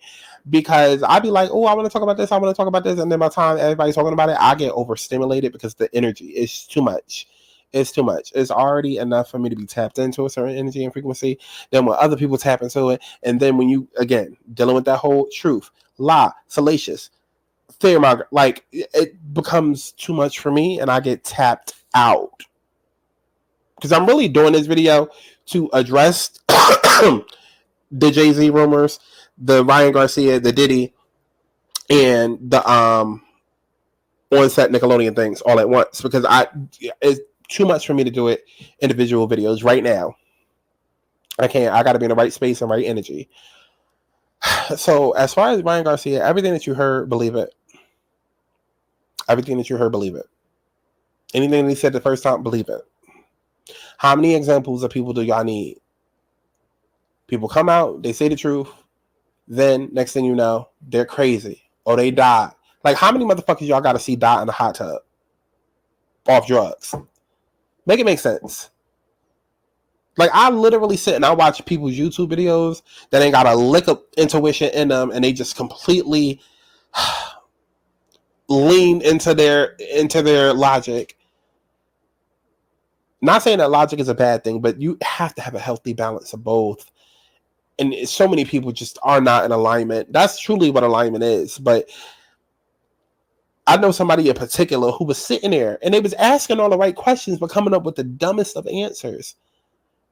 Because I'd be like, oh, I want to talk about this, and then by the time everybody's talking about it, I get overstimulated because the energy is too much. It's too much. It's already enough for me to be tapped into a certain energy and frequency. Then when other people tap into it, and then when you, again, dealing with that whole truth, lie, salacious, theory, like it becomes too much for me and I get tapped out. Because I'm really doing this video to address the Jay-Z rumors, the Ryan Garcia, the Diddy, and the on-set Nickelodeon things all at once. Because it's too much for me to do it individual videos right now. I can't. I got to be in the right space and right energy. So as far as Ryan Garcia, everything that you heard, believe it. Everything that you heard, believe it. Anything that he said the first time, believe it. How many examples of people do y'all need? People come out, they say the truth, then next thing you know, they're crazy or they die. Like, how many motherfuckers y'all got to see die in a hot tub off drugs? Make it make sense. Like, I literally sit and I watch people's YouTube videos that ain't got a lick of intuition in them, and they just completely lean into their logic. Not saying that logic is a bad thing, but you have to have a healthy balance of both. And so many people just are not in alignment. That's truly what alignment is. But I know somebody in particular who was sitting there and they was asking all the right questions, but coming up with the dumbest of answers.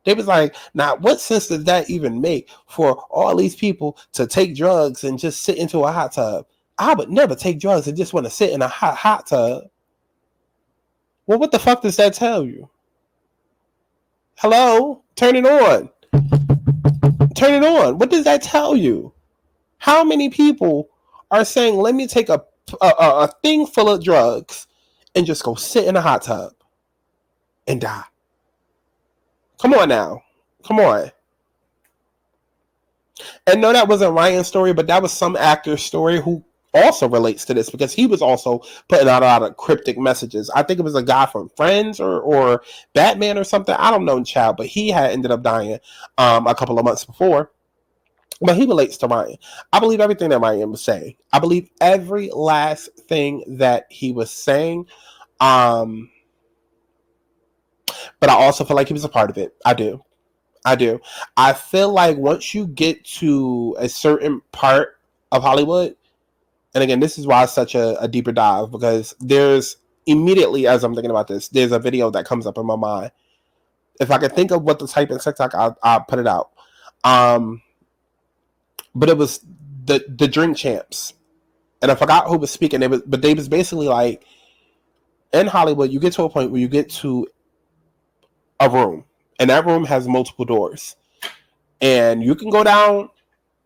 They was like, now, what sense does that even make for all these people to take drugs and just sit into a hot tub? I would never take drugs and just want to sit in a hot tub. Well, what the fuck does that tell you? Hello? Turn it on. Turn it on. What does that tell you? How many people are saying, let me take a thing full of drugs and just go sit in a hot tub and die? Come on now. Come on. And no, that wasn't Ryan's story, but that was some actor's story who also relates to this, because he was also putting out a lot of cryptic messages. I think it was a guy from Friends or Batman or something. I don't know, child, but he had ended up dying a couple of months before. But he relates to Ryan. I believe everything that Ryan was saying. I believe every last thing that he was saying. But I also feel like he was a part of it. I do. I feel like once you get to a certain part of Hollywood, and again, this is why it's such a deeper dive, because there's immediately, as I'm thinking about this, there's a video that comes up in my mind. If I could think of what to type in TikTok, I'll put it out. But it was the Drink Champs. And I forgot who was speaking. But they was basically like, in Hollywood, you get to a point where you get to a room, and that room has multiple doors. And you can go down,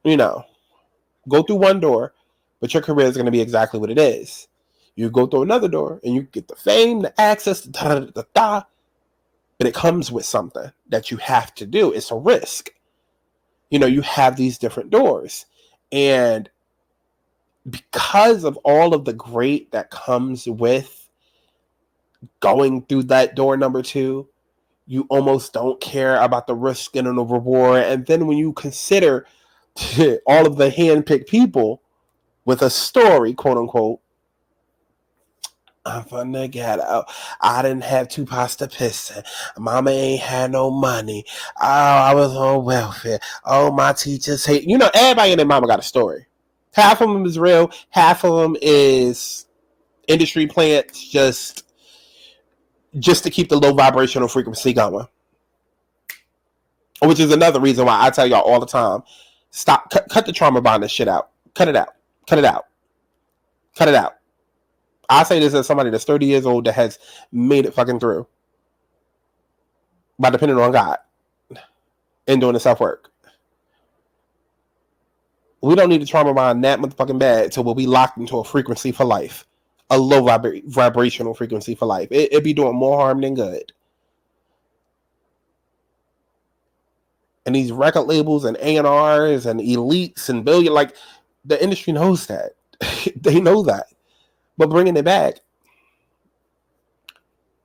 go through one door, but your career is going to be exactly what it is. You go through another door, and you get the fame, the access, but it comes with something that you have to do. It's a risk. You have these different doors. And because of all of the great that comes with going through that door number 2, you almost don't care about the risk and the reward. And then when you consider all of the hand-picked people with a story, quote unquote, I'm from the ghetto. I didn't have 2 pots to piss in. Mama ain't had no money. Oh, I was on welfare. Oh, my teachers hate. Everybody and their mama got a story. Half of them is real. Half of them is industry plants just to keep the low vibrational frequency going. Which is another reason why I tell y'all all the time, stop, cut the trauma bonding shit out. Cut it out. I say this as somebody that's 30 years old that has made it fucking through by depending on God and doing the self-work. We don't need to trauma bond that motherfucking bad till we'll be locked into a frequency for life. A low vibrational frequency for life. It'd be doing more harm than good. And these record labels and A&Rs and elites and billion, like, the industry knows that. They know that. But bringing it back,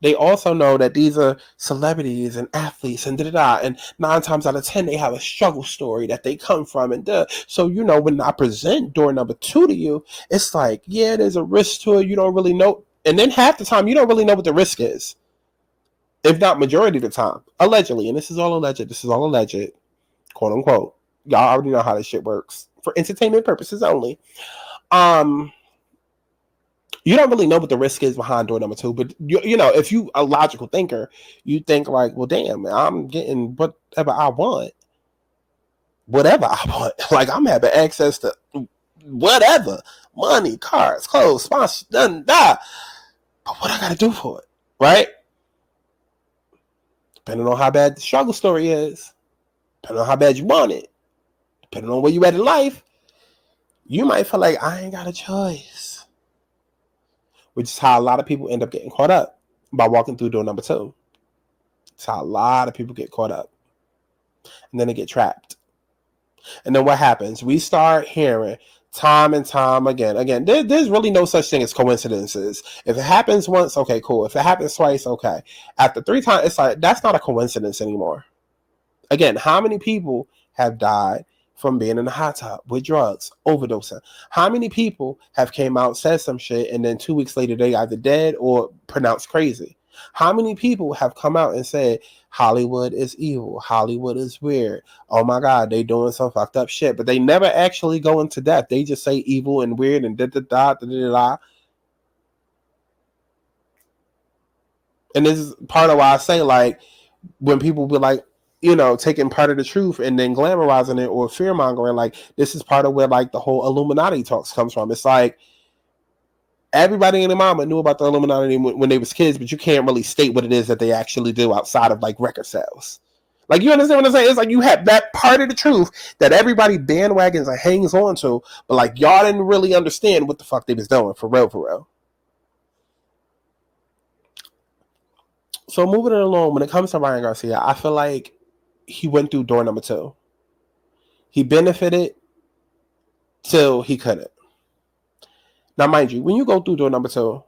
they also know that these are celebrities and athletes and and 9 times out of 10 they have a struggle story that they come from and So when I present door number 2 to you, it's like, yeah, there's a risk to it. You don't really know, and then half the time you don't really know what the risk is, if not majority of the time, allegedly. And this is all alleged, quote unquote. Y'all already know how this shit works for entertainment purposes only. You don't really know what the risk is behind door number 2, but if you a logical thinker, you think like, well, damn, I'm getting whatever I want. Like, I'm having access to whatever, money, cars, clothes, sponsors, but what I gotta do for it, right? Depending on how bad the struggle story is, depending on how bad you want it, depending on where you at in life, you might feel like I ain't got a choice. Which is how a lot of people end up getting caught up by walking through door number 2. That's how a lot of people get caught up. And then they get trapped. And then what happens? We start hearing time and time again. There's really no such thing as coincidences. If it happens once, okay, cool. If it happens twice, okay. After 3 times, it's like, that's not a coincidence anymore. Again, how many people have died from being in the hot tub with drugs, overdosing? How many people have came out, said some shit, and then 2 weeks later they either dead or pronounced crazy? How many people have come out and said Hollywood is evil, Hollywood is weird, oh my God, they doing some fucked up shit, but they never actually go into depth. They just say evil and weird and da-da-da. And this is part of why I say, like, when people be like, you know, taking part of the truth and then glamorizing it or fear mongering, like, this is part of where, like, the whole Illuminati talks comes from. It's like, everybody and their mama knew about the Illuminati when they was kids, but you can't really state what it is that they actually do outside of, like, record sales. Like, you understand what I'm saying? It's like you have that part of the truth that everybody bandwagons and hangs on to, but, like, y'all didn't really understand what the fuck they was doing, for real. So moving it along, when it comes to Ryan Garcia, I feel like he went through door number 2. He benefited till he couldn't. Now, mind you, when you go through door number 2,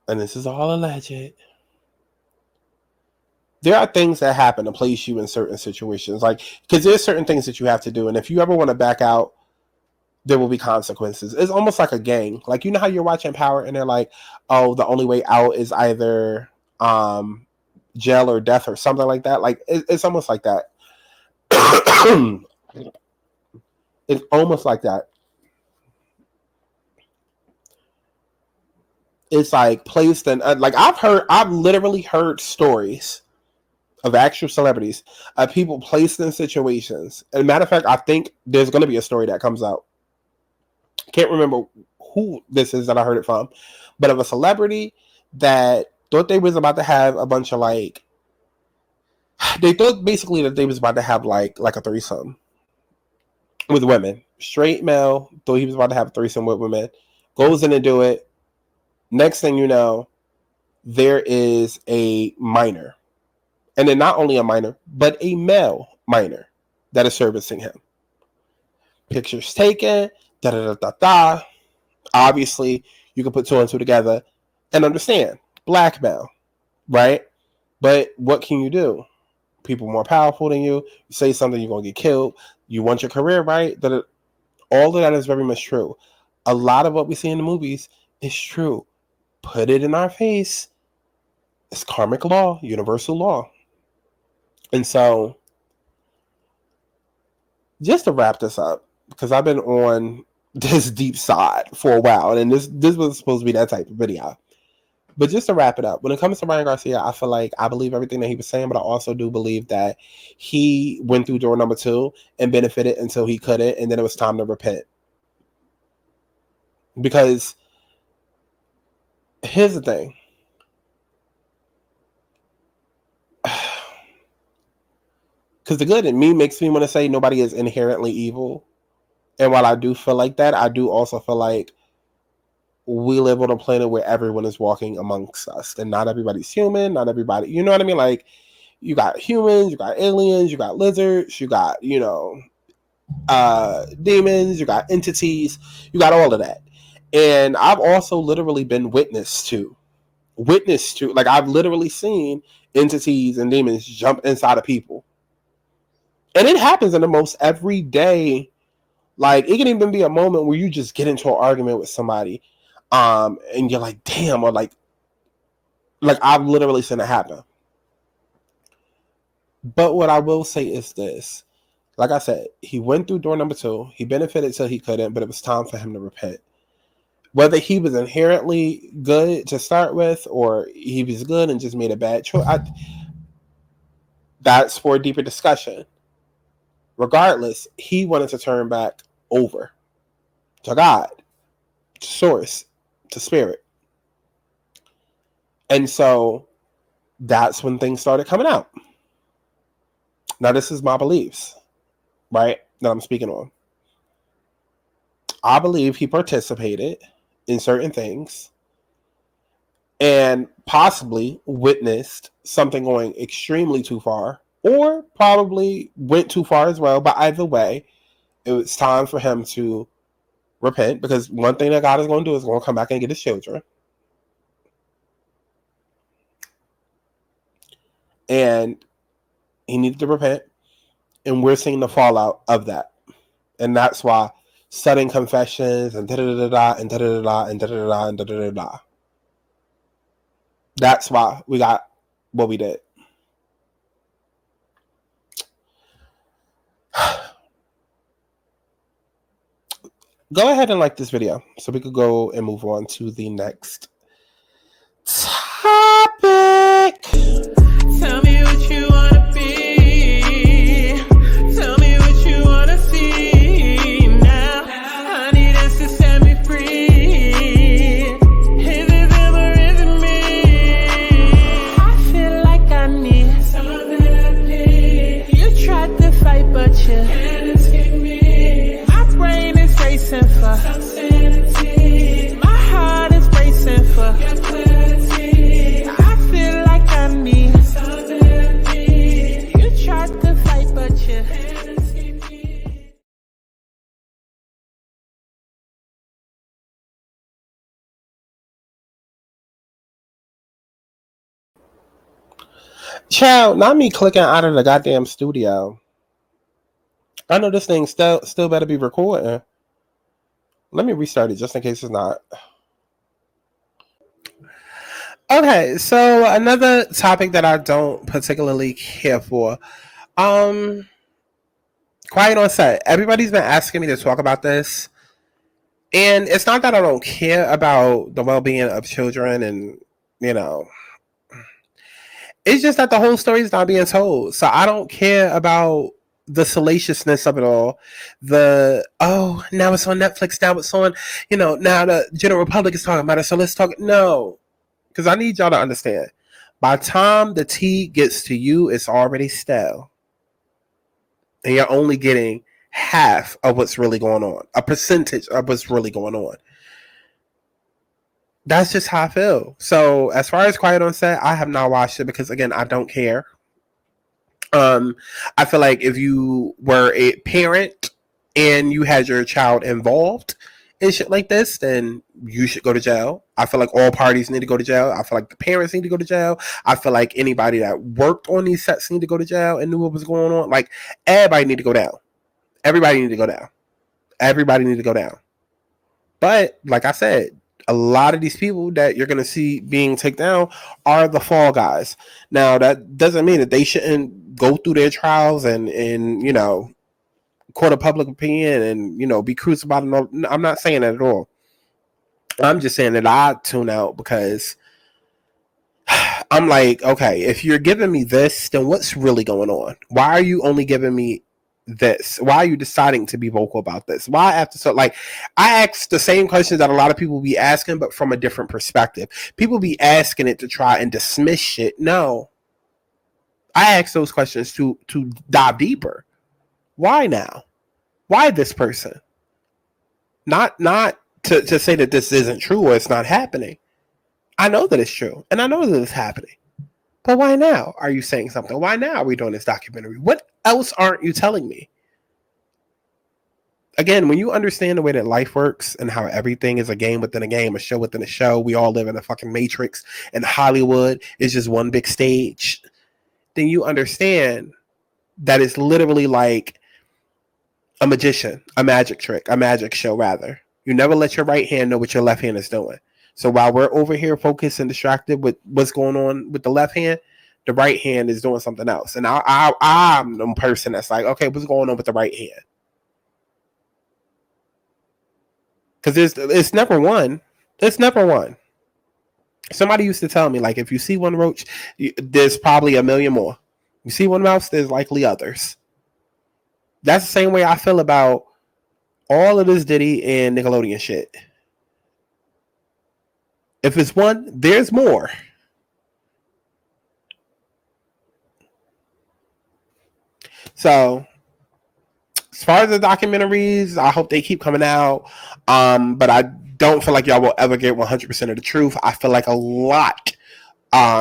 and this is all alleged, there are things that happen to place you in certain situations. Like, because there's certain things that you have to do, and if you ever want to back out, there will be consequences. It's almost like a gang. Like, you know how you're watching Power, and they're like, oh, the only way out is either jail or death or something like that. Like, it's almost like that. It's almost like that. It's like placed in, like, I've literally heard stories of actual celebrities, of people placed in situations. As a matter of fact, I think there's going to be a story that comes out. Can't remember who this is that I heard it from, but of a celebrity that thought they was about to have a bunch of, like, they thought basically that they was about to have like a threesome with women. Straight male, thought he was about to have a threesome with women, goes in and do it. Next thing you know, there is a minor. And then not only a minor, but a male minor that is servicing him. Pictures taken, da-da-da-da-da. Obviously, you can put 2 and 2 together and understand. Blackmail, right? But what can you do? People more powerful than you. You say something, you're going to get killed. You want your career, right? All of that is very much true. A lot of what we see in the movies is true. Put it in our face. It's karmic law, universal law. And so, just to wrap this up, because I've been on this deep side for a while, and this was supposed to be that type of video. But just to wrap it up, when it comes to Ryan Garcia, I believe everything that he was saying, but I also do believe that he went through door number 2 and benefited until he couldn't, and then it was time to repent. Because here's the thing. Because the good in me makes me want to say nobody is inherently evil. And while I do feel like that, I do also feel like we live on a planet where everyone is walking amongst us. And not everybody's human. Not everybody, you know what I mean? Like, you got humans, you got aliens, you got lizards, you got, demons, you got entities, you got all of that. And I've also literally been witness to, like, I've literally seen entities and demons jump inside of people. And it happens in the most everyday, like, it can even be a moment where you just get into an argument with somebody, and you're like, damn, or like I've literally seen it happen. But what I will say is this. Like I said, he went through door number 2. He benefited till he couldn't, but it was time for him to repent. Whether he was inherently good to start with, or he was good and just made a bad choice, that's for a deeper discussion. Regardless, he wanted to turn back over to God, to source, to spirit. And so that's when things started coming out. Now, this is my beliefs, right, that I'm speaking on. I believe he participated in certain things, and possibly witnessed something going extremely too far, or probably went too far as well. But either way, it was time for him to repent, because one thing that God is going to do is going to come back and get his children. And he needed to repent, and we're seeing the fallout of that. And that's why sudden confessions and da-da-da-da and da-da-da-da and da-da-da-da and da-da-da-da. That's why we got what we did. Go ahead and like this video so we could go and move on to the next topic. Tell me what you wanna be. Tell me what you wanna see now. I need us to set me free. Is it ever is it me? I feel like I need some therapy. You tried to fight, but you can't escape me. My brain is racing for some sanity. My heart is racing for your clarity. I feel like I need some therapy. You tried to fight, but you can't escape me. Child, not me clicking out of the goddamn studio. I know this thing still better be recording. Let me restart it just in case it's not. Okay, so another topic that I don't particularly care for. Quiet on Set. Everybody's been asking me to talk about this. And it's not that I don't care about the well-being of children and, you know, it's just that the whole story is not being told. So I don't care about the salaciousness of it all. Now it's on Netflix, now it's on, now the general public is talking about it, so let's talk. No. Because I need y'all to understand. By the time the tea gets to you, it's already stale. And you're only getting half of what's really going on. A percentage of what's really going on. That's just how I feel. So as far as Quiet on Set, I have not watched it because, again, I don't care. I feel like if you were a parent and you had your child involved in shit like this, then you should go to jail. I feel like all parties need to go to jail. I feel like the parents need to go to jail. I feel like anybody that worked on these sets need to go to jail and knew what was going on. Like, everybody need to go down. Everybody need to go down. Everybody need to go down. But, like I said, a lot of these people that you're going to see being taken down are the fall guys. Now, that doesn't mean that they shouldn't go through their trials and court of public opinion and, be crucified. I'm not saying that at all. I'm just saying that I tune out because I'm like, okay, if you're giving me this, then what's really going on? Why are you only giving me this? Why are you deciding to be vocal about this? Why after so I ask the same questions that a lot of people be asking, but from a different perspective. People be asking it to try and dismiss shit. No. I ask those questions to dive deeper. Why now? Why this person? Not to say that this isn't true or it's not happening. I know that it's true, and I know that it's happening. But why now are you saying something? Why now are we doing this documentary? What else aren't you telling me? Again, when you understand the way that life works and how everything is a game within a game, a show within a show, we all live in a fucking matrix, and Hollywood is just one big stage, then you understand that it's literally like a magician, a magic trick, a magic show, rather. You never let your right hand know what your left hand is doing. So while we're over here focused and distracted with what's going on with the left hand, the right hand is doing something else. And I'm the person that's like, okay, what's going on with the right hand? Because it's never one. It's never one. Somebody used to tell me, like, if you see one roach, there's probably a million more. You see one mouse, there's likely others. That's the same way I feel about all of this Diddy and Nickelodeon shit. If it's one, there's more. So, as far as the documentaries, I hope they keep coming out. But I don't feel like y'all will ever get 100% of the truth. I feel like a lot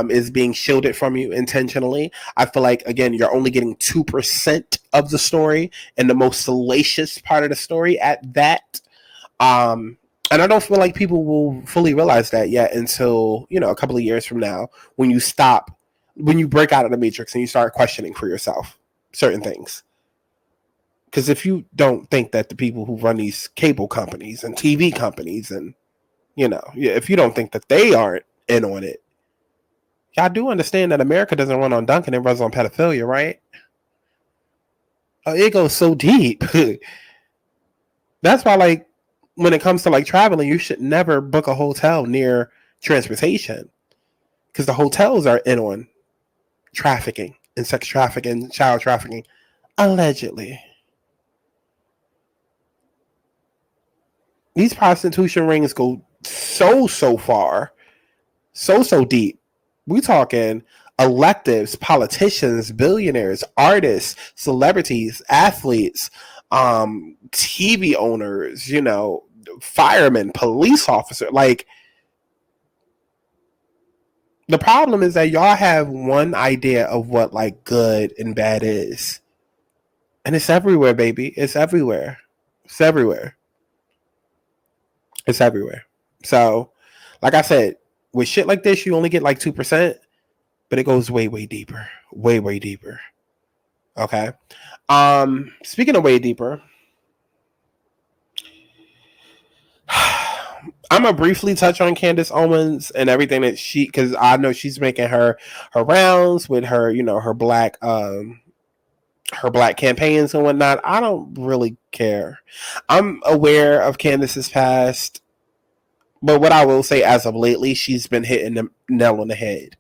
is being shielded from you intentionally. I feel like, again, you're only getting 2% of the story and the most salacious part of the story at that. And I don't feel like people will fully realize that yet until, you know, a couple of years from now, when you break out of the matrix and you start questioning for yourself certain things. Because if you don't think that the people who run these cable companies and TV companies and, you know, if you don't think that they aren't in on it, y'all do understand that America doesn't run on Dunkin', it runs on pedophilia, right? It goes so deep. That's why, like, when it comes to like traveling, you should never book a hotel near transportation, because the hotels are in on trafficking and sex trafficking, child trafficking, allegedly. These prostitution rings go so far, so deep. We talking electives, politicians, billionaires, artists, celebrities, athletes, TV owners, you know, firemen, police officers. Like, the problem is that y'all have one idea of what like good and bad is. And it's everywhere, baby. It's everywhere. It's everywhere. It's everywhere. So, like I said, with shit like this, you only get like 2%, but it goes way deeper. Way deeper. Okay. Speaking of way deeper, I'm gonna briefly touch on Candace Owens and everything that because I know she's making her rounds with her, you know, her black campaigns and whatnot. I don't really care. I'm aware of Candace's past, but what I will say, as of lately, she's been hitting the nail on the head.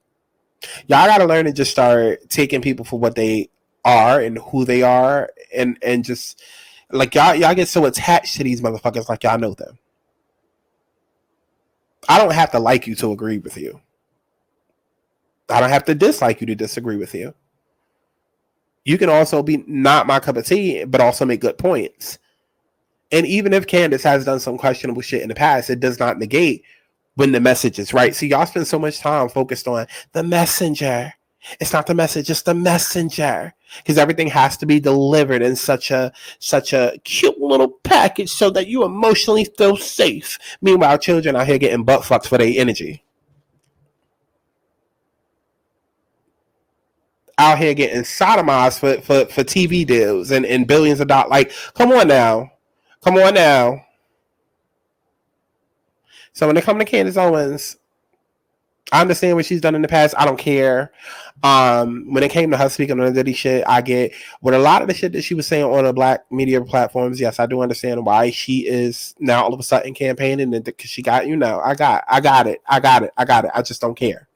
Y'all gotta learn to just start taking people for what they are and who they are, and just like y'all get so attached to these motherfuckers like y'all know them. I don't have to like you to agree with you. I don't have to dislike you to disagree with you. You can also be not my cup of tea, but also make good points. And even if Candace has done some questionable shit in the past, it does not negate when the message is right. See, y'all spend so much time focused on the messenger. It's not the message, it's the messenger. Because everything has to be delivered in such a cute little package so that you emotionally feel safe. Meanwhile, children out here getting butt fucked for their energy. Out here getting sodomized for TV deals and billions of dollars. Like, come on now. So when it comes to Candace Owens, I understand what she's done in the past. I don't care. When it came to her speaking on the Diddy shit, I get with a lot of the shit that she was saying on the black media platforms. Yes, I do understand why she is now all of a sudden campaigning, and because she got, you know, I got it. I just don't care.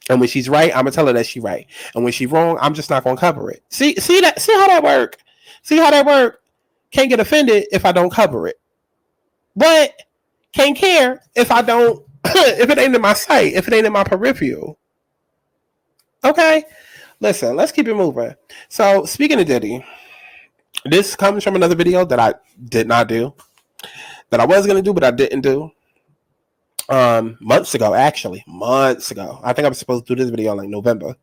And when she's right, I'm gonna tell her that she's right. And when she's wrong, I'm just not gonna cover it. See how that work? See how that work? Can't get offended if I don't cover it. But can't care if I don't, if it ain't in my sight, if it ain't in my peripheral. Okay? Listen, let's keep it moving. So, speaking of Diddy, this comes from another video that I did not do, that I was going to do, but I didn't do. Months ago. I think I was supposed to do this video in like November.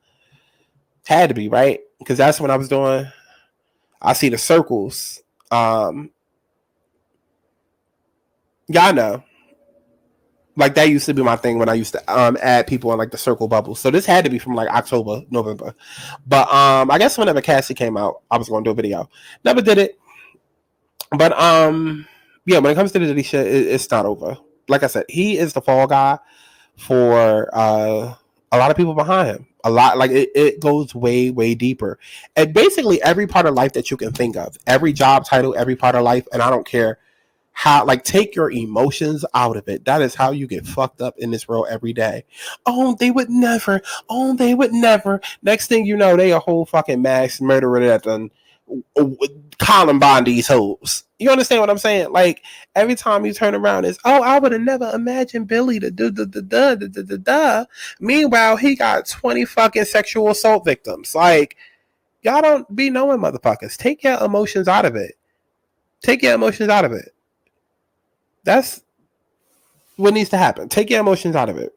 Had to be, right? Because that's when I was doing, I see the circles. Y'all know. Like, that used to be my thing when I used to add people on like the circle bubble. So this had to be from like October, November. But I guess whenever Cassie came out, I was going to do a video. Never did it. But yeah, when it comes to the Diddy shit, it's not over. Like I said, he is the fall guy for a lot of people behind him. A lot, like it goes way deeper. And basically every part of life that you can think of, every job title, every part of life, and I don't care how, like, take your emotions out of it. That is how you get fucked up in this world every day. Oh, they would never. Next thing you know, they a whole fucking mass murderer that done Columbine these hoes. You understand what I'm saying? Like, every time you turn around, it's, oh, I would have never imagined Billy to do. Meanwhile, he got 20 fucking sexual assault victims. Like, y'all don't be knowing, motherfuckers. Take your emotions out of it. That's what needs to happen. Take your emotions out of it.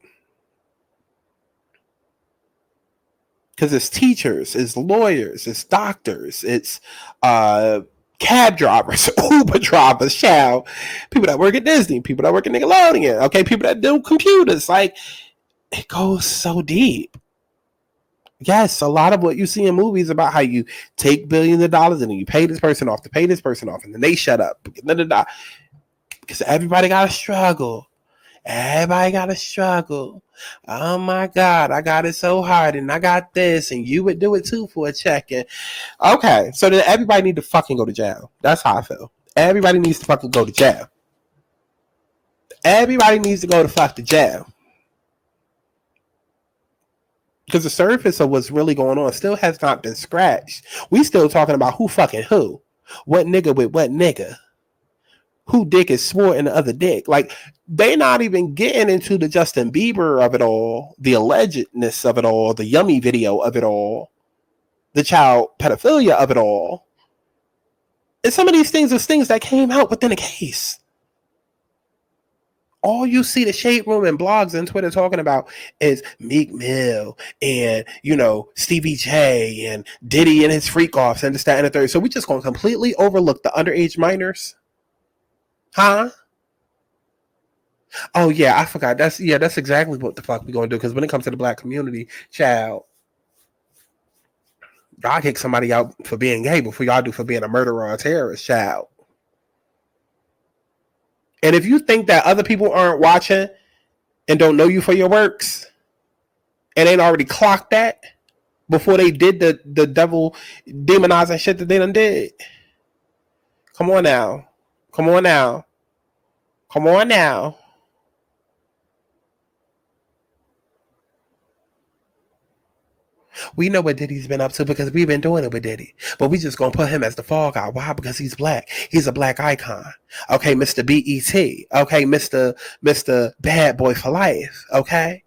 Because it's teachers, it's lawyers, it's doctors, it's cab drivers, Uber drivers, people that work at Disney, people that work at Nickelodeon, okay, people that do computers. Like, it goes so deep. Yes, a lot of what you see in movies about how you take billions of dollars and then you pay this person off, and then they shut up. Because everybody got to struggle. Everybody got to struggle. Oh my God, I got it so hard and I got this and you would do it too for a check. And okay, so then everybody need to fucking go to jail. That's how I feel. Everybody needs to fucking go to jail. Everybody needs to go to fuck the jail. Because the surface of what's really going on still has not been scratched. We still talking about who fucking who. What nigga with what nigga. Who dick is swore in the other dick. Like, they not even getting into the Justin Bieber of it all, the allegedness of it all, the yummy video of it all, the child pedophilia of it all. And some of these things are things that came out within a case. All you see the shade room and blogs and Twitter talking about is Meek Mill and, you know, Stevie J and Diddy and his freak offs and this, that, and the third. So we just gonna completely overlook the underage minors? Huh? Oh yeah, I forgot. That's exactly what the fuck we gonna do. Because when it comes to the black community, child, y'all kick somebody out for being gay before y'all do for being a murderer or a terrorist, child. And if you think that other people aren't watching and don't know you for your works and ain't already clocked that before they did the devil demonizing shit that they done did, come on now. Come on now. Come on now. We know what Diddy's been up to because we've been doing it with Diddy. But we just gonna put him as the fall guy. Why? Because he's black. He's a black icon. Okay, Mr. BET. Okay, Mr. Bad Boy for Life. Okay?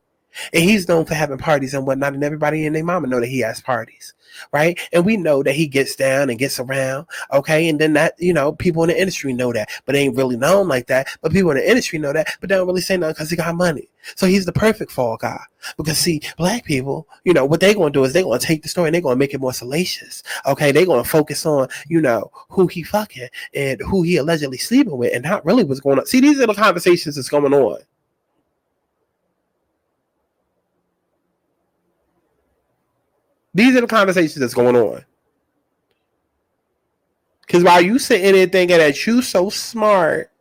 And he's known for having parties and whatnot, and everybody and their mama know that he has parties, right? And we know that he gets down and gets around, okay? And then that, you know, people in the industry know that, but they ain't really known like that. But people in the industry know that, but they don't really say nothing because he got money. So he's the perfect fall guy. Because see, black people, you know, what they're going to do is they're going to take the story and they're going to make it more salacious, okay? They're going to focus on, you know, who he fucking and who he allegedly sleeping with and not really what's going on. See, these are the conversations that's going on. These are the conversations that's going on. Because while you sitting there thinking that you so smart,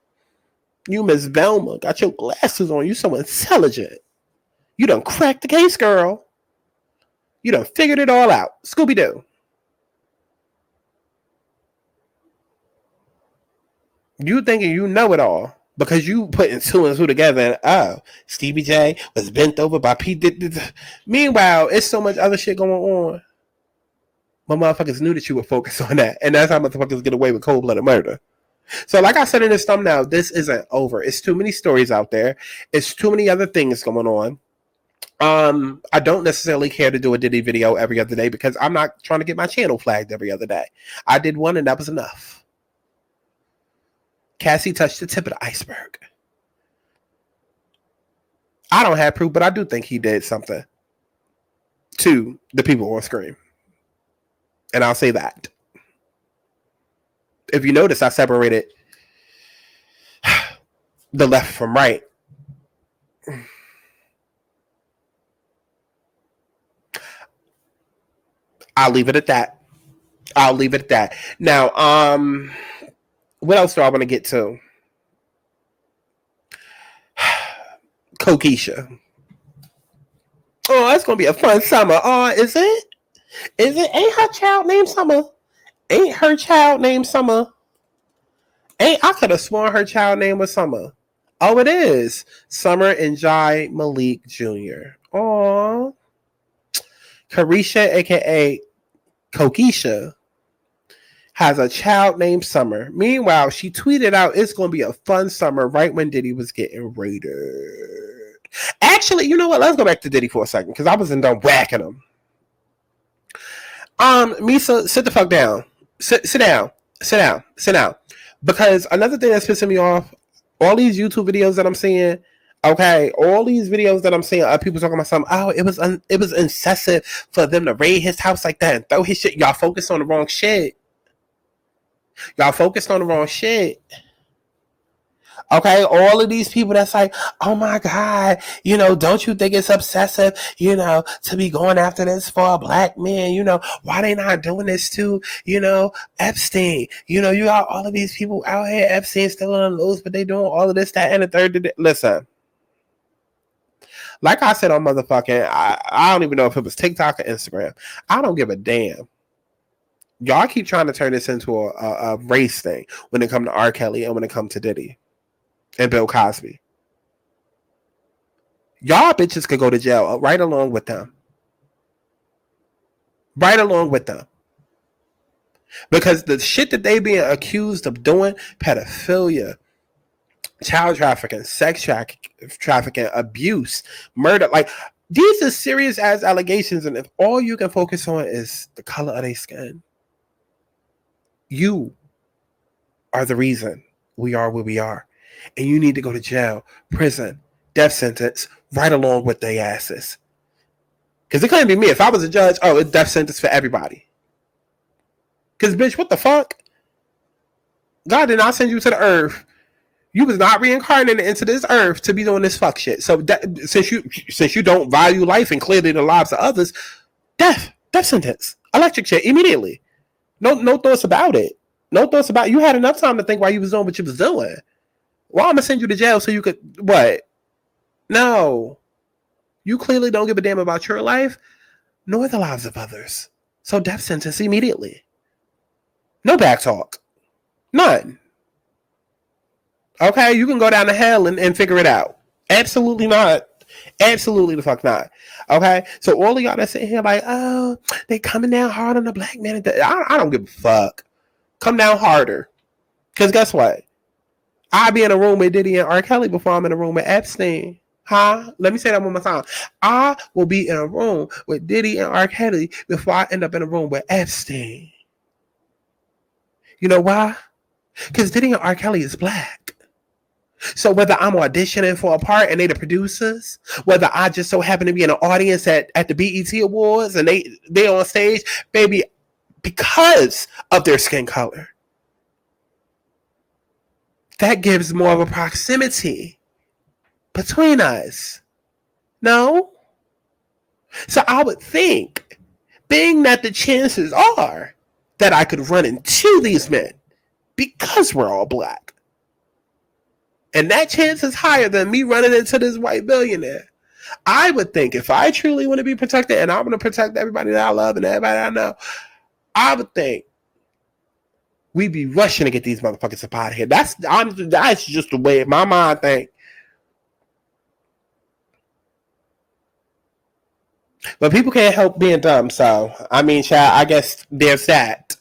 you Miss Velma, got your glasses on, you so intelligent. You done cracked the case, girl. You done figured it all out. Scooby-Doo. You thinking you know it all. Because you putting two and two together and, oh, Stevie J was bent over by P. Meanwhile, it's so much other shit going on. But motherfuckers knew that you would focus on that. And that's how motherfuckers get away with cold-blooded murder. So like I said in this thumbnail, this isn't over. It's too many stories out there. It's too many other things going on. I don't necessarily care to do a Diddy video every other day because I'm not trying to get my channel flagged every other day. I did one and that was enough. Cassie touched the tip of the iceberg. I don't have proof, but I do think he did something to the people on screen. And I'll say that. If you notice, I separated the left from right. I'll leave it at that. I'll leave it at that. Now, what else do I want to get to? Kokisha. Oh, that's going to be a fun summer. Oh, is it? Is it? Ain't her child named Summer? Ain't her child named Summer? I could have sworn her child name was Summer. Oh, it is. Summer and Jai Malik Jr. Oh. Caresha, a.k.a. Kokisha, has a child named Summer. Meanwhile, she tweeted out, it's going to be a fun summer right when Diddy was getting raided. Actually, you know what? Let's go back to Diddy for a second because I wasn't done whacking him. Misa, sit the fuck down. Sit down. Sit down. Sit down. Because another thing that's pissing me off, All these YouTube videos that I'm seeing, okay, all these videos that I'm seeing, people talking about something. Oh, it was incessive for them to raid his house like that and throw his shit. Y'all focused on the wrong shit. Y'all focused on the wrong shit. Okay, all of these people that's like, oh my God, you know, don't you think it's obsessive, you know, to be going after this for a black man? You know, why they not doing this to, you know, Epstein? You know, you got all of these people out here, Epstein still on the loose, but they doing all of this, that, and the third. Listen, like I said on motherfucking, I don't even know if it was TikTok or Instagram. I don't give a damn. Y'all keep trying to turn this into a race thing when it comes to R. Kelly and when it comes to Diddy and Bill Cosby. Y'all bitches could go to jail right along with them. Right along with them. Because the shit that they being accused of doing, pedophilia, child trafficking, sex trafficking, abuse, murder, like these are serious ass allegations, and if all you can focus on is the color of their skin, you are the reason we are where we are. And you need to go to jail, prison, death sentence, right along with their asses. Because it couldn't be me. If I was a judge, oh, it's death sentence for everybody. Because, bitch, what the fuck? God did not send you to the earth. You was not reincarnated into this earth to be doing this fuck shit. So since you don't value life and clearly the lives of others, death sentence, electric chair immediately. No thoughts about it. No thoughts about it. You had enough time to think while you was doing what you was doing. Well, I'm gonna send you to jail so you could what? No. You clearly don't give a damn about your life, nor the lives of others. So death sentence immediately. No back talk. None. Okay, you can go down to hell and figure it out. Absolutely not. Absolutely the fuck not. Okay, so all of y'all that sit here like, oh, they coming down hard on the black man. I don't give a fuck. Come down harder. Because guess what? I'll be in a room with Diddy and R. Kelly before I'm in a room with Epstein. Huh? Let me say that one more time. I will be in a room with Diddy and R. Kelly before I end up in a room with Epstein. You know why? Because Diddy and R. Kelly is black. So whether I'm auditioning for a part and they the producers, whether I just so happen to be in an audience at the BET Awards and they on stage, baby, because of their skin color, that gives more of a proximity between us. No? So I would think, being that the chances are that I could run into these men because we're all black, and that chance is higher than me running into this white billionaire, I would think if I truly want to be protected and I want to protect everybody that I love and everybody I know, I would think we'd be rushing to get these motherfuckers up out of here. That's just the way my mind think. But people can't help being dumb, so I mean, child, I guess there's that.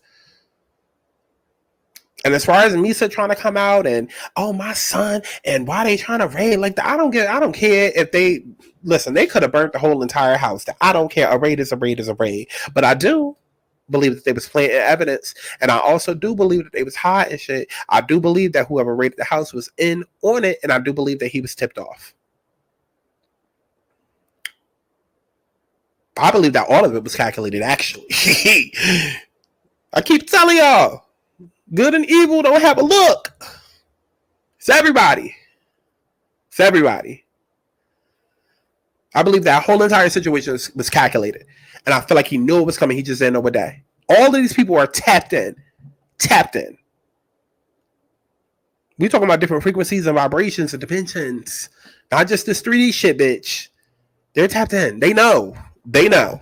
And as far as Misa trying to come out and, oh, my son, and why they trying to raid like that, I don't care if they listen, they could have burnt the whole entire house. I don't care. A raid is a raid is a raid. But I do believe that they was planting evidence, and I also do believe that they was high and shit. I do believe that whoever raided the house was in on it, and I do believe that he was tipped off. I believe that all of it was calculated, actually. I keep telling y'all, good and evil don't have a look. It's everybody. It's everybody. I believe that whole entire situation was calculated. And I feel like he knew it was coming. He just didn't know what day. All of these people are tapped in. Tapped in. We talking about different frequencies and vibrations and dimensions. Not just this 3D shit, bitch. They're tapped in. They know. They know.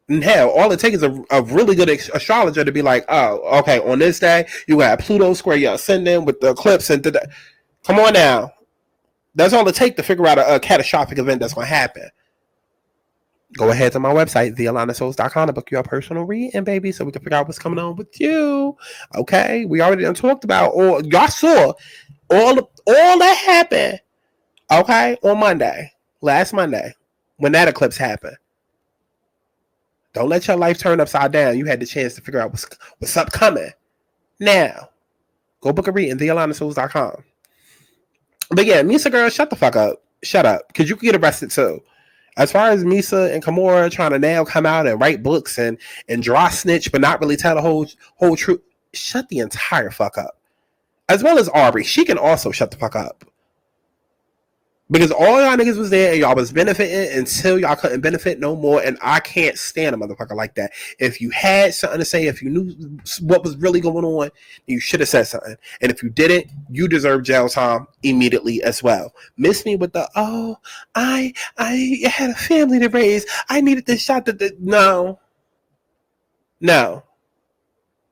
And hell, all it takes is a really good astrologer to be like, oh, okay, on this day, you got Pluto square your ascendant with the eclipse. And come on now. That's all it takes to figure out a catastrophic event that's going to happen. Go ahead to my website, thealanaSouls.com, to book your personal reading, baby, so we can figure out what's coming on with you. Okay? We already done talked about, or y'all saw all that happened, okay, on Monday, last Monday, when that eclipse happened. Don't let your life turn upside down. You had the chance to figure out what's upcoming. Now, Go book a read in thealanaschools.com. But yeah, Misa girl, shut the fuck up. Shut up. Because you could get arrested too. As far as Misa and Kimora trying to now come out and write books and draw snitch, but not really tell the whole truth, shut the entire fuck up. As well as Aubrey. She can also shut the fuck up. Because all y'all niggas was there and y'all was benefiting until y'all couldn't benefit no more. And I can't stand a motherfucker like that. If you had something to say, if you knew what was really going on, you should have said something. And if you didn't, you deserve jail time immediately as well. Miss me with the, oh, I had a family to raise. I needed this shot. No.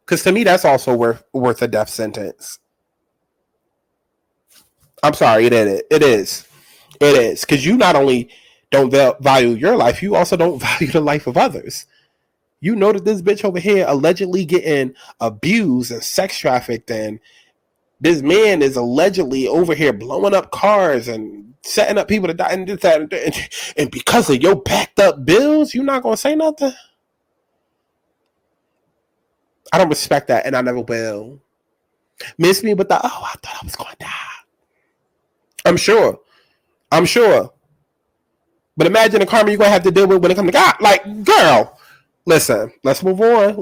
Because to me, that's also worth a death sentence. I'm sorry, it is. It is. Because you not only don't value your life, you also don't value the life of others. You know that this bitch over here allegedly getting abused and sex trafficked, and this man is allegedly over here blowing up cars and setting up people to die and this, that, and because of your backed up bills, you're not going to say nothing? I don't respect that, and I never will. Miss me with the, oh, I thought I was going to die. I'm sure. But imagine the karma you're going to have to deal with when it comes to God. Like, girl, listen, let's move on.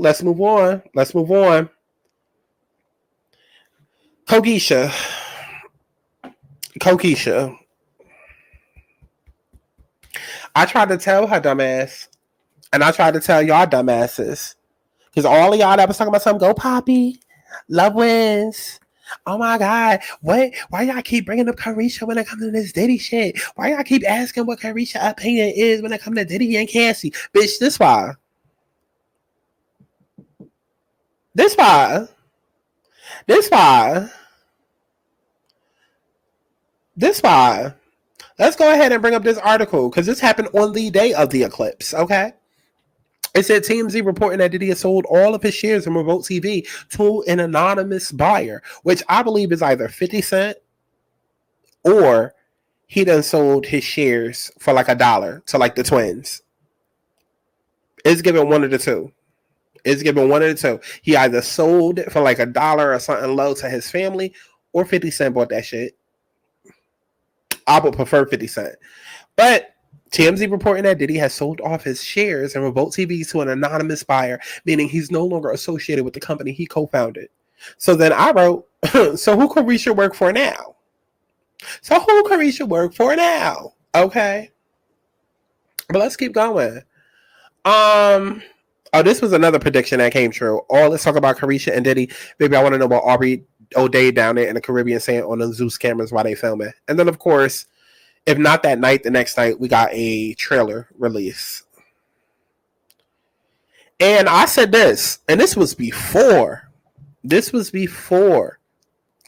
Kokeisha. I tried to tell her dumbass, and I tried to tell y'all dumbasses, because all of y'all that was talking about something, go Poppy, love wins. Oh my God, why y'all keep bringing up Caresha when it comes to this Diddy shit? Why y'all keep asking what Caresha's opinion is when it comes to Diddy and Cassie? Bitch, this why. Let's go ahead and bring up this article, because this happened on the day of the eclipse, okay? It said TMZ reporting that Diddy has sold all of his shares in Revolt TV to an anonymous buyer, which I believe is either 50 Cent or he done sold his shares for like $1 to like the twins. It's giving one of the two. He either sold it for like $1 or something low to his family, or 50 Cent bought that shit. I would prefer 50 Cent. But TMZ reporting that Diddy has sold off his shares in Revolt TV to an anonymous buyer, meaning he's no longer associated with the company he co-founded. So then I wrote, so who Caresha work for now? Okay. But let's keep going. Oh, this was another prediction that came true. Let's talk about Caresha and Diddy. Maybe I want to know about Aubrey O'Day down there in the Caribbean saying on the Zeus cameras while they filming. And then, of course, if not that night, the next night, we got a trailer release. And I said this, and this was before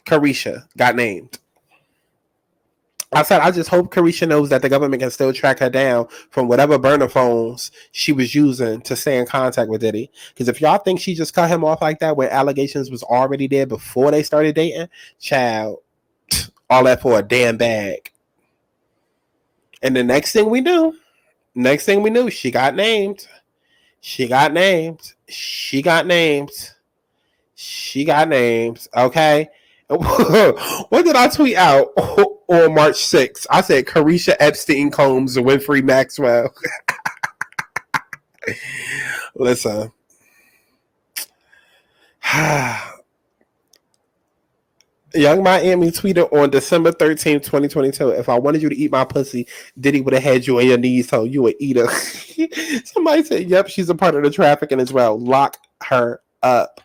Caresha got named. I said, I just hope Caresha knows that the government can still track her down from whatever burner phones she was using to stay in contact with Diddy. Because if y'all think she just cut him off like that when allegations was already there before they started dating, child, all that for a damn bag. And the next thing we knew, she got named. Okay. What did I tweet out on March 6th? I said Caresha Epstein Combs Winfrey Maxwell. Listen. Young Miami tweeted on December 13th, 2022, if I wanted you to eat my pussy, Diddy would have had you on your knees, so you would eat her. Somebody said, yep, she's a part of the trafficking as well. Lock her up.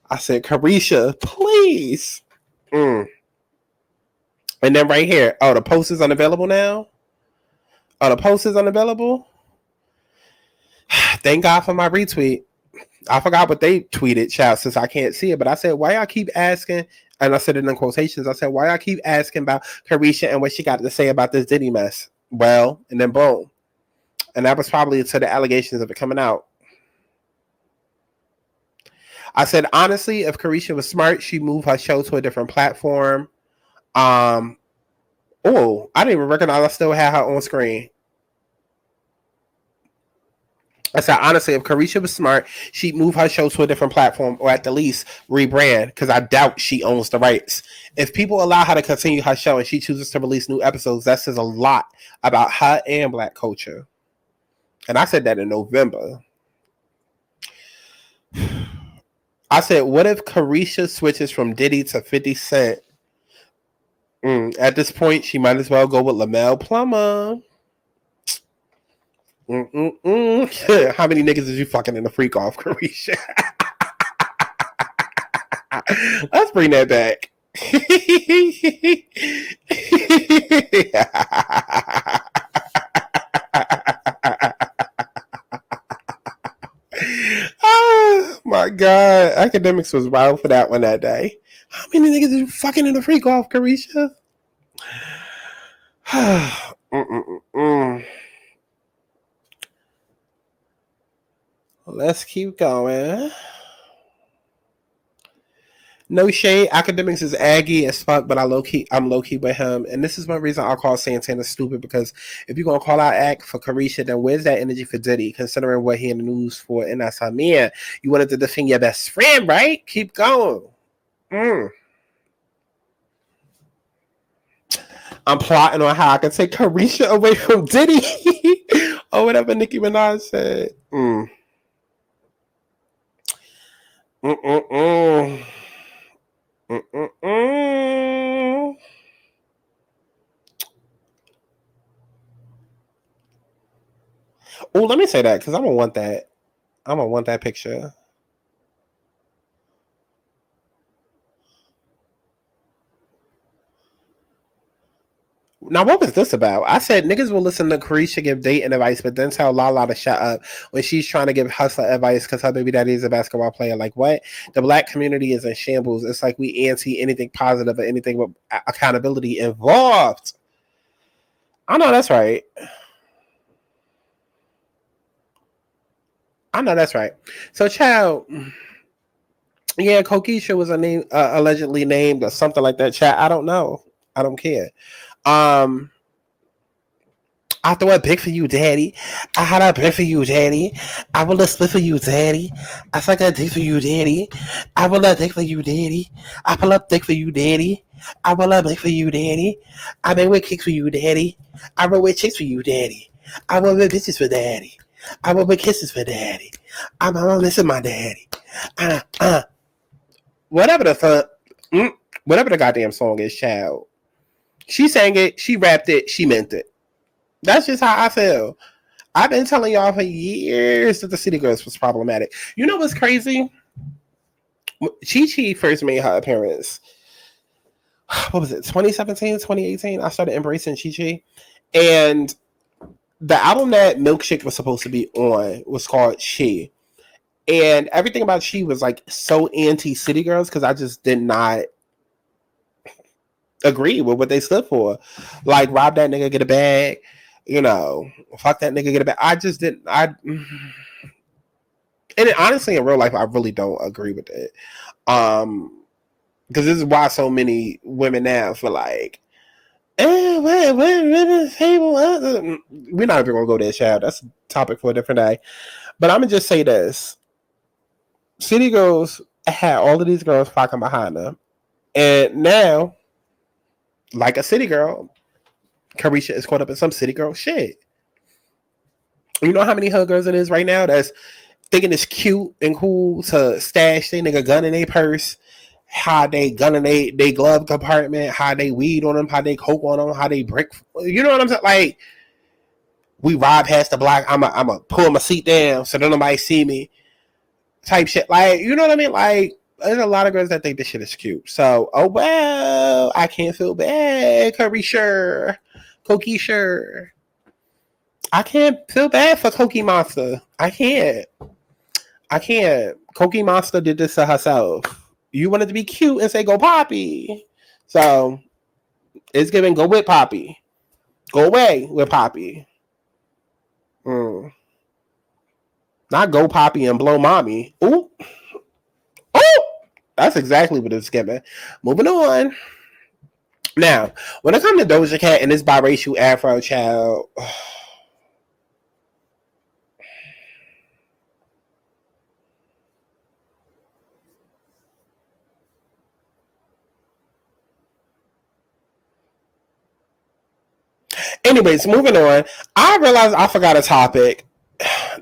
I said, Caresha, please. And then right here, the post is unavailable now? The post is unavailable? Thank God for my retweet. I forgot what they tweeted, child, since I can't see it. But I said, why y'all keep asking? And I said it in quotations. I said, why y'all keep asking about Caresha and what she got to say about this Diddy mess? Well, and then boom. And that was probably to the allegations of it coming out. I said, honestly, if Caresha was smart, she'd move her show to a different platform. I didn't even recognize I still had her on screen. I said, honestly, if Caresha was smart, she'd move her show to a different platform or at the least rebrand, because I doubt she owns the rights. If people allow her to continue her show and she chooses to release new episodes, that says a lot about her and Black culture. And I said that in November. I said, what if Caresha switches from Diddy to 50 Cent? At this point, she might as well go with Lamel Plummer. How many niggas is you fucking in the freak off, Caresha? Let's bring that back. Oh my God. Academics was wild for that one that day. How many niggas is you fucking in the freak off, Caresha? Let's keep going. No shade. Academics is aggy as fuck, but I'm low key with him. And this is one reason I'll call Santana stupid, because if you're gonna call out act for Caresha, then where's that energy for Diddy, considering what he in the news for? And that's how, man, you wanted to defend your best friend, right? Keep going. I'm plotting on how I can take Caresha away from Diddy. Or whatever Nicki Minaj said. Oh, let me say that, because I'm gonna want that. I'm gonna want that picture. Now, what was this about? I said niggas will listen to Caresha give dating advice, but then tell Lala to shut up when she's trying to give Hustler advice because her baby daddy is a basketball player. Like, what? The Black community is in shambles. It's like we anti anything positive or anything with accountability involved. I know that's right. So, child, yeah, Kokisha was a name allegedly named or something like that. Child, I don't know. I don't care. I throw a brick for you, daddy. I had a brick for you, daddy. I will a split for you, daddy. I suck a dick for you, daddy. I will a dick for you, daddy. I pull up dick for you, daddy. I will a dick for you, daddy. I been with kicks for you, daddy. I roll with chicks for you, daddy. I roll with bitches for daddy. I roll with kisses for daddy. I'm gonna listen, my daddy. Whatever the goddamn song is, child. She sang it, she rapped it, she meant it. That's just how I feel. I've been telling y'all for years that the City Girls was problematic. You know what's crazy? Chi first made her appearance. What was it? 2017, 2018? I started embracing Chi. And the album that Milkshake was supposed to be on was called She. And everything about She was like so anti-City Girls because I just did not agree with what they stood for. Like, rob that nigga, get a bag. You know, fuck that nigga, get a bag. I just didn't. And honestly, in real life, I really don't agree with it. Because this is why so many women now feel like, we're not even gonna go there, child. That's a topic for a different day. But I'm gonna just say this: City Girls had all of these girls fucking behind them, and now, like a city girl, Caresha is caught up in some city girl shit. You know how many hood girls it is right now that's thinking it's cute and cool to stash their nigga gun in their purse, how they gun in they glove compartment, how they weed on them, how they coke on them, how they brick. You know what I'm saying? Like, we ride past the block, I'm a pull my seat down so that nobody see me type shit. Like, you know what I mean? Like, there's a lot of girls that think this shit is cute. So, oh well, I can't feel bad, Caresha. I can't feel bad for Cookie Monster. I can't. Cookie Monster did this to herself. You wanted to be cute and say go Poppy. So, it's giving go with Poppy. Go away with Poppy. Not go Poppy and blow mommy. Ooh. Oh! That's exactly what it's giving. Moving on. Now, when it comes to Doja Cat and this biracial Afro child, Anyways, moving on. I realized I forgot a topic.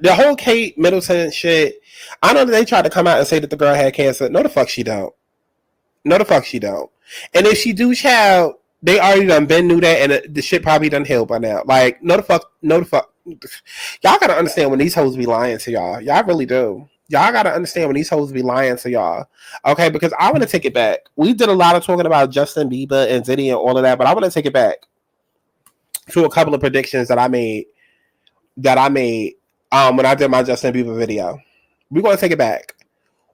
The whole Kate Middleton shit. I know that they tried to come out and say that the girl had cancer. No, the fuck she don't. No, the fuck she don't. And if she do, child, they already done been knew that, and the shit probably done healed by now. Like, no, the fuck. Y'all gotta understand when these hoes be lying to y'all. Y'all really do. Y'all gotta understand when these hoes be lying to y'all. Okay, because I want to take it back. We did a lot of talking about Justin Bieber and Diddy and all of that, but I want to take it back to a couple of predictions that I made when I did my Justin Bieber video. We're gonna take it back.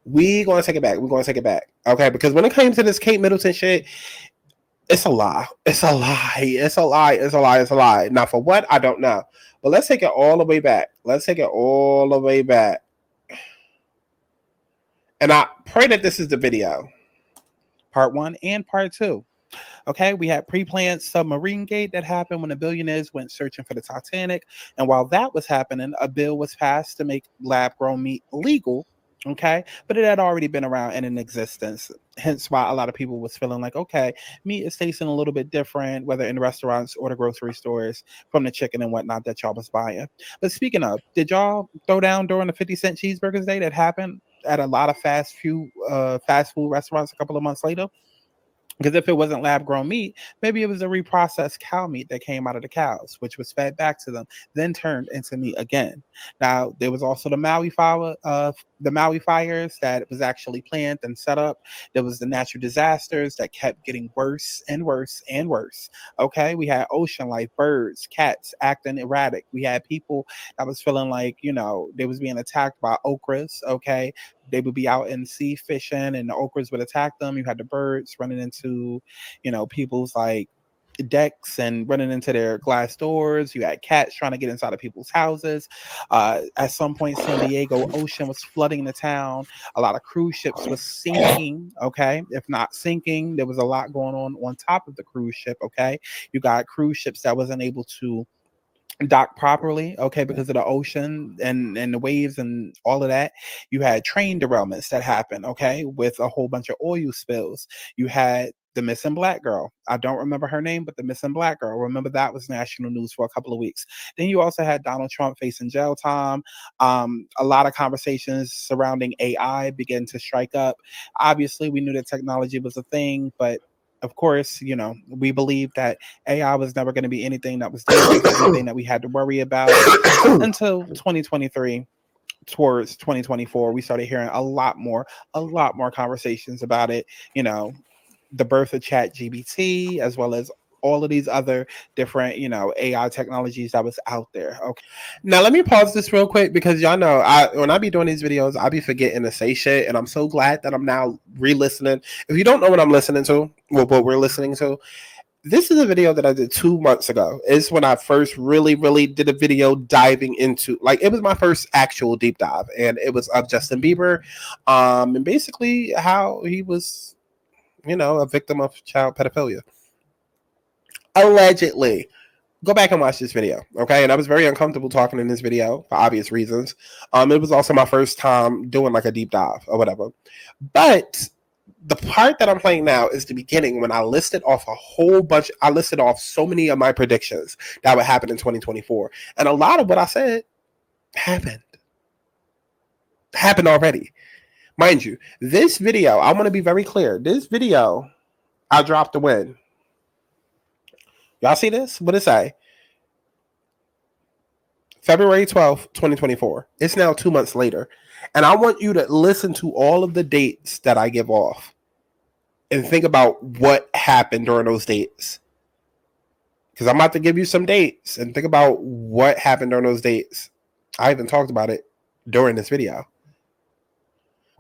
We're gonna take it back. Okay, because when it came to this Kate Middleton shit, it's a lie. It's a lie. Now, for what? I don't know. But let's take it all the way back. And I pray that this is the video. Part 1 and part 2. Okay, we had pre-planned submarine gate that happened when the billionaires went searching for the Titanic. And while that was happening, a bill was passed to make lab-grown meat legal. Okay, but it had already been around and in existence. Hence why a lot of people was feeling like, okay, meat is tasting a little bit different, whether in restaurants or the grocery stores, from the chicken and whatnot that y'all was buying. But speaking of, did y'all throw down during the 50-cent cheeseburgers day that happened at a lot of fast food restaurants a couple of months later? Because if it wasn't lab-grown meat, maybe it was a reprocessed cow meat that came out of the cows, which was fed back to them, then turned into meat again. Now, there was also the Maui fires that was actually planned and set up. There was the natural disasters that kept getting worse and worse and worse. Okay, we had ocean life, birds, cats acting erratic. We had people that was feeling like, they was being attacked by okras. Okay, they would be out in sea fishing and the okras would attack them. You had the birds running into, people's like decks and running into their glass doors. You had cats trying to get inside of people's houses. At some point, San Diego ocean was flooding the town. A lot of cruise ships was sinking. Okay, if not sinking, there was a lot going on top of the cruise ship. Okay, you got cruise ships that wasn't able to dock properly, okay, because of the ocean and the waves and all of that. You had train derailments that happened, okay, with a whole bunch of oil spills. You had the missing black girl. I don't remember her name, but the missing black girl. Remember, that was national news for a couple of weeks. Then you also had Donald Trump facing jail time. A lot of conversations surrounding AI began to strike up. Obviously, we knew that technology was a thing, but of course, we believed that AI was never going to be anything that was dangerous, anything that we had to worry about until 2023. Towards 2024, we started hearing a lot more conversations about it. The birth of ChatGPT, as well as all of these other different, AI technologies that was out there. Okay. Now let me pause this real quick because y'all know when I be doing these videos, I be forgetting to say shit, and I'm so glad that I'm now re-listening. If you don't know what I'm listening to, what we're listening to, this is a video that I did 2 months ago. It's when I first really did a video diving into, it was my first actual deep dive, and it was of Justin Bieber, and basically how he was, a victim of child pedophilia. Allegedly. Go back and watch this video, okay? And I was very uncomfortable talking in this video for obvious reasons. It was also my first time doing a deep dive or whatever. But the part that I'm playing now is the beginning when I listed off so many of my predictions that would happen in 2024. And a lot of what I said happened already. Mind you, this video, I want to be very clear. This video, I dropped the win. Y'all see this? What it say? February 12th, 2024. It's now 2 months later. And I want you to listen to all of the dates that I give off and think about what happened during those dates. Because I'm about to give you some dates and think about what happened during those dates. I even talked about it during this video.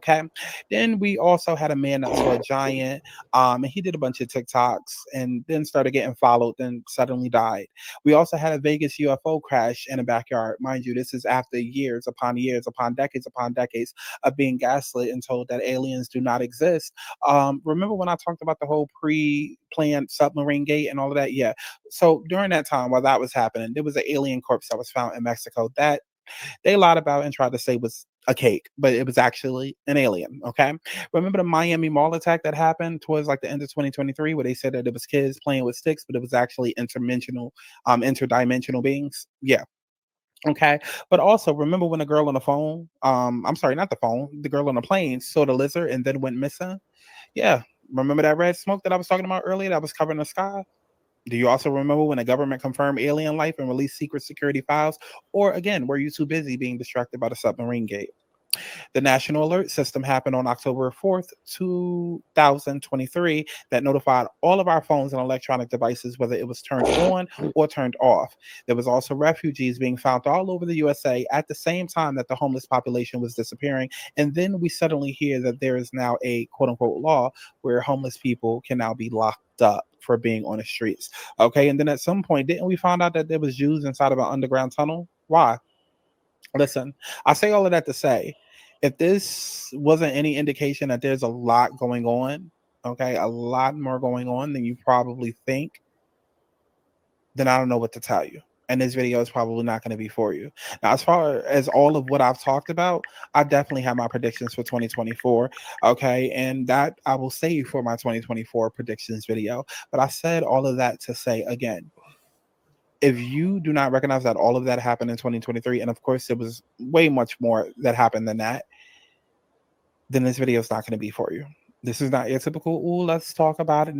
Okay. Then we also had a man that saw a giant, and he did a bunch of TikToks and then started getting followed, then suddenly died. We also had a Vegas UFO crash in a backyard. Mind you, this is after years upon decades of being gaslit and told that aliens do not exist. Remember when I talked about the whole pre-planned submarine gate and all of that? Yeah. So during that time, while that was happening, there was an alien corpse that was found in Mexico that they lied about and tried to say was a cake, but it was actually an alien. Okay. Remember the Miami Mall attack that happened towards like the end of 2023, where they said that it was kids playing with sticks, but it was actually interdimensional beings. Yeah. Okay. But also remember when the girl on the phone, I'm sorry, not the phone, the girl on the plane saw the lizard and then went missing. Yeah. Remember that red smoke that I was talking about earlier that was covering the sky? Do you also remember when the government confirmed alien life and released secret security files? Or again, were you too busy being distracted by the submarine gate? The National Alert System happened on October 4th, 2023, that notified all of our phones and electronic devices whether it was turned on or turned off. There was also refugees being found all over the USA at the same time that the homeless population was disappearing. And then we suddenly hear that there is now a quote-unquote law where homeless people can now be locked up for being on the streets. Okay, and then at some point, didn't we find out that there was Jews inside of an underground tunnel? Why? Listen, I say all of that to say, if this wasn't any indication that there's a lot going on, okay, a lot more going on than you probably think, then I don't know what to tell you. And this video is probably not going to be for you. Now, as far as all of what I've talked about, I definitely have my predictions for 2024. Okay. And that I will save for my 2024 predictions video. But I said all of that to say, again, if you do not recognize that all of that happened in 2023, and of course there was way much more that happened than that, then this video is not going to be for you. This is not your typical, ooh, let's talk about it.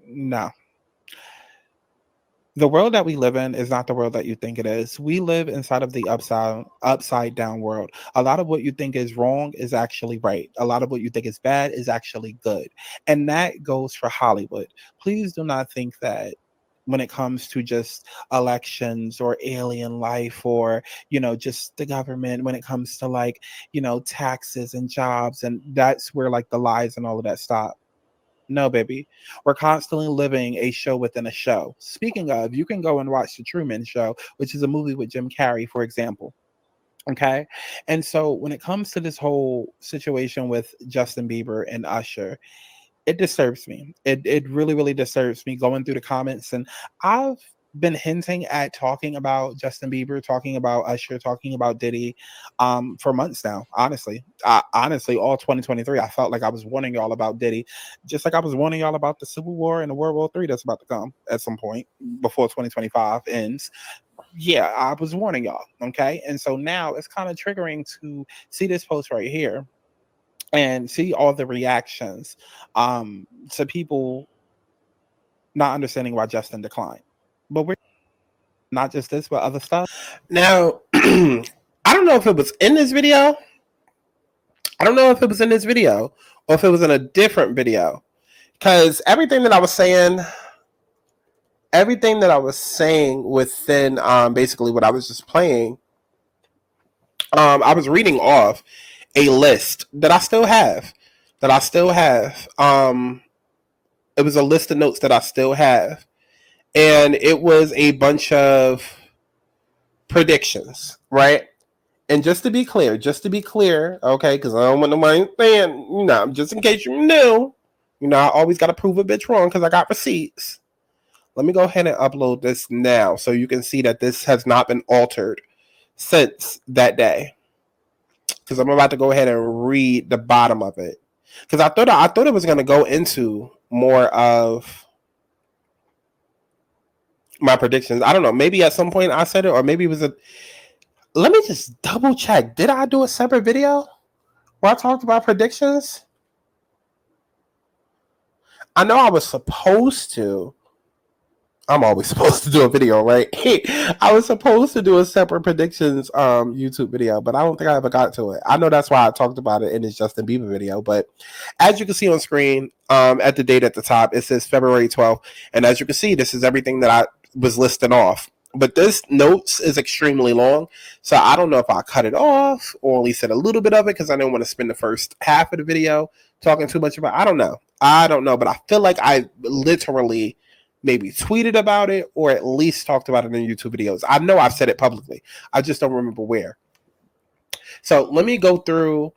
No. The world that we live in is not the world that you think it is. We live inside of the upside down world. A lot of what you think is wrong is actually right. A lot of what you think is bad is actually good. And that goes for Hollywood. Please do not think that when it comes to just elections or alien life or, just the government, when it comes to like, taxes and jobs, and that's where like the lies and all of that stop. No, baby. We're constantly living a show within a show. Speaking of, you can go and watch The Truman Show, which is a movie with Jim Carrey, for example. Okay. And so when it comes to this whole situation with Justin Bieber and Usher, it disturbs me. It really, really disturbs me going through the comments. And I've been hinting at talking about Justin Bieber, talking about Usher, talking about Diddy for months now. Honestly, all 2023, I felt like I was warning y'all about Diddy, just like I was warning y'all about the Civil War and the World War III that's about to come at some point before 2025 ends. Yeah, I was warning y'all. Okay. And so now it's kind of triggering to see this post right here and see all the reactions to people not understanding why Justin declined. But we're not just this, but other stuff. Now, I don't know if it was in this video. I don't know if it was in this video or if it was in a different video. Because everything that I was saying within basically what I was just playing, I was reading off a list that I still have. It was a list of notes that I still have. And it was a bunch of predictions, right? And just to be clear, okay, because I don't want nobody saying, just in case you knew, I always got to prove a bitch wrong because I got receipts. Let me go ahead and upload this now so you can see that this has not been altered since that day. Because I'm about to go ahead and read the bottom of it. Because I thought it was going to go into more of my predictions. I don't know. Maybe at some point I said it, or maybe it was let me just double check. Did I do a separate video where I talked about predictions? I know I was supposed to. I'm always supposed to do a video, right? I was supposed to do a separate predictions YouTube video, but I don't think I ever got to it. I know that's why I talked about it in this Justin Bieber video. But as you can see on screen, at the date at the top, it says February 12th. And as you can see, this is everything that I was listing off. But this notes is extremely long, so I don't know if I cut it off or only said a little bit of it because I didn't want to spend the first half of the video talking too much about it. I don't know, but I feel like I literally maybe tweeted about it or at least talked about it in YouTube videos. I know I've said it publicly. I just don't remember where. So let me go through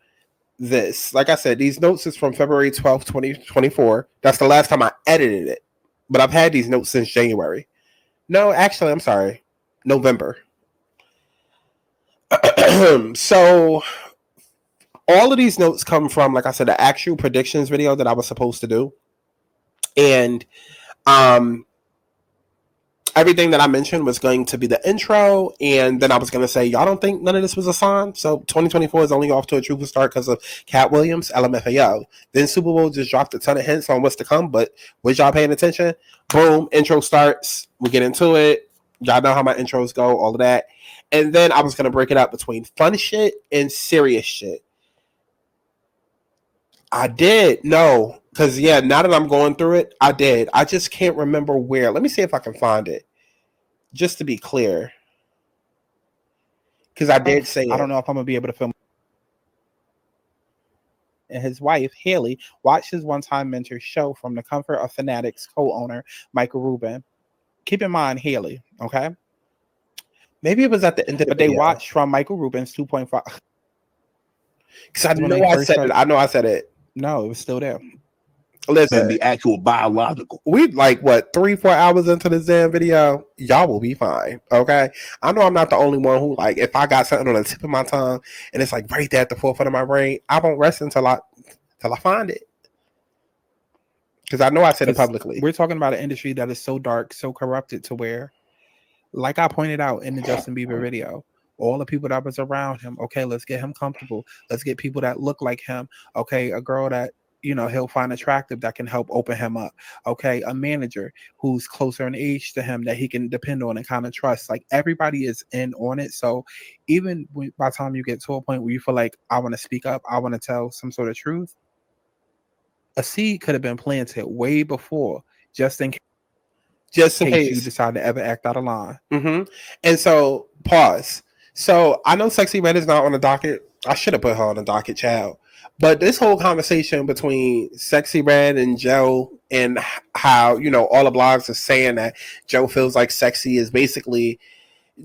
this. Like I said, these notes is from February 12th, 2024. That's the last time I edited it, but I've had these notes since January. No, actually, I'm sorry. November. So all of these notes come from, like I said, the actual predictions video that I was supposed to do. And everything that I mentioned was going to be the intro, and then I was going to say, y'all don't think none of this was a sign? So 2024 is only off to a truthful start because of Cat Williams, LMFAO. Then Super Bowl just dropped a ton of hints on what's to come, but was y'all paying attention? Boom, intro starts. We get into it. Y'all know how my intros go, all of that. And then I was going to break it up between fun shit and serious shit. I did. No. Because, yeah, now that I'm going through it, I did. I just can't remember where. Let me see if I can find it. Just to be clear. Because I did say I don't know if I'm going to be able to film. And his wife, Haley, watched his one-time mentor show from the comfort of Fanatics co-owner, Michael Rubin. Keep in mind, Haley, okay? Maybe it was at the end of the But video. they watched from Michael Rubin's 2.5. Because I know I said it. I know I said it. No, it was still there. Listen, the actual biological. We like what 3-4 hours into this damn video, y'all will be fine. Okay, I know I'm not the only one who, like, if I got something on the tip of my tongue and it's like right there at the forefront of my brain, I won't rest until I find it. Because I know I said it publicly. We're talking about an industry that is so dark, so corrupted, to where, like I pointed out in the Justin Bieber video, all the people that was around him, okay, let's get him comfortable. Let's get people that look like him. Okay, a girl that, you know, he'll find attractive that can help open him up. Okay, a manager who's closer in age to him that he can depend on and kind of trust. Like, everybody is in on it. So even by the time you get to a point where you feel like, I want to speak up, I want to tell some sort of truth, a seed could have been planted way before, just in case you decide to ever act out of line. And so, pause. So I know Sexy Red is not on the docket. I should have put her on the docket, child. But this whole conversation between Sexy Red and Joe, and how, you know, all the blogs are saying that Joe feels like Sexy is basically,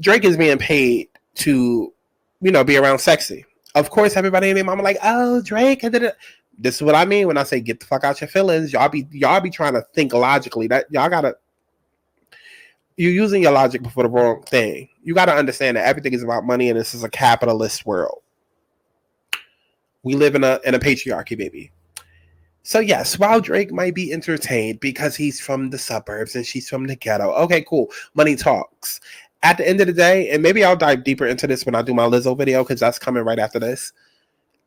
Drake is being paid to, you know, be around Sexy. Of course, everybody and their mama like, oh, Drake. This is what I mean when I say get the fuck out your feelings. Y'all be trying to think logically. That y'all gotta, you're using your logic for the wrong thing. You gotta understand that everything is about money, and this is a capitalist world. We live in a patriarchy, baby. So yes, while Drake might be entertained because he's from the suburbs and she's from the ghetto, okay, cool. Money talks. At the end of the day, and maybe I'll dive deeper into this when I do my Lizzo video, because that's coming right after this.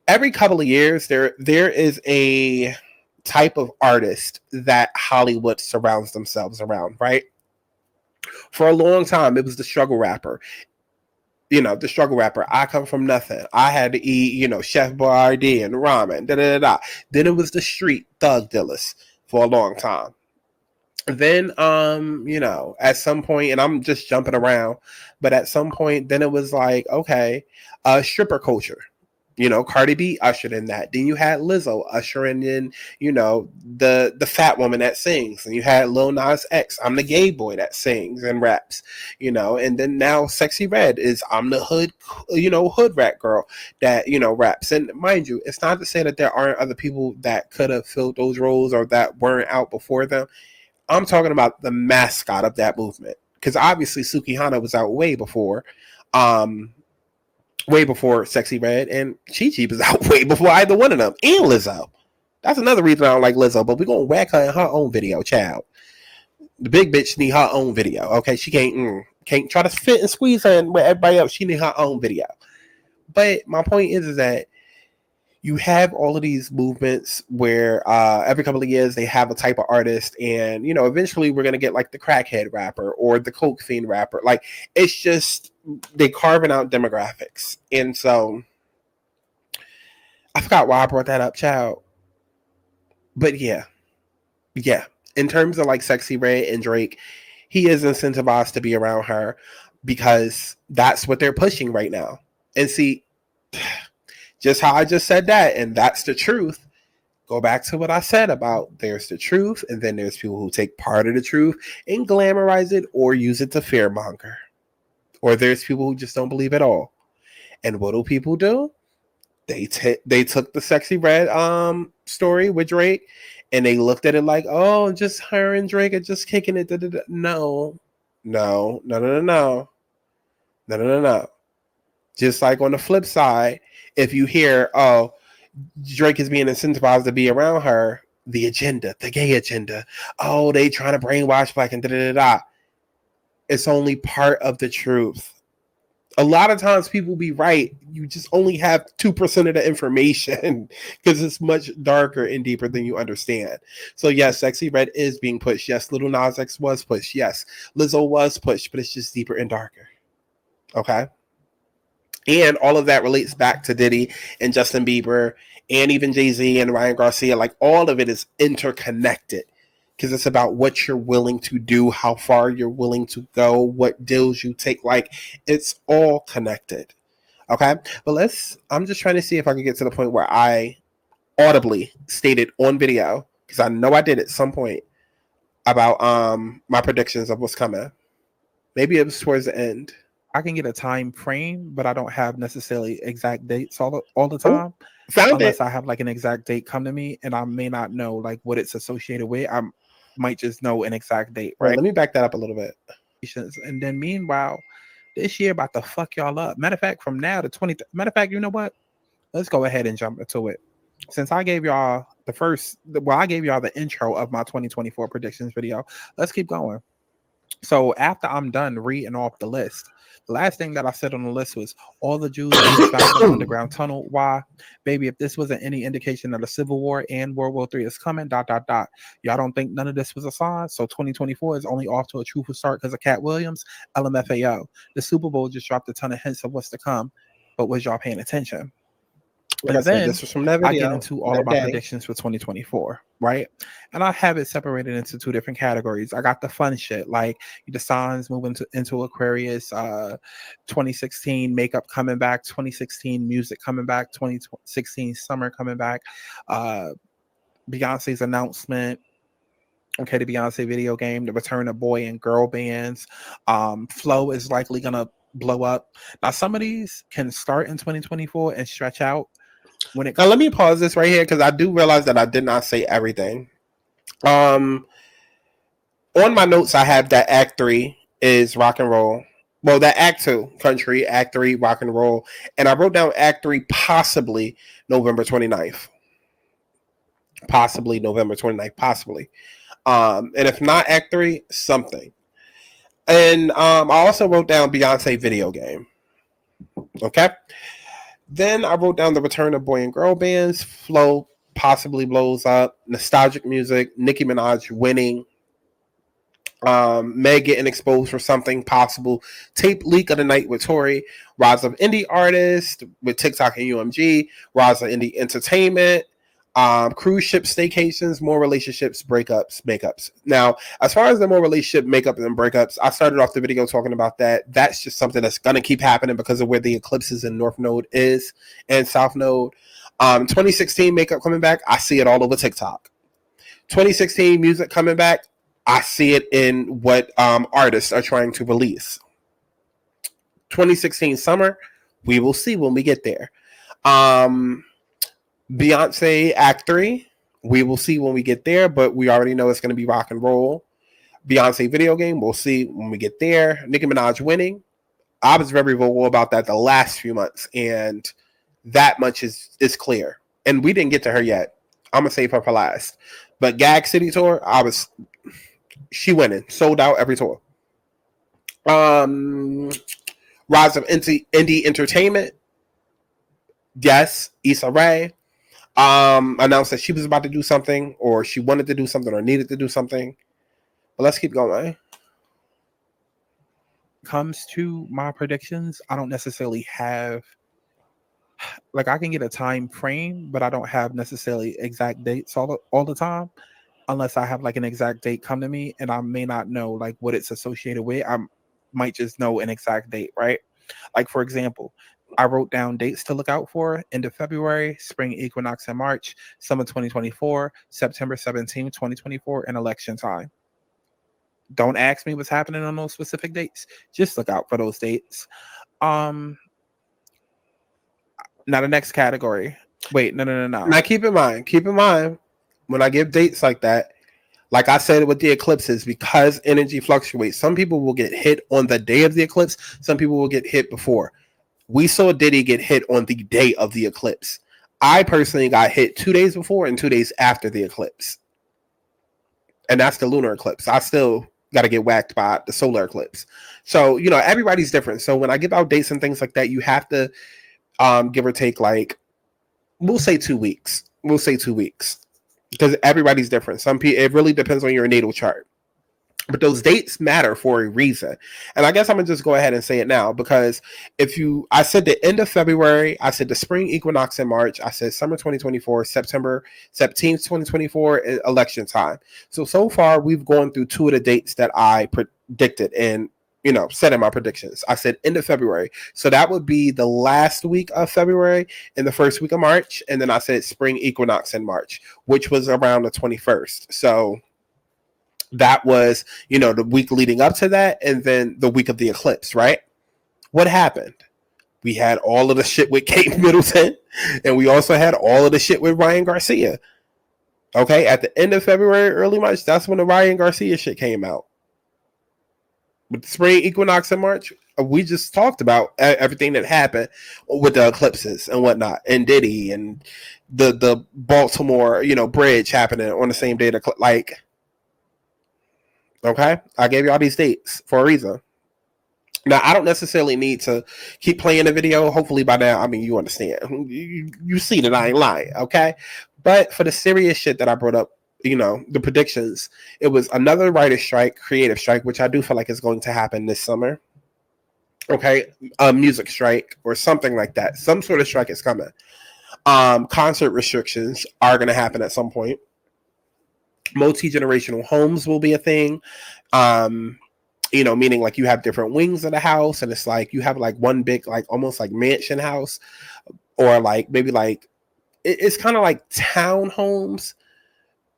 Every couple of years, there is a type of artist that Hollywood surrounds themselves around, right? For a long time, it was the struggle rapper. You know, the struggle rapper. I come from nothing. I had to eat, you know, Chef Boyardee and ramen. Then it was the street thug dealers for a long time. Then, you know, at some point, and I'm just jumping around, but at some point, then it was like, okay, stripper culture. You know, Cardi B ushered in that. Then you had Lizzo ushering in, you know, the fat woman that sings. And you had Lil Nas X, I'm the gay boy that sings and raps, you know. And then now Sexy Red is, I'm the hood, you know, hood rat girl that, you know, raps. And mind you, it's not to say that there aren't other people that could have filled those roles or that weren't out before them. I'm talking about the mascot of that movement. Because obviously Sukihana was out way before Sexy Red, and Chi-Chi was out way before either one of them, and Lizzo. That's another reason I don't like Lizzo, but we're going to whack her in her own video, child. The big bitch need her own video, okay? She can't try to fit and squeeze her in with everybody else. She need her own video. But my point is that you have all of these movements where every couple of years they have a type of artist, and, you know, eventually we're going to get like the crackhead rapper or the coke fiend rapper. Like, it's just, they carving out demographics. And so I forgot why I brought that up, child. But yeah. In terms of like Sexy Red and Drake, he is incentivized to be around her because that's what they're pushing right now. And see, just how I just said that, and that's the truth. Go back to what I said about there's the truth, and then there's people who take part of the truth and glamorize it or use it to fearmonger. Or there's people who just don't believe at all. And what do people do? They took the Sexy Red story with Drake, and they looked at it like, oh, just her and Drake are just kicking it. No. Just like on the flip side, if you hear, oh, Drake is being incentivized to be around her. The agenda, the gay agenda. Oh, they trying to brainwash black and da da da da. It's only part of the truth. A lot of times people be right. You just only have 2% of the information because it's much darker and deeper than you understand. So yes, Sexy Red is being pushed. Yes, Lil Nas X was pushed. Yes, Lizzo was pushed, but it's just deeper and darker. Okay? And all of that relates back to Diddy and Justin Bieber and even Jay-Z and Ryan Garcia. Like, all of it is interconnected because it's about what you're willing to do, how far you're willing to go, what deals you take. Like, it's all connected. Okay? But I'm just trying to see if I can get to the point where I audibly stated on video, because I know I did at some point, about my predictions of what's coming. Maybe it was towards the end. I can get a time frame, but I don't have necessarily exact dates all the time. Unless I have like an exact date come to me, and I may not know like what it's associated with. I might just know an exact date, right? Let me back that up a little bit. And then meanwhile, this year about to fuck y'all up. Matter of fact, from now to 20. Matter of fact, you know what? Let's go ahead and jump into it. Since I gave y'all I gave y'all the intro of my 2024 predictions video. Let's keep going. So after I'm done reading off the list, the last thing that I said on the list was all the Jews found in the underground tunnel. Why? Baby, if this wasn't any indication that a civil war and World War III is coming, ... Y'all don't think none of this was a sign? So 2024 is only off to a truthful start because of Cat Williams, LMFAO. The Super Bowl just dropped a ton of hints of what's to come, but was y'all paying attention? Like I said, this was from that video. I get into all of my predictions for 2024, right? And I have it separated into two different categories. I got the fun shit, like the signs moving into Aquarius, 2016 makeup coming back, 2016 music coming back, 2016 summer coming back, Beyonce's announcement. Okay, the Beyonce video game, the return of boy and girl bands. Flow is likely gonna blow up. Now, some of these can start in 2024 and stretch out. Now let me pause this right here because I do realize that I did not say everything. On my notes, I have that Act 3 is rock and roll. Well, that Act 2, country, Act 3, rock and roll. And I wrote down Act 3 possibly November 29th. Possibly November 29th, possibly. And if not Act 3, something. And I also wrote down Beyonce video game. Okay? Then I wrote down the return of boy and girl bands. Flow possibly blows up. Nostalgic music. Nicki Minaj winning. Meg getting exposed for something possible. Tape leak of the night with Tory. Rise of indie artists with TikTok and UMG. Rise of indie entertainment. Cruise ship staycations, more relationships, breakups, makeups. Now, as far as the more relationship makeups and breakups, I started off the video talking about that. That's just something that's going to keep happening because of where the Eclipses in North Node is and South Node. 2016 makeup coming back, I see it all over TikTok. 2016 music coming back, I see it in what artists are trying to release. 2016 summer, we will see when we get there. Beyonce Act 3, we will see when we get there, but we already know it's going to be rock and roll. Beyonce video game, we'll see when we get there. Nicki Minaj winning. I was very vocal about that the last few months, and that much is clear. And we didn't get to her yet. I'm going to save her for last. But Gag City Tour, she winning. Sold out every tour. Rise of indie entertainment. Yes, Issa Rae. Announced that she was about to do something, or she wanted to do something, or needed to do something. But let's keep going. Comes to my predictions, I don't necessarily have, like, I can get a time frame, but I don't have necessarily exact dates all the time, unless I have like an exact date come to me, and I may not know like what it's associated with. I might just know an exact date, right? Like, for example, I wrote down dates to look out for: end of February, spring equinox in March, summer 2024, September 17, 2024, and election time. Don't ask me what's happening on those specific dates. Just look out for those dates. Now the next category. Wait, no. Now keep in mind, when I give dates like that, like I said with the eclipses, because energy fluctuates, some people will get hit on the day of the eclipse, some people will get hit before. We saw Diddy get hit on the day of the eclipse. I personally got hit 2 days before and 2 days after the eclipse. And that's the lunar eclipse. I still got to get whacked by the solar eclipse. So, you know, everybody's different. So when I give out dates and things like that, you have to give or take, like, we'll say 2 weeks. We'll say 2 weeks. Because everybody's different. Some people, it really depends on your natal chart. But those dates matter for a reason. And I guess I'm going to just go ahead and say it now. Because I said the end of February, I said the spring equinox in March, I said summer 2024, September 17th, 2024, election time. So far, we've gone through 2 of the dates that I predicted and, you know, said in my predictions. I said end of February. So that would be the last week of February and the first week of March. And then I said spring equinox in March, which was around the 21st. So that was, you know, the week leading up to that, and then the week of the eclipse, right? What happened? We had all of the shit with Kate Middleton, and we also had all of the shit with Ryan Garcia. Okay, at the end of February, early March, that's when the Ryan Garcia shit came out. With the spring equinox in March, we just talked about everything that happened with the eclipses and whatnot, and Diddy, and the Baltimore, you know, bridge happening on the same day. Like, okay, I gave you all these dates for a reason. Now, I don't necessarily need to keep playing the video. Hopefully by now, I mean, you understand. You see that I ain't lying, okay? But for the serious shit that I brought up, you know, the predictions, it was another writer's strike, creative strike, which I do feel like is going to happen this summer. Okay, a music strike or something like that. Some sort of strike is coming. Concert restrictions are going to happen at some point. Multi-generational homes will be a thing. You know, meaning like you have different wings of the house, and it's like you have like one big, like almost like mansion house, or like maybe like it's kind of like townhomes.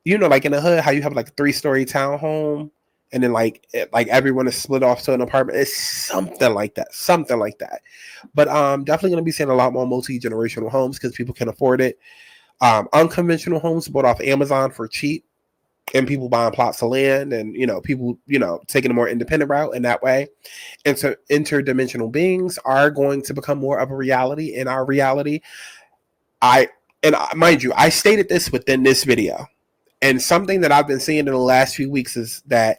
You know, like in the hood, how you have like a 3-story townhome, and then like everyone is split off to an apartment. It's something like that, But definitely going to be seeing a lot more multi-generational homes because people can afford it. Unconventional homes bought off Amazon for cheap. And people buying plots of land, and, you know, people, you know, taking a more independent route in that way. And so interdimensional beings are going to become more of a reality in our reality. Mind you, I stated this within this video. And something that I've been seeing in the last few weeks is that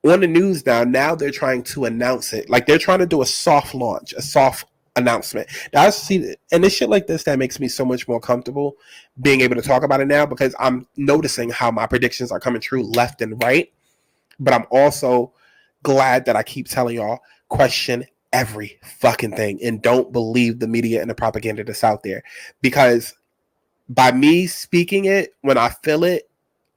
on the news now they're trying to announce it. Like they're trying to do a soft launch, a soft announcement. Now I see, and it's shit like this that makes me so much more comfortable being able to talk about it now, because I'm noticing how my predictions are coming true left and right. But I'm also glad that I keep telling y'all, question every fucking thing and don't believe the media and the propaganda that's out there, because by me speaking it, when I feel it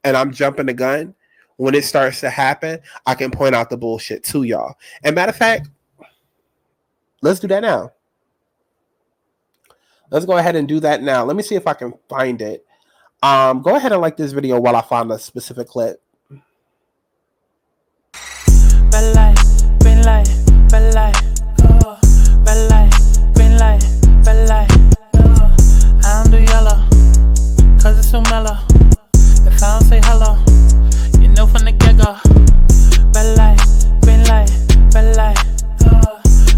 and I'm jumping the gun, when it starts to happen, I can point out the bullshit to y'all. And matter of fact, let's do that now. Let's go ahead and do that now. Let me see if I can find it. Go ahead and like this video while I find a specific clip. Red light, green light, red light, red light, green light, red light. I don't do yellow, cause it's so mellow. If I don't say hello, you know from the get-go. Red light, green light, red light,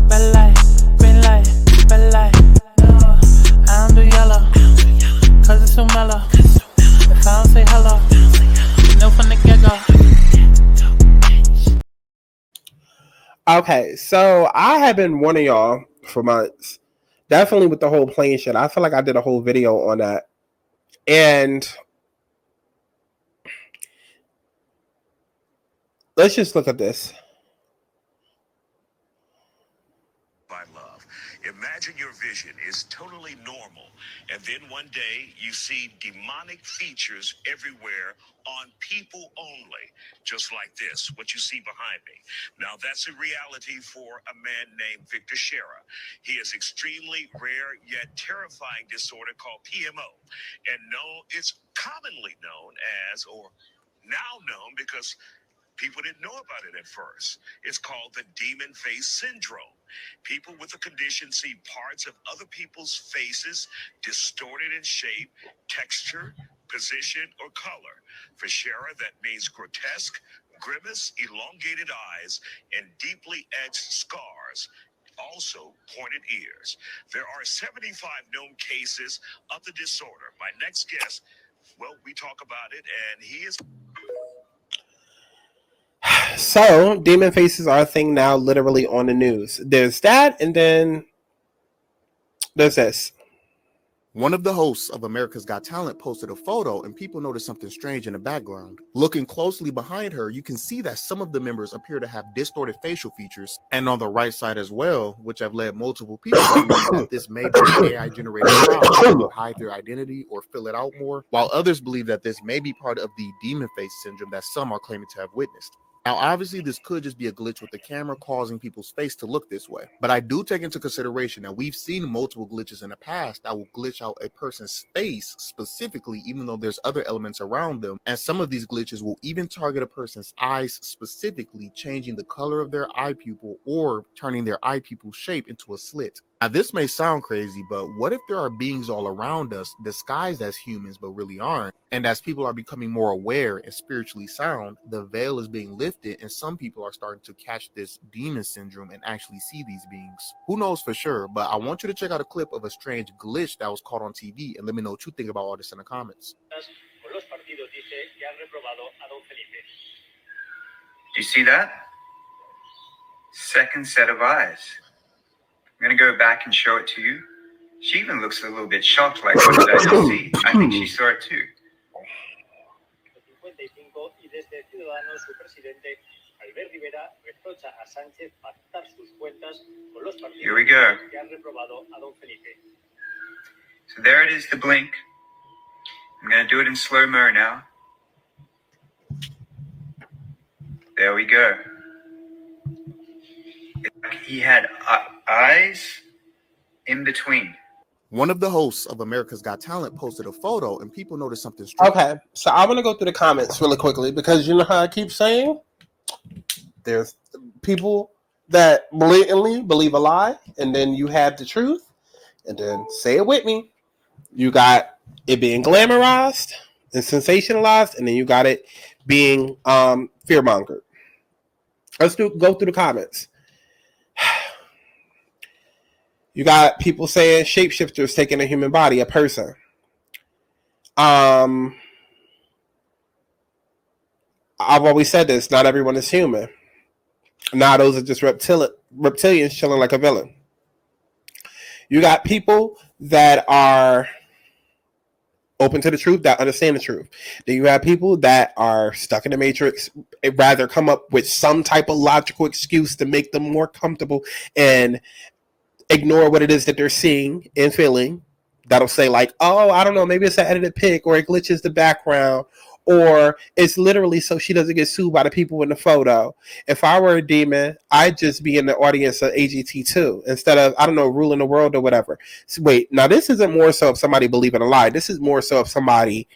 red light, green light, red light. I don't do yellow, cause it's so mellow. If I don't say hello, you know from the get-go. Okay, so I have been warning y'all for months, definitely with the whole plane shit. I feel like I did a whole video on that. And let's just look at this. By love. Imagine your vision is totally normal, and then one day you see demonic features everywhere on people only, just like this, what you see behind me. Now, that's a reality for a man named Victor Shera. He has extremely rare yet terrifying disorder called PMO, and it's commonly known as, or now known because people didn't know about it at first. It's called the demon face syndrome. People with the condition see parts of other people's faces distorted in shape, texture, position, or color. For Shera, that means grotesque, grimace, elongated eyes, and deeply etched scars. also pointed ears. There are 75 known cases of the disorder. My next guest, well, we talk about it, and he is... So, demon faces are a thing now, literally on the news. There's that, and then there's this. One of the hosts of America's Got Talent posted a photo and people noticed something strange in the background. Looking closely behind her, you can see that some of the members appear to have distorted facial features, and on the right side as well, which have led multiple people to believe that this may be an AI-generated crowd to hide their identity or fill it out more, while others believe that this may be part of the demon face syndrome that some are claiming to have witnessed. Now, obviously, this could just be a glitch with the camera causing people's face to look this way. But I do take into consideration that we've seen multiple glitches in the past that will glitch out a person's face specifically, even though there's other elements around them. And some of these glitches will even target a person's eyes specifically, changing the color of their eye pupil or turning their eye pupil shape into a slit. Now, this may sound crazy, but what if there are beings all around us disguised as humans but really aren't? And as people are becoming more aware and spiritually sound, the veil is being lifted and some people are starting to catch this demon syndrome and actually see these beings. Who knows for sure, but I want you to check out a clip of a strange glitch that was caught on TV and let me know what you think about all this in the comments. Do you see that? Second set of eyes. I'm going to go back and show it to you. She even looks a little bit shocked, like, what did I just see? I think she saw it too. Here we go. So there it is, the blink. I'm going to do it in slow-mo now. There we go. He had eyes in between. One of the hosts of America's Got Talent posted a photo and people noticed something strange. Okay, so I'm going to go through the comments really quickly because you know how I keep saying? There's people that blatantly believe a lie, and then you have the truth, and then say it with me. You got it being glamorized and sensationalized, and then you got it being fear-mongered. Let's go through the comments. You got people saying shapeshifters taking a human body, a person. I've always said this, not everyone is human. Now those are just reptilians chilling like a villain. You got people that are open to the truth, that understand the truth. Then you have people that are stuck in the matrix, rather come up with some type of logical excuse to make them more comfortable and ignore what it is that they're seeing and feeling. That'll say like, oh, I don't know, maybe it's an edited pic, or it glitches the background, or it's literally so she doesn't get sued by the people in the photo. If I were a demon, I'd just be in the audience of AGT2 instead of, I don't know, ruling the world or whatever. So wait, now this isn't more so of somebody believing a lie. This is more so of somebody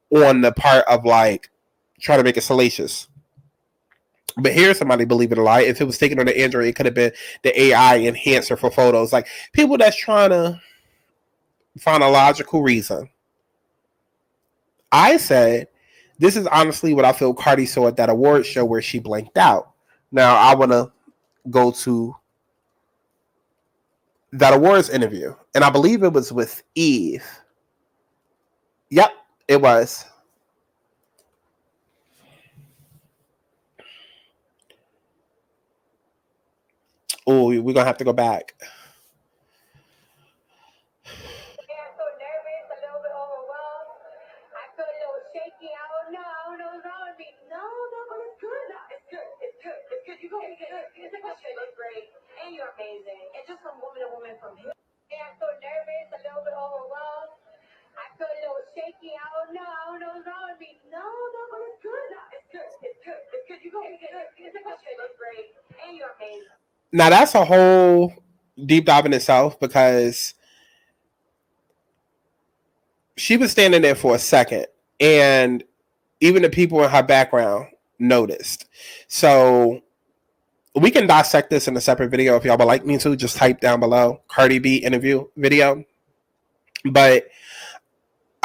on the part of like trying to make it salacious. But here's somebody believing a lie. If it was taken on the Android, it could have been the AI enhancer for photos. Like people that's trying to find a logical reason. I said, this is honestly what I feel Cardi saw at that award show where she blanked out. Now I want to go to that awards interview. And I believe it was with Eve. Yep, it was. Oh, we're going to have to go back. And you're amazing. And just from woman to woman from here. Yeah, I'm so nervous, a little bit overwhelmed. I feel a little shaky. I don't know what's wrong with me. No, but it's good. It's good. It's good. It's good. You go get it. It's good. It's great. And you're amazing. Now that's a whole deep dive in itself because she was standing there for a second and even the people in her background noticed. So we can dissect this in a separate video if y'all would like me to. Just type down below Cardi B interview video. But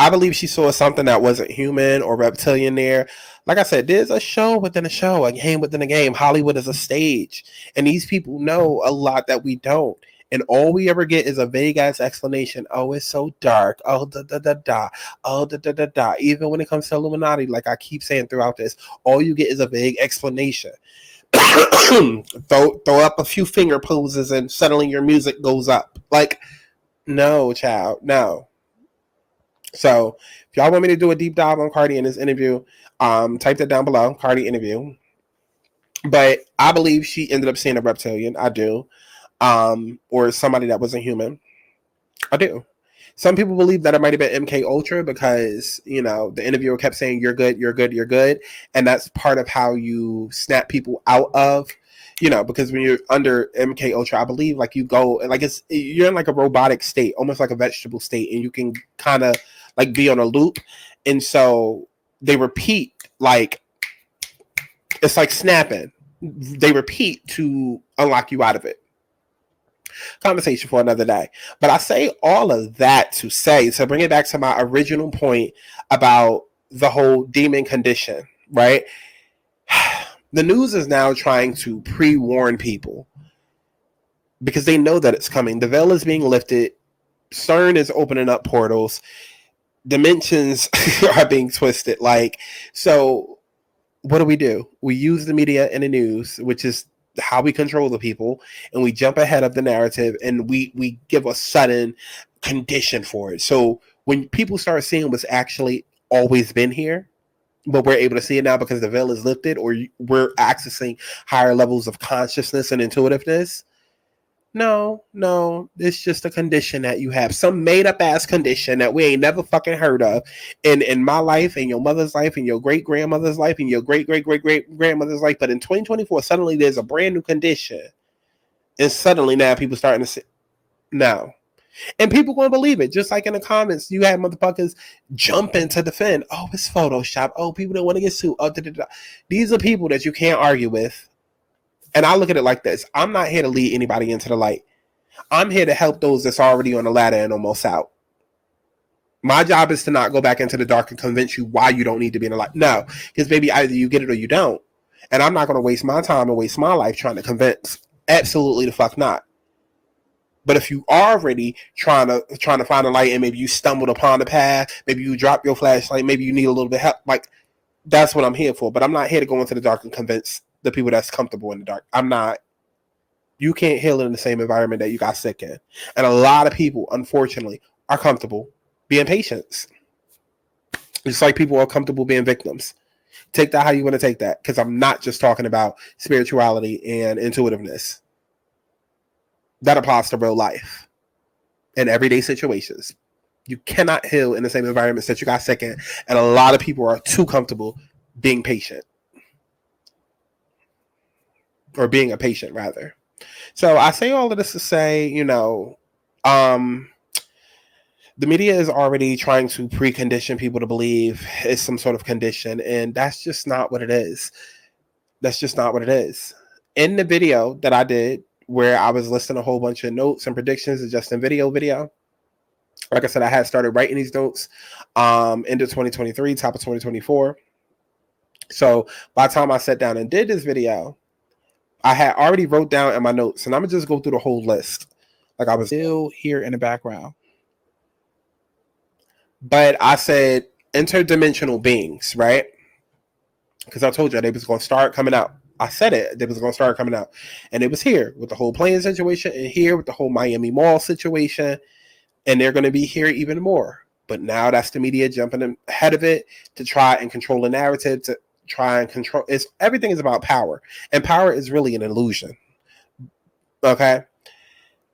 I believe she saw something that wasn't human or reptilian there. Like I said, there's a show within a show, a game within a game. Hollywood is a stage. And these people know a lot that we don't. And all we ever get is a vague ass explanation. Oh, it's so dark. Oh, da da da da. Oh, da da da da. Even when it comes to Illuminati, like I keep saying throughout this, all you get is a vague explanation. throw up a few finger poses and suddenly your music goes up. Like, no, child, no. So if y'all want me to do a deep dive on Cardi in this interview, type that down below, Cardi interview. But I believe she ended up seeing a reptilian. I do. Or somebody that wasn't human. I do. Some people believe that it might have been MK Ultra because, you know, the interviewer kept saying, you're good, you're good, you're good. And that's part of how you snap people out of, you know, because when you're under MK Ultra, I believe like you go, like you're in like a robotic state, almost like a vegetable state, and you can kind of like be on a loop. And so they repeat, like, it's like snapping. They repeat to unlock you out of it. Conversation for another day. But I say all of that to bring it back to my original point about the whole demon condition, right? The news is now trying to pre-warn people because they know that it's coming. The veil is being lifted. CERN is opening up portals. Dimensions are being twisted. Like, so what do? We use the media and the news, which is how we control the people, and we jump ahead of the narrative, and we give a sudden condition for it. So when people start seeing what's actually always been here, but we're able to see it now because the veil is lifted, or we're accessing higher levels of consciousness and intuitiveness. No, it's just a condition that you have, some made up ass condition that we ain't never fucking heard of in my life, in your mother's life, in your great grandmother's life, in your great grandmother's life. But in 2024, suddenly there's a brand new condition, and suddenly now people starting to see no. And people gonna believe it. Just like in the comments, you had motherfuckers jumping to defend. Oh, it's Photoshop. Oh, people don't want to get sued. Oh, da, da, da. These are people that you can't argue with. And I look at it like this. I'm not here to lead anybody into the light. I'm here to help those that's already on the ladder and almost out. My job is to not go back into the dark and convince you why you don't need to be in the light. No, because maybe either you get it or you don't. And I'm not going to waste my time and waste my life trying to convince. Absolutely the fuck not. But if you are already trying to find a light and maybe you stumbled upon the path, maybe you dropped your flashlight, maybe you need a little bit of help, like that's what I'm here for. But I'm not here to go into the dark and convince the people that's comfortable in the dark. I'm not. You can't heal in the same environment that you got sick in. And a lot of people, unfortunately, are comfortable being patients. Just like people are comfortable being victims. Take that how you want to take that. Because I'm not just talking about spirituality and intuitiveness. That applies to real life and everyday situations. You cannot heal in the same environments that you got sick in. And a lot of people are too comfortable being patient. Or being a patient, rather. So I say all of this to say, you know, the media is already trying to precondition people to believe it's some sort of condition, and that's just not what it is. That's just not what it is. In the video that I did, where I was listing a whole bunch of notes and predictions, just in video, like I said, I had started writing these notes into 2023, top of 2024. So by the time I sat down and did this video, I had already wrote down in my notes, and I'm gonna just go through the whole list. Like I was still here in the background. But I said interdimensional beings, right? Because I told you they was gonna start coming out. I said it, they was gonna start coming out. And it was here with the whole plane situation, and here with the whole Miami Mall situation, and they're gonna be here even more. But now that's the media jumping ahead of it to try and control the narrative, to try and control. Everything is about power, and power is really an illusion. Okay,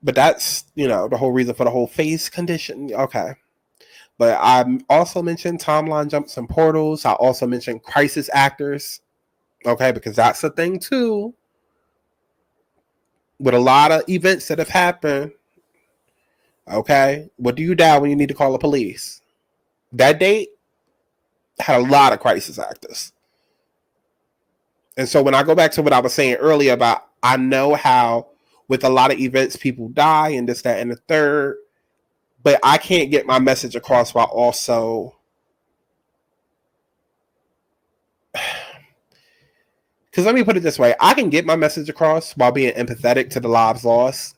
but that's, you know, the whole reason for the whole face condition. Okay, but I also mentioned timeline jumps and portals. I also mentioned crisis actors. Okay, because that's a thing too. With a lot of events that have happened. Okay, what do you dial when you need to call the police? That date had a lot of crisis actors. And so when I go back to what I was saying earlier about, I know how with a lot of events people die and this, that, and the third, but I can't get my message across while also, because let me put it this way, I can get my message across while being empathetic to the lives lost.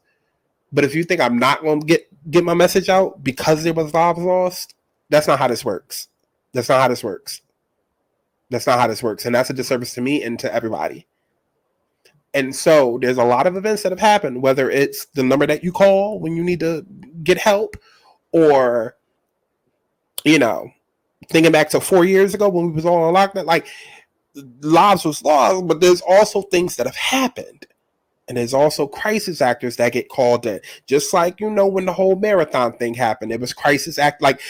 But if you think I'm not going to get my message out because there was lives lost, that's not how this works. That's not how this works. That's not how this works. And that's a disservice to me and to everybody. And so there's a lot of events that have happened, whether it's the number that you call when you need to get help, or, you know, thinking back to 4 years ago when we was all on lockdown, like, lives was lost, but there's also things that have happened. And there's also crisis actors that get called in. Just like, you know, when the whole marathon thing happened, it was crisis act. Like,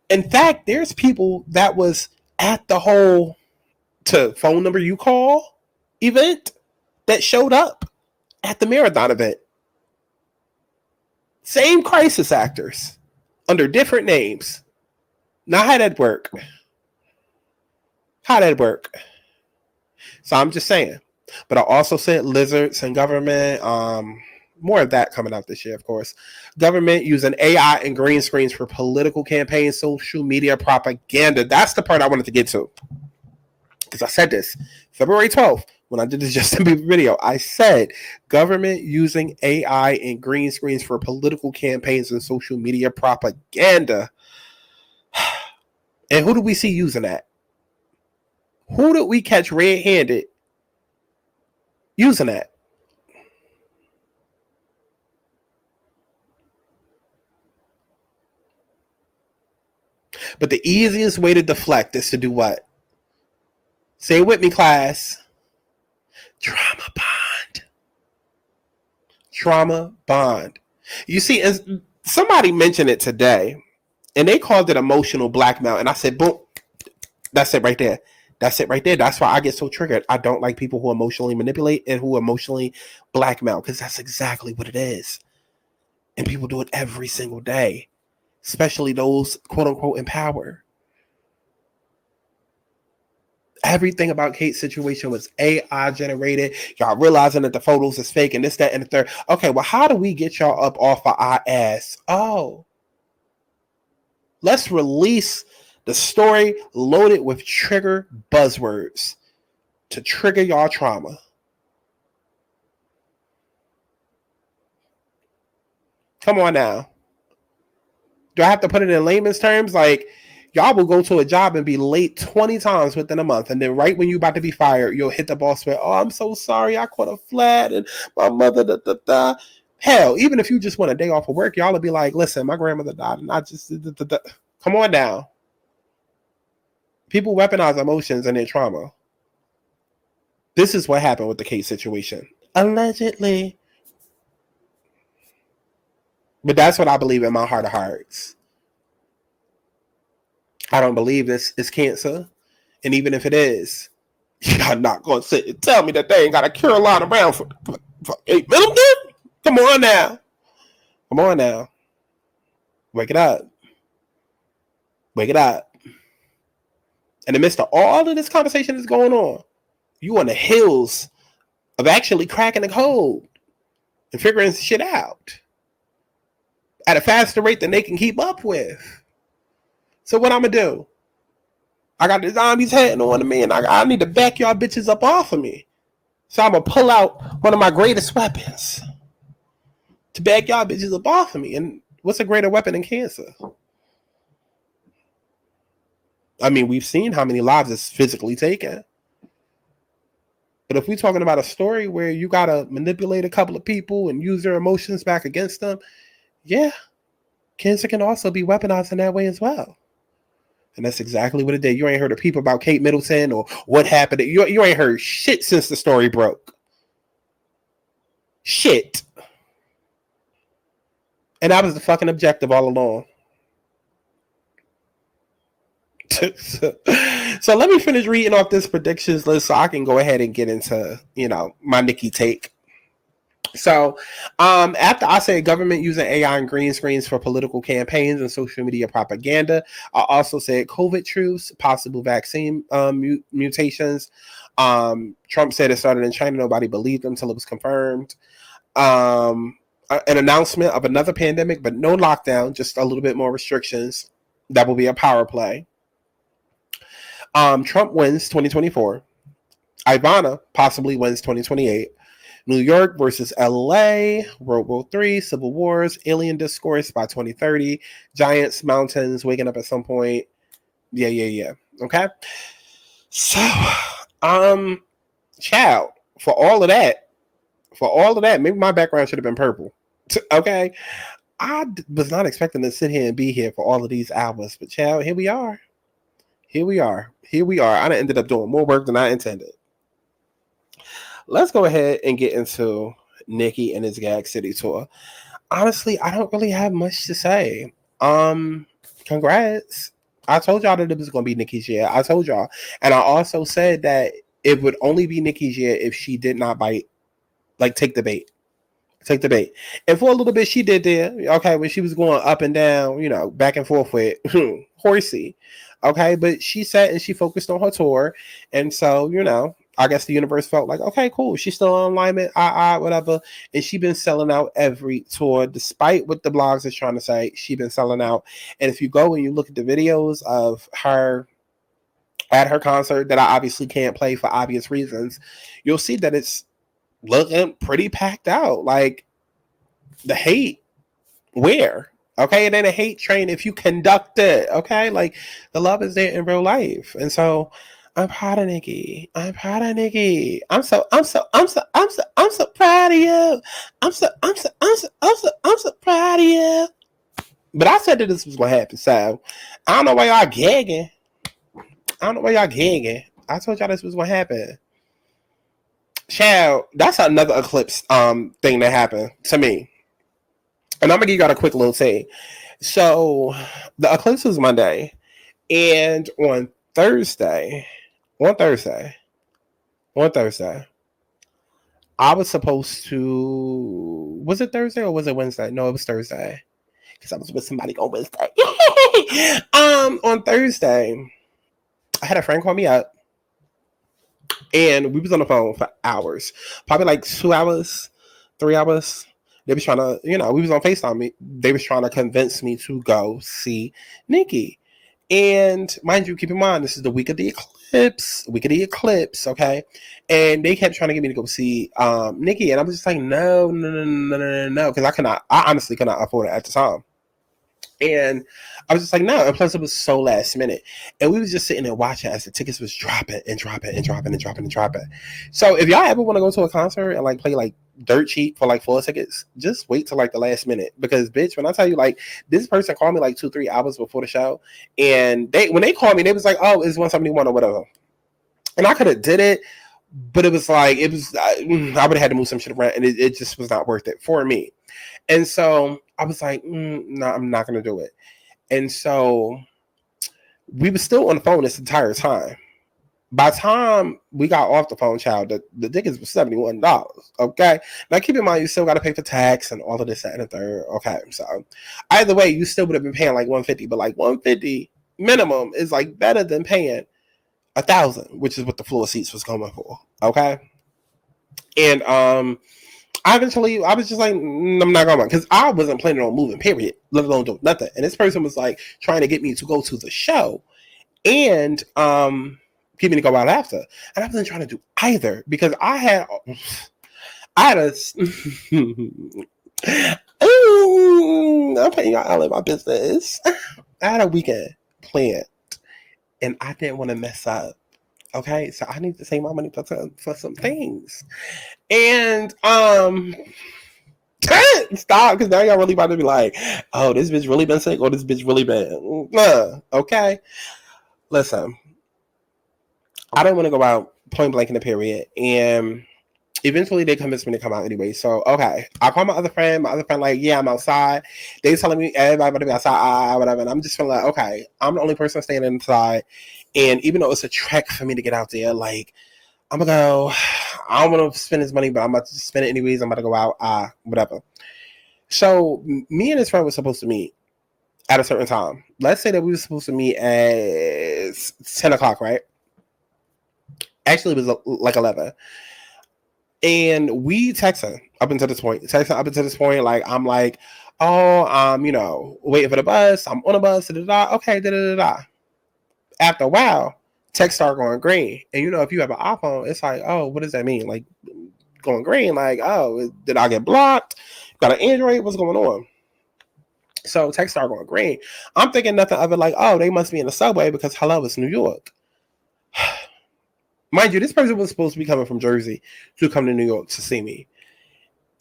in fact, there's people that was at the whole to phone number you call event that showed up at the marathon event. Same crisis actors under different names. Now, how'd that work? How'd that work? So I'm just saying. But I also said lizards and government. More of that coming out this year, of course. Government using AI and green screens for political campaigns, social media propaganda. That's the part I wanted to get to. Because I said this February 12th when I did this Justin Bieber video. I said government using AI and green screens for political campaigns and social media propaganda. And who do we see using that? Who did we catch red-handed using that? But the easiest way to deflect is to do what? Say it with me, class. Trauma bond. Trauma bond. You see, as somebody mentioned it today, and they called it emotional blackmail. And I said, boom, that's it right there. That's it right there. That's why I get so triggered. I don't like people who emotionally manipulate and who emotionally blackmail, because that's exactly what it is. And people do it every single day, especially those quote unquote in power. Everything about Kate's situation was AI generated. Y'all realizing that the photos is fake and this, that, and the third. Okay, well, how do we get y'all up off of our ass? Oh, let's release the story loaded with trigger buzzwords to trigger y'all trauma. Come on now. Do I have to put it in layman's terms? Like, y'all will go to a job and be late 20 times within a month. And then right when you're about to be fired, you'll hit the boss with, oh, I'm so sorry. I caught a flat and my mother, da, da, da. Hell, even if you just want a day off of work, y'all will be like, listen, my grandmother died and I just, da, da, da. Come on now. People weaponize emotions and their trauma. This is what happened with the Kate situation. Allegedly. But that's what I believe in my heart of hearts. I don't believe this is cancer. And even if it is, y'all not going to sit and tell me that they ain't got a Carolina around for 8 million? Come on now. Come on now. Wake it up. Wake it up. In the midst of all of this conversation that's going on, you on the heels of actually cracking the code and figuring shit out at a faster rate than they can keep up with. So what I'm going to do? I got the zombies heading on to me, and I need to back y'all bitches up off of me. So I'm going to pull out one of my greatest weapons to back y'all bitches up off of me. And what's a greater weapon than cancer? I mean, we've seen how many lives it's physically taken. But if we're talking about a story where you got to manipulate a couple of people and use their emotions back against them, yeah, cancer can also be weaponized in that way as well. And that's exactly what it did. You ain't heard of people about Kate Middleton or what happened. You ain't heard shit since the story broke. Shit. And that was the fucking objective all along. So let me finish reading off this predictions list so I can go ahead and get into, my Nicki take. So after I said government using AI and green screens for political campaigns and social media propaganda, I also said COVID truths, possible vaccine mutations. Trump said it started in China. Nobody believed him until it was confirmed. an announcement of another pandemic, but no lockdown, just a little bit more restrictions. That will be a power play. Trump wins 2024. Ivana possibly wins 2028. New York versus LA, World War III, Civil Wars, Alien Discourse by 2030, Giants, Mountains, waking up at some point. Yeah. Okay. So, child, for all of that, maybe my background should have been purple. Okay. I was not expecting to sit here and be here for all of these hours, but child, here we are. I ended up doing more work than I intended. Let's go ahead and get into Nicki and his Gag City tour. Honestly, I don't really have much to say. Congrats. I told y'all that it was going to be Nicki's year. I told y'all. And I also said that it would only be Nicki's year if she did not bite, like take the bait. And for a little bit, she did there. Okay, when she was going up and down, back and forth with Horsey. Okay, but she sat and she focused on her tour. And so, I guess the universe felt like, okay, cool. She's still on alignment, whatever. And she's been selling out every tour, despite what the blogs is trying to say. She's been selling out. And if you go and you look at the videos of her at her concert that I obviously can't play for obvious reasons, you'll see that it's looking pretty packed out. Like, the hate, where? Okay, and then a hate train if you conduct it. Okay, like the love is there in real life. And so I'm proud of Nicki. I'm so proud of you. I'm so proud of you. But I said that this was gonna happen, so I don't know why y'all gagging. I told y'all this was gonna happen. Child, that's another eclipse thing that happened to me. And I'm gonna give y'all a quick little thing. So the eclipse was Monday, and on Thursday, I was supposed to. Was it Thursday or was it Wednesday? No, it was Thursday because I was with somebody on Wednesday. On Thursday, I had a friend call me up, and we was on the phone for hours, probably like 2 hours, 3 hours. They was trying to, we was on FaceTime. They was trying to convince me to go see Nicki. And mind you, keep in mind, this is the week of the eclipse, okay? And they kept trying to get me to go see Nicki. And I was just like, no. Because I honestly could not afford it at the time. And I was just like, no. And plus, it was so last minute. And we was just sitting there watching as the tickets was dropping. So if y'all ever want to go to a concert and like play like dirt cheap for like 4 tickets, just wait till like the last minute. Because bitch, when I tell you, like, this person called me like 2-3 hours before the show, and when they called me, they was like, oh, it's 171 or whatever. And I could have did it, but it was like, I would have had to move some shit around, and it just was not worth it for me. And so I was like, no, I'm not gonna do it. And so we were still on the phone this entire time. By the time we got off the phone, child, the tickets was $71. Okay. Now keep in mind, you still got to pay for tax and all of this, that, and the third. Okay. So either way, you still would have been paying like $150, but like $150 minimum is like better than paying $1,000, which is what the floor seats was going for. Okay. And I was just like, I'm not going, because I wasn't planning on moving, period, let alone doing nothing. And this person was like trying to get me to go to the show and get me to go out after. And I wasn't trying to do either, because I had a I'm putting y'all out of my business. I had a weekend planned and I didn't want to mess up. Okay, so I need to save my money for some things. And stop, because now y'all really about to be like, oh, this bitch really been sick, or this bitch really been okay. Listen, I don't want to go out point blank in the period, and eventually they convinced me to come out anyway. So okay, I call my other friend like, yeah, I'm outside. They telling me everybody about to be outside, whatever, and I'm just feeling like, okay, I'm the only person staying inside. And even though it's a trek for me to get out there, like, I'm gonna go, I don't want to spend his money, but I'm about to spend it anyways. I'm about to go out, whatever. So me and his friend were supposed to meet at a certain time. Let's say that we were supposed to meet at 10 o'clock, right? Actually, it was like 11. And we texting up until this point. Like, I'm like, oh, you know, waiting for the bus. I'm on a bus. Da-da-da. Okay, da-da-da-da. After a while, text start going green. And you know, if you have an iPhone, it's like, oh, what does that mean? Like, going green? Like, oh, did I get blocked? Got an Android? What's going on? So text start going green. I'm thinking nothing of it like, oh, they must be in the subway because hello, it's New York. Mind you, this person was supposed to be coming from Jersey to come to New York to see me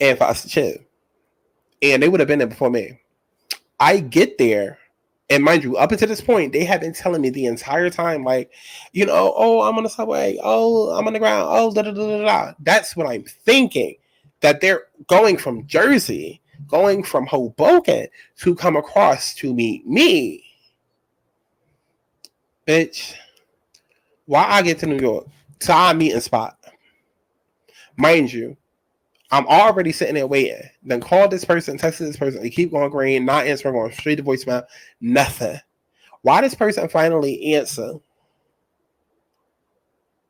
and for us to chill. And they would have been there before me. I get there, and mind you, up until this point, they have been telling me the entire time, like, you know, oh, I'm on the subway. Oh, I'm on the ground. Oh, da da da da da. That's what I'm thinking. That they're going from Jersey, going from Hoboken to come across to meet me. Bitch, why I get to New York to our meeting spot? Mind you, I'm already sitting there waiting. Then call this person, text this person, they keep going green, not answering, going straight to voicemail, nothing. Why this person finally answer?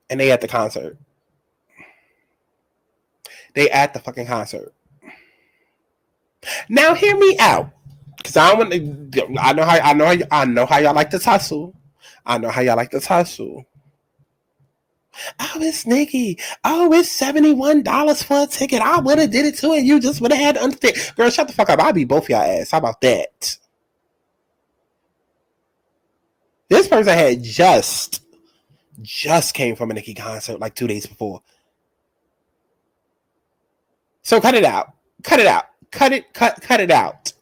And they at the concert. They at the fucking concert. Now hear me out, because I want to. I know how y'all like to tussle. I know how y'all like to tussle. Oh, it's Nikki. Oh, it's $71 for a ticket. I would have did it too, and you just would have had to understand. Girl, shut the fuck up. I'll beat both y'all ass. How about that? This person had just came from a Nicki concert like 2 days before. So cut it out. Cut it out. Cut it out.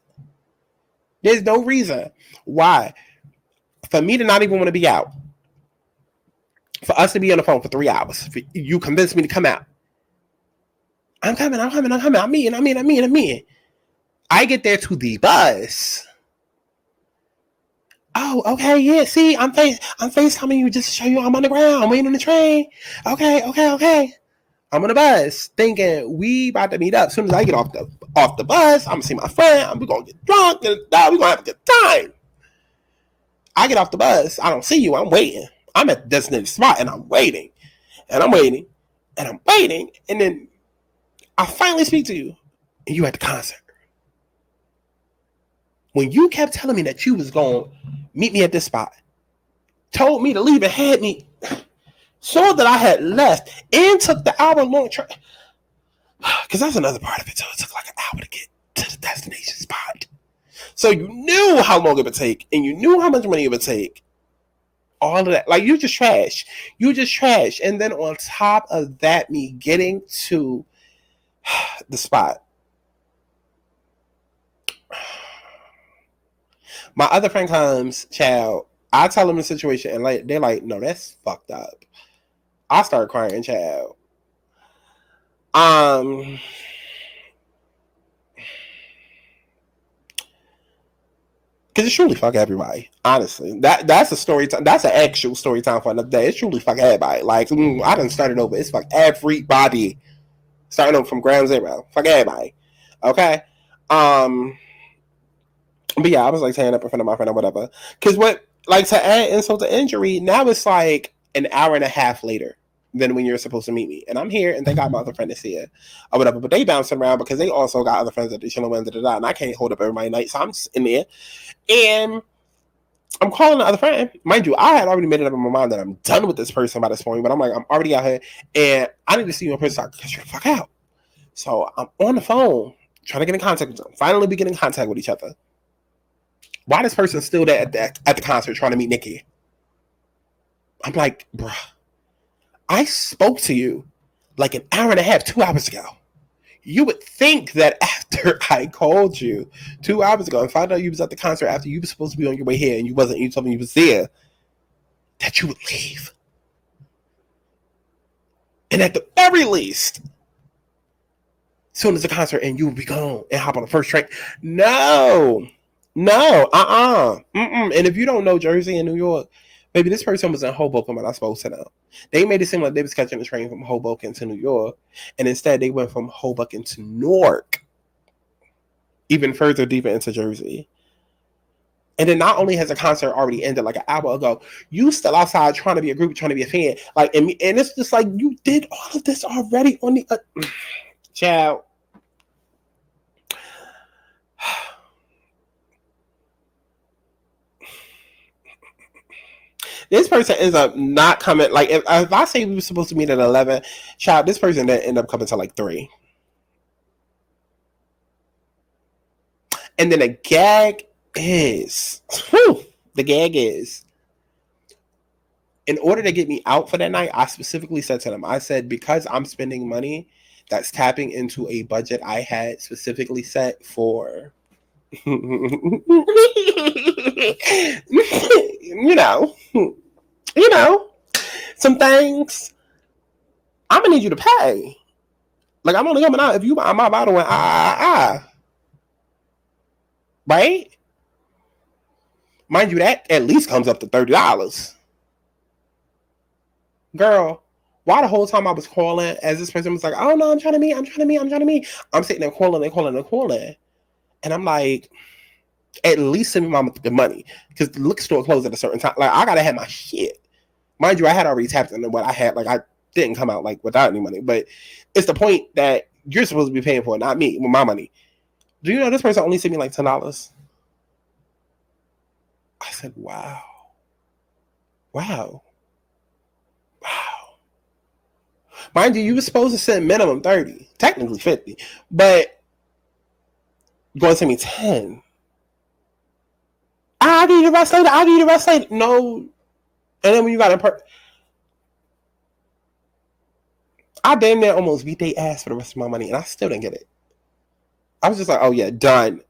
There's no reason why for me to not even want to be out. For us to be on the phone for 3 hours. You convinced me to come out. I'm coming. I'm meeting. I get there to the bus. Oh, okay, yeah. See, I'm FaceTiming you just to show you I'm on the ground. I'm waiting on the train. Okay. I'm on the bus, thinking we about to meet up. As soon as I get off the bus, I'm gonna see my friend. We're gonna get drunk and we're gonna have a good time. I get off the bus. I don't see you. I'm waiting. I'm at the designated spot and I'm waiting. And then I finally speak to you and you at the concert. When you kept telling me that you was going to meet me at this spot, told me to leave and had me, saw that I had left and took the hour-long train. Because that's another part of it, too. It took like an hour to get to the destination spot. So you knew how long it would take and you knew how much money it would take. All of that. Like, you just trash. And then on top of that, me getting to the spot. My other friend comes, child. I tell them the situation, and like they're like, no, that's fucked up. I start crying, child. Because it's truly fuck everybody. Honestly, that's a story time. That's an actual story time for another day. It's truly fuck everybody. Like, I done started over. It's fuck everybody. Starting over from ground zero. Fuck everybody. Okay. But yeah, I was like tearing up in front of my friend or whatever. Because to add insult to injury, now it's like an hour and a half later than when you're supposed to meet me. And I'm here and they got my other friend is here or whatever. But they bouncing around because they also got other friends that they chilling with, and I can't hold up everybody night. So I'm just in there. And I'm calling the other friend. Mind you, I had already made it up in my mind that I'm done with this person by this point. But I'm like, I'm already out here and I need to see you in person because you're the fuck out. So I'm on the phone trying to get in contact with them. Finally, we get in contact with each other. Why this person still there at the concert trying to meet Nikki? I'm like, bruh, I spoke to you like an hour and a half, 2 hours ago. You would think that after I called you 2 hours ago and found out you was at the concert after you were supposed to be on your way here and you wasn't, you told me you was there, that you would leave. And at the very least, as soon as the concert and you would be gone and hop on the first train. No. And if you don't know Jersey and New York, maybe this person was in Hoboken when I spoke to them. They made it seem like they was catching the train from Hoboken to New York, and instead they went from Hoboken to Newark, even further deeper into Jersey. And then not only has the concert already ended like an hour ago, you still outside trying to be a group, trying to be a fan. Like, and it's just like, you did all of this already on the child. This person ends up not coming. Like, if I say we were supposed to meet at 11, child, this person didn't end up coming till like 3. And then the gag is, in order to get me out for that night, I specifically said to them, I said, because I'm spending money that's tapping into a budget I had specifically set for, you know, some things, I'm gonna need you to pay. Like, I'm only coming out if you buy my bottle and right? Mind you, that at least comes up to $30. Girl, why the whole time I was calling, as this person was like, oh no, I'm trying to meet. I'm sitting there calling. And I'm like, at least send me the money. Because the liquor store closed at a certain time. Like, I gotta have my shit. Mind you, I had already tapped into what I had. Like, I didn't come out like without any money. But it's the point that you're supposed to be paying for it, not me, with my money. Do you know this person only sent me like $10? I said, wow. Mind you, you were supposed to send minimum 30, technically 50, but you're going to send me 10. I'll give you the rest later. No. And then when you got I damn near almost beat they ass for the rest of my money, and I still didn't get it. I was just like, oh yeah, done.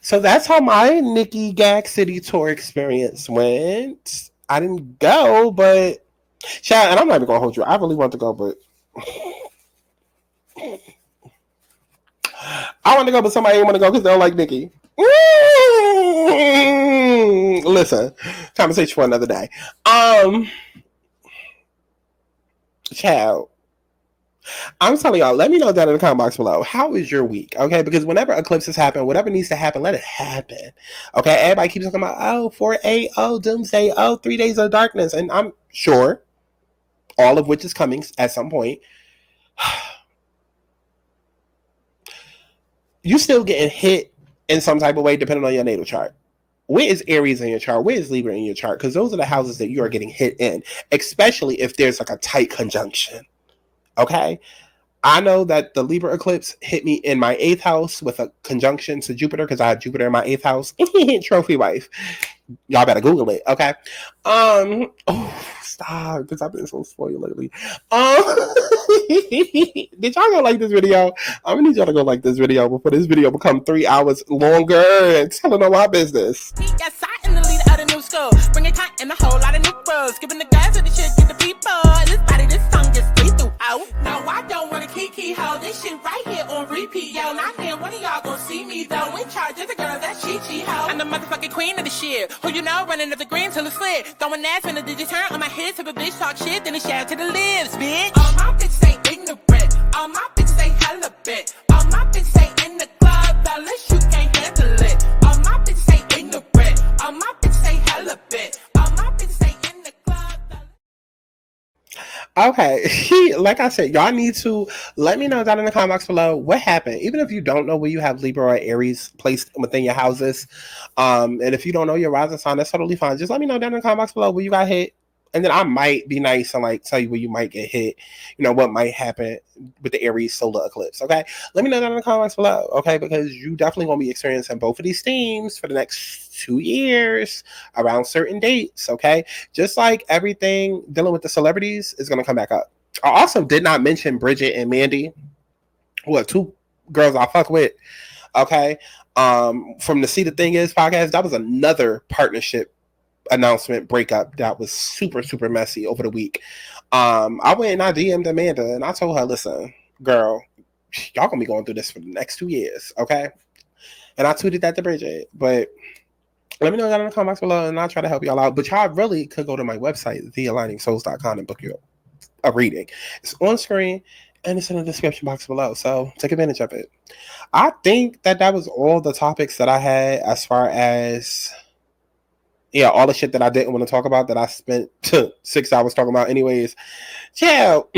So that's how my Nicki Gag City tour experience went. I didn't go, but child, and I'm not even gonna hold you. I really want to go, but I want to go, but somebody didn't want to go because they don't like Nicki. Listen, conversation for another day. Child, I'm telling y'all, let me know down in the comment box below. How is your week? Okay, because whenever eclipses happen, whatever needs to happen, let it happen. Okay, everybody keeps talking about, oh, 4-8, oh, doomsday, oh, 3 days of darkness. And I'm sure all of which is coming at some point. You still getting hit in some type of way depending on your natal chart. Where is Aries in your chart? Where is Libra in your chart? Because those are the houses that you are getting hit in, especially if there's like a tight conjunction. Okay? I know that the Libra eclipse hit me in my 8th house with a conjunction to Jupiter because I have Jupiter in my 8th house. Trophy wife. Y'all better Google it, okay? Oh, stop, because I've been so spoiled lately. Did y'all go like this video? I'm gonna need y'all to go like this video before this video become 3 hours longer and telling all my business. Yes, I am the leader of the new school. Bring a cut and a whole lot of new bros. Giving the guys to the shit, get the people. This body, this song gets me through out. No, I don't want to kiki ho. This shit right here on repeat, yo. Not here, one of y'all gonna see me though. In charge of the girl that Chi ho. I'm the motherfucking queen of the shit. Who you know, running up the green till it's lit. Throwing ass when the digits turn on my head. If a bitch talk shit, then it's shout to the lips, bitch. All my bitches ain't ignorant. All my bitches ain't hella bit. All my bitches ain't in the club unless you can't handle it. All my bitches ain't ignorant. All my bitches ain't hella bit. All my bitches ain't in the club. Okay, like I said, y'all need to let me know down in the comment box below what happened. Even if you don't know where you have Libra or Aries placed within your houses, and if you don't know your rising sign, that's totally fine. Just let me know down in the comment box below where you got hit. And then I might be nice and like tell you where you might get hit, you know, what might happen with the Aries solar eclipse. Okay, let me know down in the comments below. Okay, because you definitely gonna be experiencing both of these themes for the next 2 years around certain dates. Okay, just like everything dealing with the celebrities is gonna come back up. I also did not mention Bridget and Mandy, who are 2 girls I fuck with. Okay, from the See the Thing Is podcast, that was another partnership announcement breakup that was super messy over the week. I went and I DM'd Amanda and I told her, listen, girl, y'all gonna be going through this for the next 2 years, okay? And I tweeted that to Bridget, but let me know down in the comments below and I'll try to help y'all out. But y'all really could go to my website, thealigningsouls.com, and book you a reading. It's on screen And it's in the description box below. So take advantage of it. I think that was all the topics that I had as far as, yeah, all the shit that I didn't want to talk about that I spent 6 hours talking about anyways. Chill.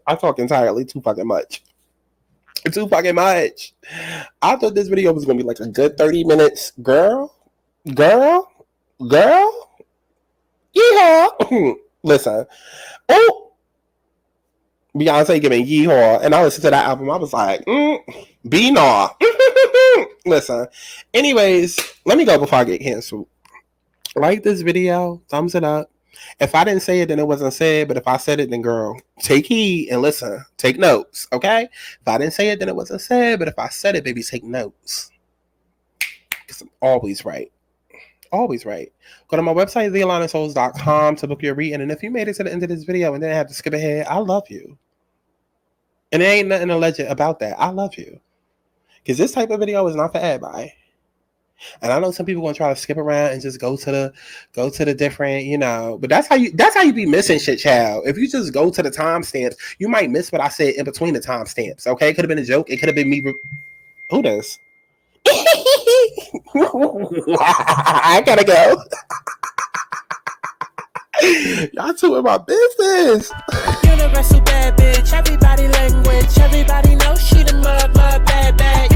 I talk entirely too fucking much. Too fucking much. I thought this video was going to be like a good 30 minutes. Girl. Yeah. Listen. Oh. Beyonce giving yeehaw. And I listened to that album. I was like, B-naw. Listen. Anyways, let me go before I get canceled. Like this video. Thumbs it up. If I didn't say it, then it wasn't said. But if I said it, then girl, take heed and listen. Take notes, okay? If I didn't say it, then it wasn't said. But if I said it, baby, take notes. Because I'm always right. Always right. Go to my website, thealonasouls.com to book your reading. And if you made it to the end of this video and then have to skip ahead, I love you. And there ain't nothing alleged about that. I love you. Because this type of video is not for everybody. And I know some people gonna try to skip around and just go to the different, you know, but that's how you be missing shit, child. If you just go to the timestamps, you might miss what I said in between the timestamps. Okay, it could have been a joke. It could have been me. Who does? I gotta go. Y'all two in my business. Universal bad bitch, everybody language, everybody knows she the mud bad.